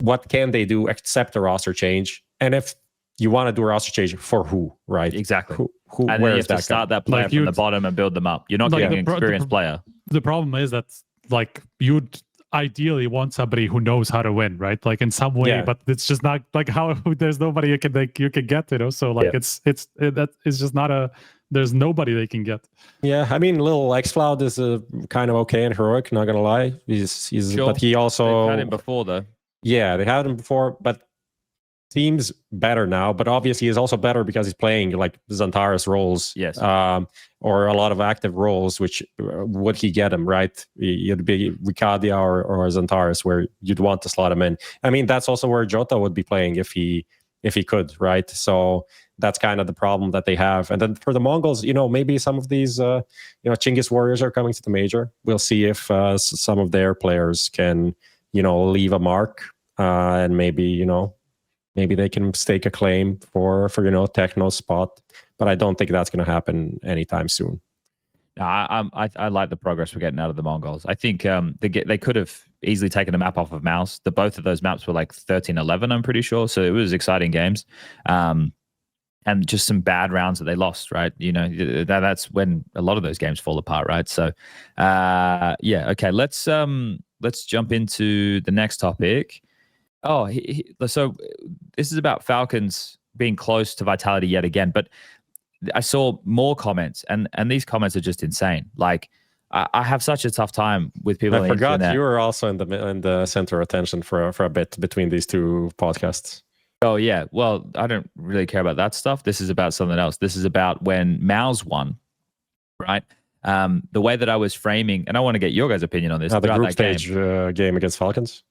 what can they do except a roster change? And if you want to do a roster change, for who, right? Exactly. Who and where then you is have to that start that player from the bottom and build them up. You're not getting an experienced player. The problem is that like you'd ideally want somebody who knows how to win, right? Like in some way, but it's just not like how there's nobody you can get, you know. So like it's just not there's nobody they can get. Yeah, I mean, little X-Cloud is kind of okay and heroic, not gonna lie. He's sure. But he also They've had him before though. Yeah, they had him before, but seems better now. But obviously, he's also better because he's playing like Xantares roles, or a lot of active roles. Which would he get him right? It'd be Ricadia or Xantares, where you'd want to slot him in. I mean, that's also where Jota would be playing if he could, right? So that's kind of the problem that they have. And then for the Mongols, you know, maybe some of these, Chinggis Warriors are coming to the major. We'll see if some of their players can, leave a mark, and maybe they can stake a claim for Techno's spot. But I don't think that's going to happen anytime soon. No, I like the progress we're getting out of the Mongols. I think they could have easily taken a map off of Mouse. Both of those maps were like 13-11, I'm pretty sure. So it was exciting games. And just some bad rounds that they lost, right? That's when a lot of those games fall apart, right? So, okay. Let's jump into the next topic. Oh, so this is about Falcons being close to Vitality yet again, but I saw more comments, and these comments are just insane. Like, I have such a tough time with people. I forgot you were also in the center of attention for a bit between these two podcasts. Oh yeah, well, I don't really care about that stuff. This is about something else. This is about when MongolZ won, right? The way that I was framing, and I want to get your guys' opinion on this. The group stage game against Falcons.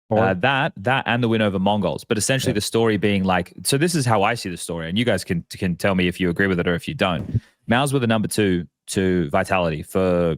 That and the win over Mongols, but essentially the story being like, so this is how I see the story, and you guys can tell me if you agree with it or if you don't. MongolZ were the number 2 to Vitality for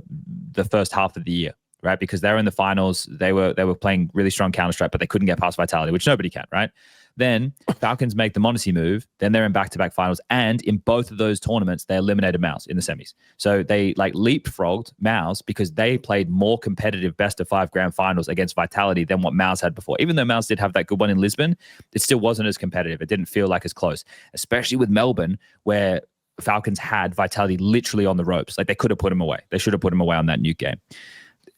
the first half of the year, right? Because they were in the finals, they were playing really strong Counter-Strike, but they couldn't get past Vitality, which nobody can, right? Then Falcons make the m0NESY move. Then they're in back-to-back finals. And in both of those tournaments, they eliminated MongolZ in the semis. So they like leapfrogged MongolZ because they played more competitive best-of-5 grand finals against Vitality than what MongolZ had before. Even though MongolZ did have that good one in Lisbon, it still wasn't as competitive. It didn't feel like as close, especially with Melbourne, where Falcons had Vitality literally on the ropes. Like they could have put him away. They should have put him away on that nuke game.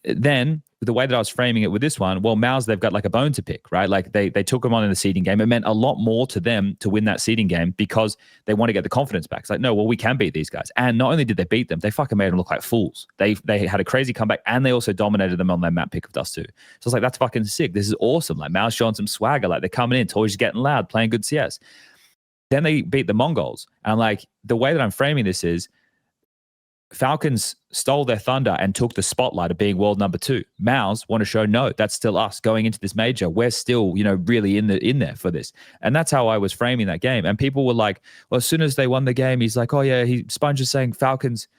Then the way that I was framing it with this one, well, MongolZ, they've got like a bone to pick, right? Like they took him on in the seeding game. It meant a lot more to them to win that seeding game because they want to get the confidence back. It's like, no, well, we can beat these guys. And not only did they beat them, they fucking made them look like fools. They had a crazy comeback and they also dominated them on their map pick of dust too. So it's like, that's fucking sick. This is awesome. Like MongolZ showing some swagger. Like they're coming in, toys getting loud, playing good CS. Then they beat the MongolZ. And like the way that I'm framing this is Falcons stole their thunder and took the spotlight of being world number 2. MongolZ want to show, no, that's still us going into this major. We're still, you know, really in there for this. And that's how I was framing that game. And people were like, well, as soon as they won the game, he's like, oh yeah, SPUNJ is saying Falcons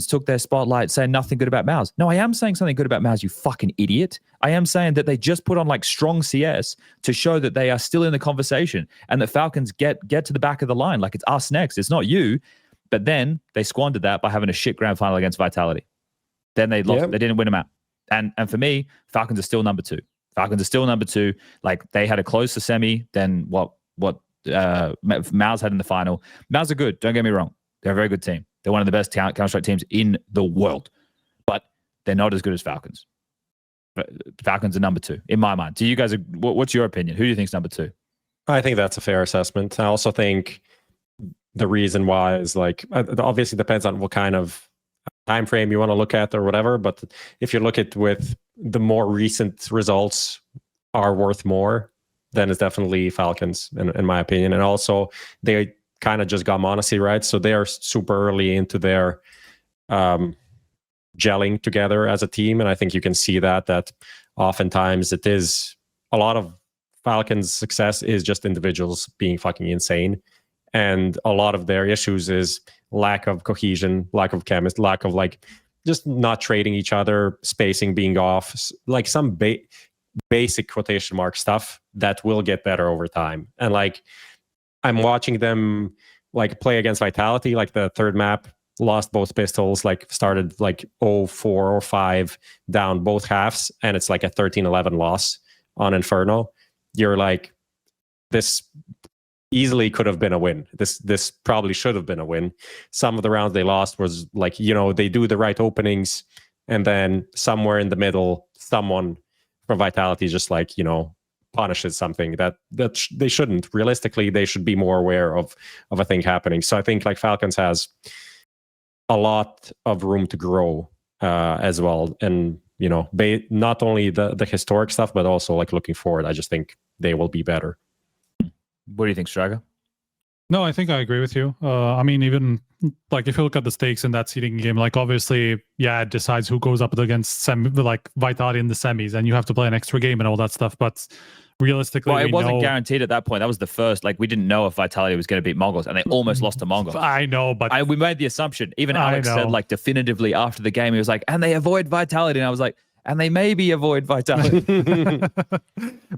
took their spotlight, saying nothing good about MongolZ. No, I am saying something good about MongolZ, you fucking idiot. I am saying that they just put on like strong CS to show that they are still in the conversation and that Falcons get to the back of the line. Like it's us next. It's not you. But then they squandered that by having a shit grand final against Vitality. Then they lost. Yep. They didn't win a map. And for me, Falcons are still number 2. Falcons are still number 2. Like they had a closer semi than what MongolZ had in the final. MongolZ are good. Don't get me wrong. They're a very good team. They're one of the best Counter-Strike teams in the world. But they're not as good as Falcons. But Falcons are number 2 in my mind. Do you guys? What's your opinion? Who do you think is number 2? I think that's a fair assessment. I also think the reason why is like, it obviously depends on what kind of time frame you want to look at or whatever. But if you look at with the more recent results are worth more, then it's definitely Falcons in my opinion. And also they kind of just got m0NESY right. So they are super early into their gelling together as a team. And I think you can see that oftentimes it is a lot of Falcons' success is just individuals being fucking insane. And a lot of their issues is lack of cohesion, lack of chemistry, lack of like just not trading each other, spacing being off, like some basic quotation mark stuff that will get better over time. And like I'm watching them like play against Vitality, like the third map, lost both pistols, like started like 0-4 or 5 down both halves, and it's like a 13-11 loss on Inferno. You're like, this easily could have been a win. This probably should have been a win. Some of the rounds they lost was like, you know, they do the right openings and then somewhere in the middle, someone from Vitality just like, you know, punishes something that they shouldn't. Realistically, they should be more aware of a thing happening. So I think like Falcons has a lot of room to grow as well. And, you know, not only the historic stuff, but also like looking forward, I just think they will be better. What do you think, Striker? No, I think I agree with you. I mean, even like if you look at the stakes in that seeding game, like obviously, yeah, it decides who goes up against like Vitality in the semis, and you have to play an extra game and all that stuff. But realistically, well, it wasn't guaranteed at that point. That was the first. Like we didn't know if Vitality was going to beat MongolZ, and they almost lost to MongolZ. I know, but we made the assumption. Even Alex said like definitively after the game, he was like, "And they avoid Vitality," and I was like, and they maybe avoid Vitality.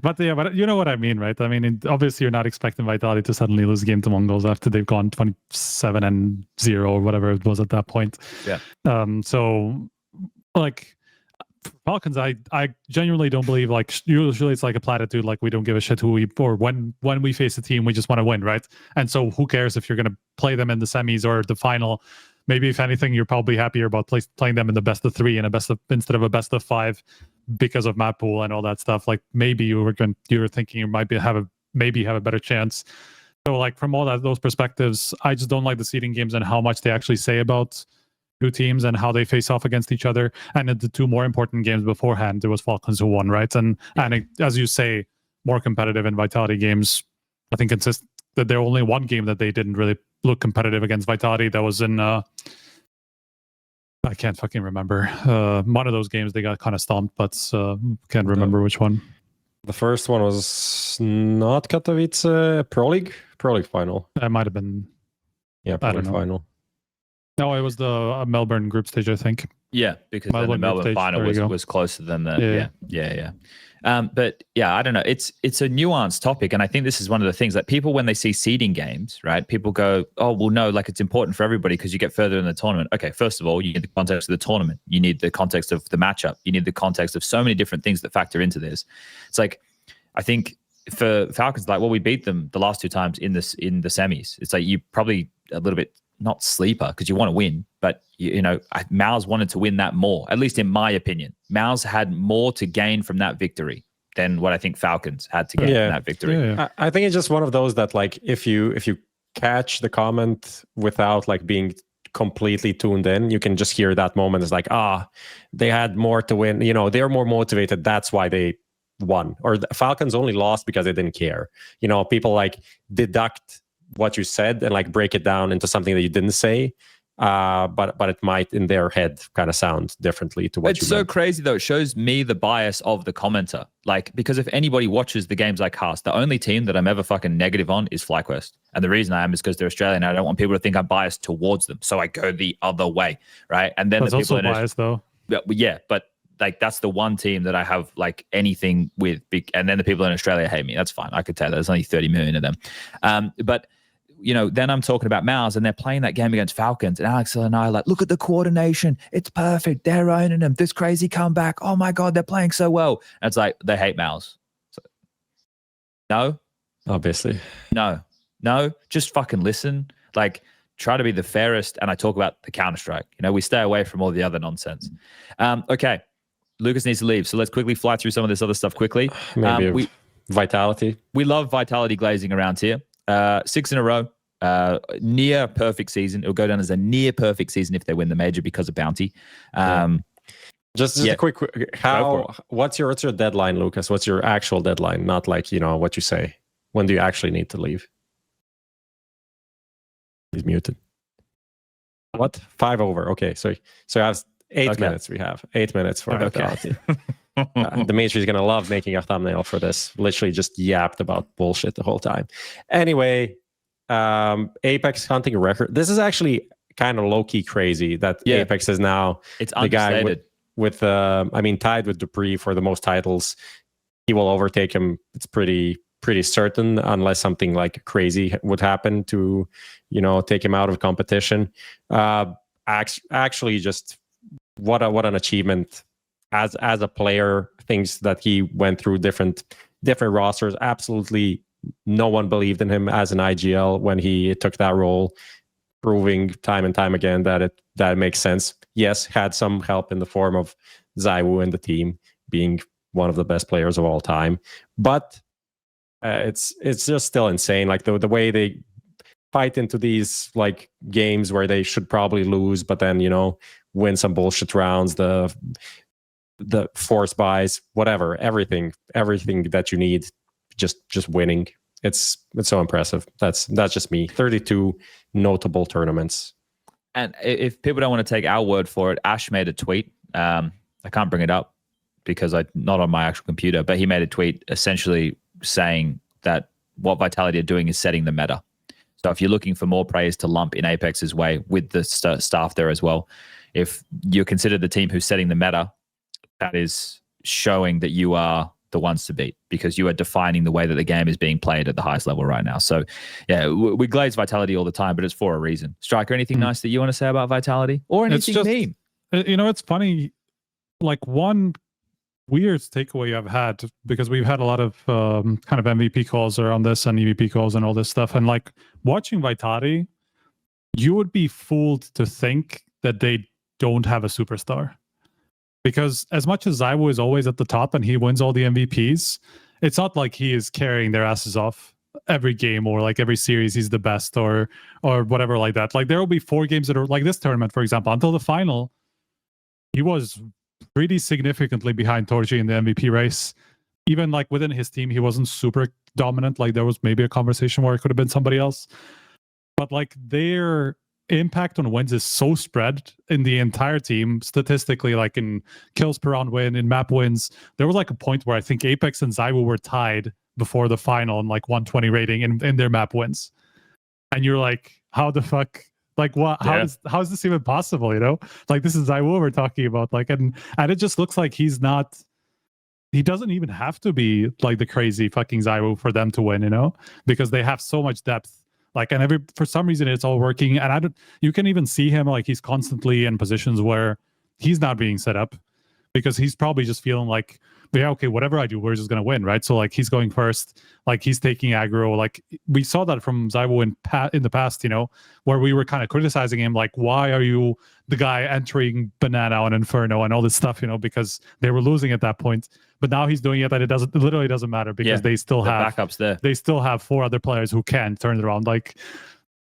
but you know what I mean, right? I mean, obviously you're not expecting Vitality to suddenly lose a game to MongolZ after they've gone 27-0 or whatever it was at that point. Yeah. So like Falcons, I genuinely don't believe, like usually it's like a platitude, like we don't give a shit who we, or when we face a team, we just want to win, right? And so who cares if you're going to play them in the semis or the final? Maybe if anything, you're probably happier about playing them in the best of 3 and instead of a best of 5 because of map pool and all that stuff. Like maybe you were thinking you might have a better chance. So like from all those perspectives, I just don't like the seeding games and how much they actually say about two teams and how they face off against each other. And in the 2 more important games beforehand, there was Falcons who won, right? And as you say, more competitive in Vitality games. I think that there only one game that they didn't really look competitive against Vitality. That was in I can't fucking remember. One of those games they got kind of stomped, but can't remember which one. The first one was not Katowice, Pro League final. That might have been. Yeah, Pro League final. No, it was the Melbourne group stage, I think. Yeah, because then the Melbourne final was closer than the yeah. But yeah, I don't know. It's a nuanced topic, and I think this is one of the things that people, when they see seeding games, right? People go, "Oh, well, no, like it's important for everybody because you get further in the tournament." Okay, first of all, you need the context of the tournament. You need the context of the matchup. You need the context of so many different things that factor into this. It's like, I think for Falcons, like, well, we beat them the last 2 times in the semis. It's like you probably a little bit not sleeper because you want to win, but you know, MongolZ wanted to win that more, at least in my opinion. MongolZ had more to gain from that victory than what I think Falcons had to gain from that victory. I think it's just one of those that, like, if you catch the comment without like being completely tuned in, you can just hear that moment. It's like, they had more to win, you know, they're more motivated, that's why they won. Or the Falcons only lost because they didn't care. You know, people like deduct what you said and like break it down into something that you didn't say, but it might in their head kind of sound differently to what it's so crazy though. It shows me the bias of the commenter, like, because if anybody watches the games I cast, the only team that I'm ever fucking negative on is FlyQuest, and the reason I am is because they're Australian. I don't want people to think I'm biased towards them, so I go the other way, right? And then that's the people also biased though. Yeah, but like that's the one team that I have like anything with, and then the people in Australia hate me. That's fine. I could tell there's only 30 million of them, but you know, then I'm talking about MongolZ, and they're playing that game against Falcons, and Alex and I are like, look at the coordination. It's perfect. They're owning them. This crazy comeback. Oh my God, they're playing so well. And it's like, they hate MongolZ. So, no? Obviously. No, just fucking listen. Like, try to be the fairest. And I talk about the Counter-Strike. You know, we stay away from all the other nonsense. Okay. Lucas needs to leave. So let's quickly fly through some of this other stuff quickly. Maybe Vitality. We love Vitality glazing around here. 6 in a row, near perfect season. It'll go down as a near perfect season if they win the major because of bounty. Just a quick, what's your deadline, Lucas? What's your actual deadline? Not like, you know, what you say. When do you actually need to leave? He's muted. What? 5 over. Okay, so I have 8 minutes. We have 8 minutes for Vitality. The Major is going to love making a thumbnail for this. Literally just yapped about bullshit the whole time. Anyway, Apex hunting record. This is actually kind of low-key crazy that Apex is now the guy with I mean, tied with dupreeh for the most titles. He will overtake him. It's pretty certain, unless something like crazy would happen to, you know, take him out of competition. Actually, just what an achievement. As a player, things that he went through different rosters. Absolutely no one believed in him as an IGL when he took that role, proving time and time again that it makes sense. Yes, had some help in the form of siuhy and the team being one of the best players of all time, but it's just still insane. Like the way they fight into these like games where they should probably lose, but then, you know, win some bullshit rounds, the force buys, whatever, everything that you need, just winning. It's so impressive. That's just me. 32 notable tournaments. And if people don't want to take our word for it, Ash made a tweet. I can't bring it up because I'm not on my actual computer, but he made a tweet essentially saying that what Vitality are doing is setting the meta. So if you're looking for more players to lump in Apex's way with the staff there as well, if you consider the team who's setting the meta, that is showing that you are the ones to beat because you are defining the way that the game is being played at the highest level right now. So, yeah, we glaze Vitality all the time, but it's for a reason. Striker, anything nice that you want to say about Vitality or anything mean? You know, it's funny. Like one weird takeaway I've had, because we've had a lot of kind of MVP calls around this and EVP calls and all this stuff. And like watching Vitality, you would be fooled to think that they don't have a superstar. Because as much as siuhy is always at the top and he wins all the MVPs, it's not like he is carrying their asses off every game or like every series he's the best or whatever like that. Like there will be 4 games that are like this tournament, for example, until the final, he was pretty significantly behind Torji in the MVP race. Even like within his team, he wasn't super dominant. Like there was maybe a conversation where it could have been somebody else. But like their impact on wins is so spread in the entire team statistically, like in kills per round win, in map wins. There was like a point where I think Apex and siuhy were tied before the final in like 120 rating in their map wins. And you're like, how the fuck? Like, what? How is this even possible? You know, like this is ZywOo we're talking about. Like, and it just looks like he's not. He doesn't even have to be like the crazy fucking ZywOo for them to win. You know, because they have so much depth. Like, and for some reason it's all working. And you can even see him like he's constantly in positions where he's not being set up because he's probably just feeling like, yeah, okay, whatever I do, we're just gonna win, right? So like he's going first, like he's taking aggro. Like we saw that from ZywOo in the past, you know, where we were kind of criticizing him, like, why are you the guy entering Banana on Inferno and all this stuff, you know, because they were losing at that point. But now he's doing it, and it literally doesn't matter because they still have backups there. They still have 4 other players who can turn it around. Like,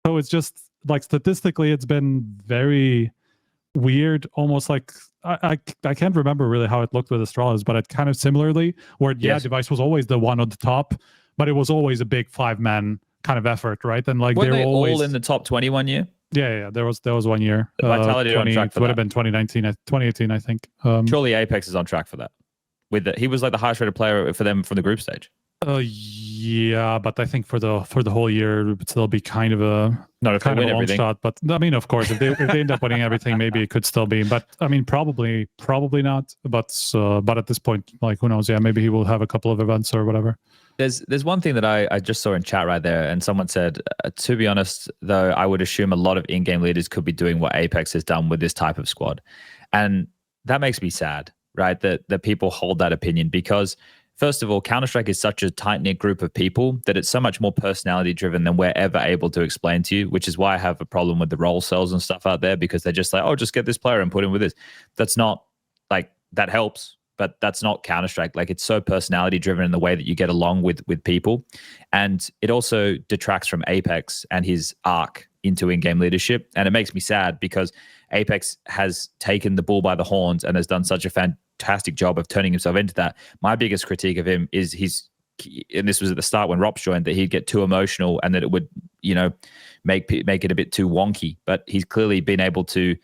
so it's just like statistically, it's been very weird, almost like I can't remember really how it looked with Astralis, but it kind of similarly where Device was always the one on the top, but it was always a big 5-man kind of effort, right? And like were they always all in the top 20 one year. Yeah, there was 1 year. The Vitality on track for would have been 2018, I think. Surely Apex is on track for that. He was like the highest rated player for them from the group stage. Yeah, but I think for the whole year it would still be kind of a long shot. But I mean, of course, if they end up winning everything, maybe it could still be. But I mean, probably not. But at this point, like, who knows? Yeah, maybe he will have a couple of events or whatever. There's one thing that I just saw in chat right there, and someone said, to be honest, though, I would assume a lot of in-game leaders could be doing what Apex has done with this type of squad, and that makes me sad, right? That people hold that opinion because. First of all, Counter-Strike is such a tight-knit group of people that it's so much more personality-driven than we're ever able to explain to you, which is why I have a problem with the role cells and stuff out there, because they're just like, oh, just get this player and put him with this. That's not, like, that helps, but that's not Counter-Strike. Like, it's so personality-driven in the way that you get along with people. And it also detracts from Apex and his arc into in-game leadership. And it makes me sad because Apex has taken the bull by the horns and has done such a fantastic job of turning himself into that. My biggest critique of him is and this was at the start when ropz joined, that he'd get too emotional and that it would, you know, make it a bit too wonky. But he's clearly been able to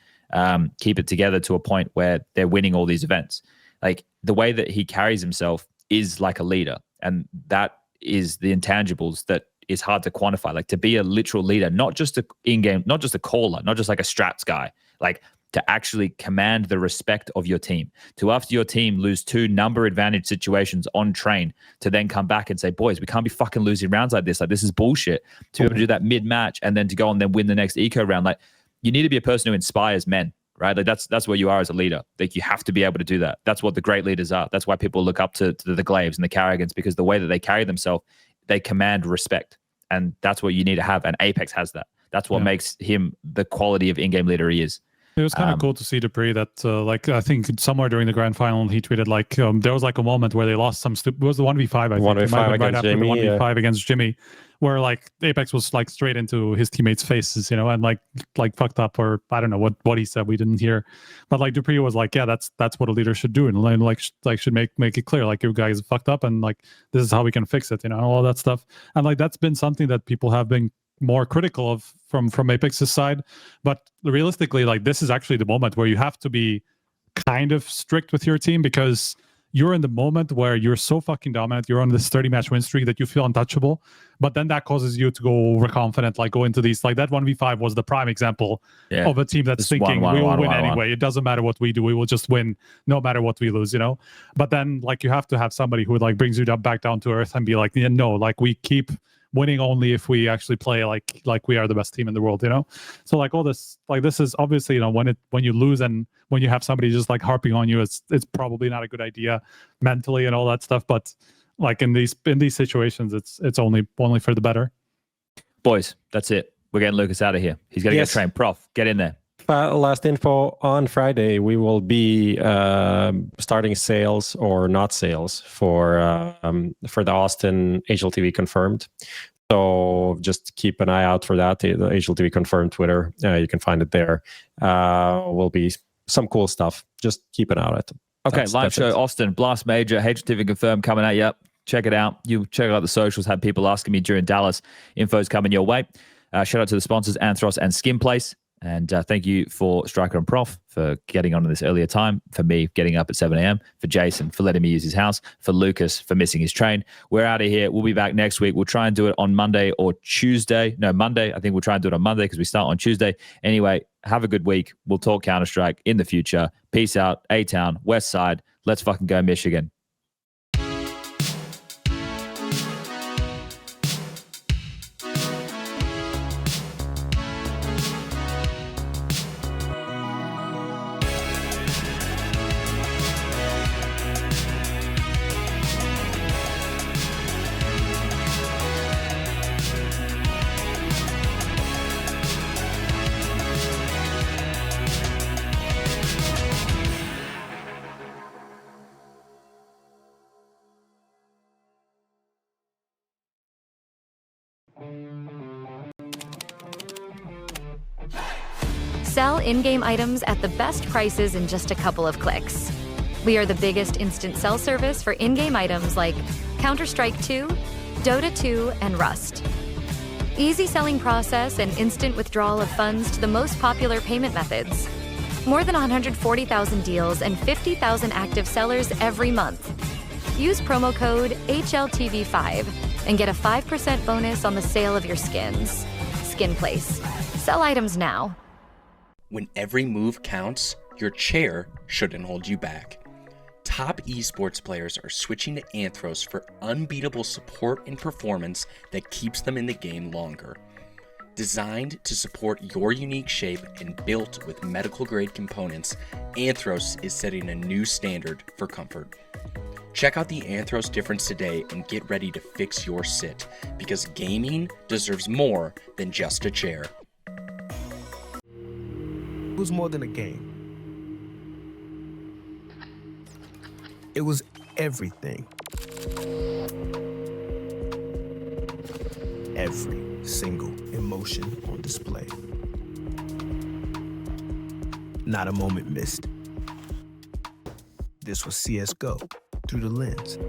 keep it together to a point where they're winning all these events. Like, the way that he carries himself is like a leader, and that is the intangibles that is hard to quantify. Like, to be a literal leader, not just a in-game, not just a caller, not just like a strats guy, like to actually command the respect of your team, to after your team lose 2 number advantage situations on train, to then come back and say, boys, we can't be fucking losing rounds like this. Like, this is bullshit. To be able to do that mid-match and then to go and then win the next eco round. Like, you need to be a person who inspires men, right? Like, that's where you are as a leader. Like, you have to be able to do that. That's what the great leaders are. That's why people look up to the Glaives and the karrigans, because the way that they carry themselves, they command respect. And that's what you need to have. And Apex has that. That's what makes him the quality of in-game leader he is. It was kind of cool to see dupreeh that, like, I think somewhere during the grand final, he tweeted, like, there was like a moment where they lost some it was the 1v5, I think. 1v5 against after Jimmy, the 1v5 against Jimmy, where, like, Apex was, like, straight into his teammates' faces, you know, and, like fucked up, or I don't know what he said, we didn't hear. But, like, dupreeh was like, yeah, that's what a leader should do, and, like should make it clear, like, you guys fucked up, and, like, this is how we can fix it, you know, all that stuff. And, like, that's been something that people have been more critical of from Apex's side, but realistically, like, this is actually the moment where you have to be kind of strict with your team, because you're in the moment where you're so fucking dominant, you're on this 30-match win streak that you feel untouchable, but then that causes you to go overconfident, like go into these, like that 1v5 was the prime example of a team that's thinking we will win anyway. It doesn't matter what we do, we will just win no matter what we lose, you know. But then, like, you have to have somebody who, like, brings you back down to earth and be like, yeah, no, like, we keep winning only if we actually play like we are the best team in the world, you know. So, like, all this, like, this is obviously, you know, when you lose and when you have somebody just, like, harping on you, it's probably not a good idea mentally and all that stuff. But, like, in these situations, it's only for the better. Boys, that's it. We're getting Lucas out of here. He's gonna get trained. Prof, get in there. Last info: on Friday we will be starting sales or not sales for the Austin HLTV Confirmed. So just keep an eye out for that. The HLTV Confirmed Twitter, you can find it there. Will be some cool stuff. Just keep an eye on it. Okay, live show Austin BLAST Major HLTV Confirmed coming at you. Check it out. You check out the socials. Had people asking me during Dallas. Info's coming your way. Shout out to the sponsors Anthros and s1mple. And thank you for Striker and Prof for getting on at this earlier time, for me getting up at 7 a.m., for Jason for letting me use his house, for Lucas for missing his train. We're out of here. We'll be back next week. We'll try and do it on Monday or Tuesday. No, Monday. I think we'll try and do it on Monday because we start on Tuesday. Anyway, have a good week. We'll talk Counter-Strike in the future. Peace out. A-Town, West Side. Let's fucking go Michigan. Sell in-game items at the best prices in just a couple of clicks. We are the biggest instant sell service for in-game items like Counter-Strike 2, Dota 2, and Rust. Easy selling process and instant withdrawal of funds to the most popular payment methods. More than 140,000 deals and 50,000 active sellers every month. Use promo code HLTV5 and get a 5% bonus on the sale of your skins. Skin Place. Sell items now. When every move counts, your chair shouldn't hold you back. Top esports players are switching to Anthros for unbeatable support and performance that keeps them in the game longer. Designed to support your unique shape and built with medical-grade components, Anthros is setting a new standard for comfort. Check out the Anthros difference today and get ready to fix your sit, because gaming deserves more than just a chair. It was more than a game. It was everything. Every single emotion on display. Not a moment missed. This was CSGO through the lens.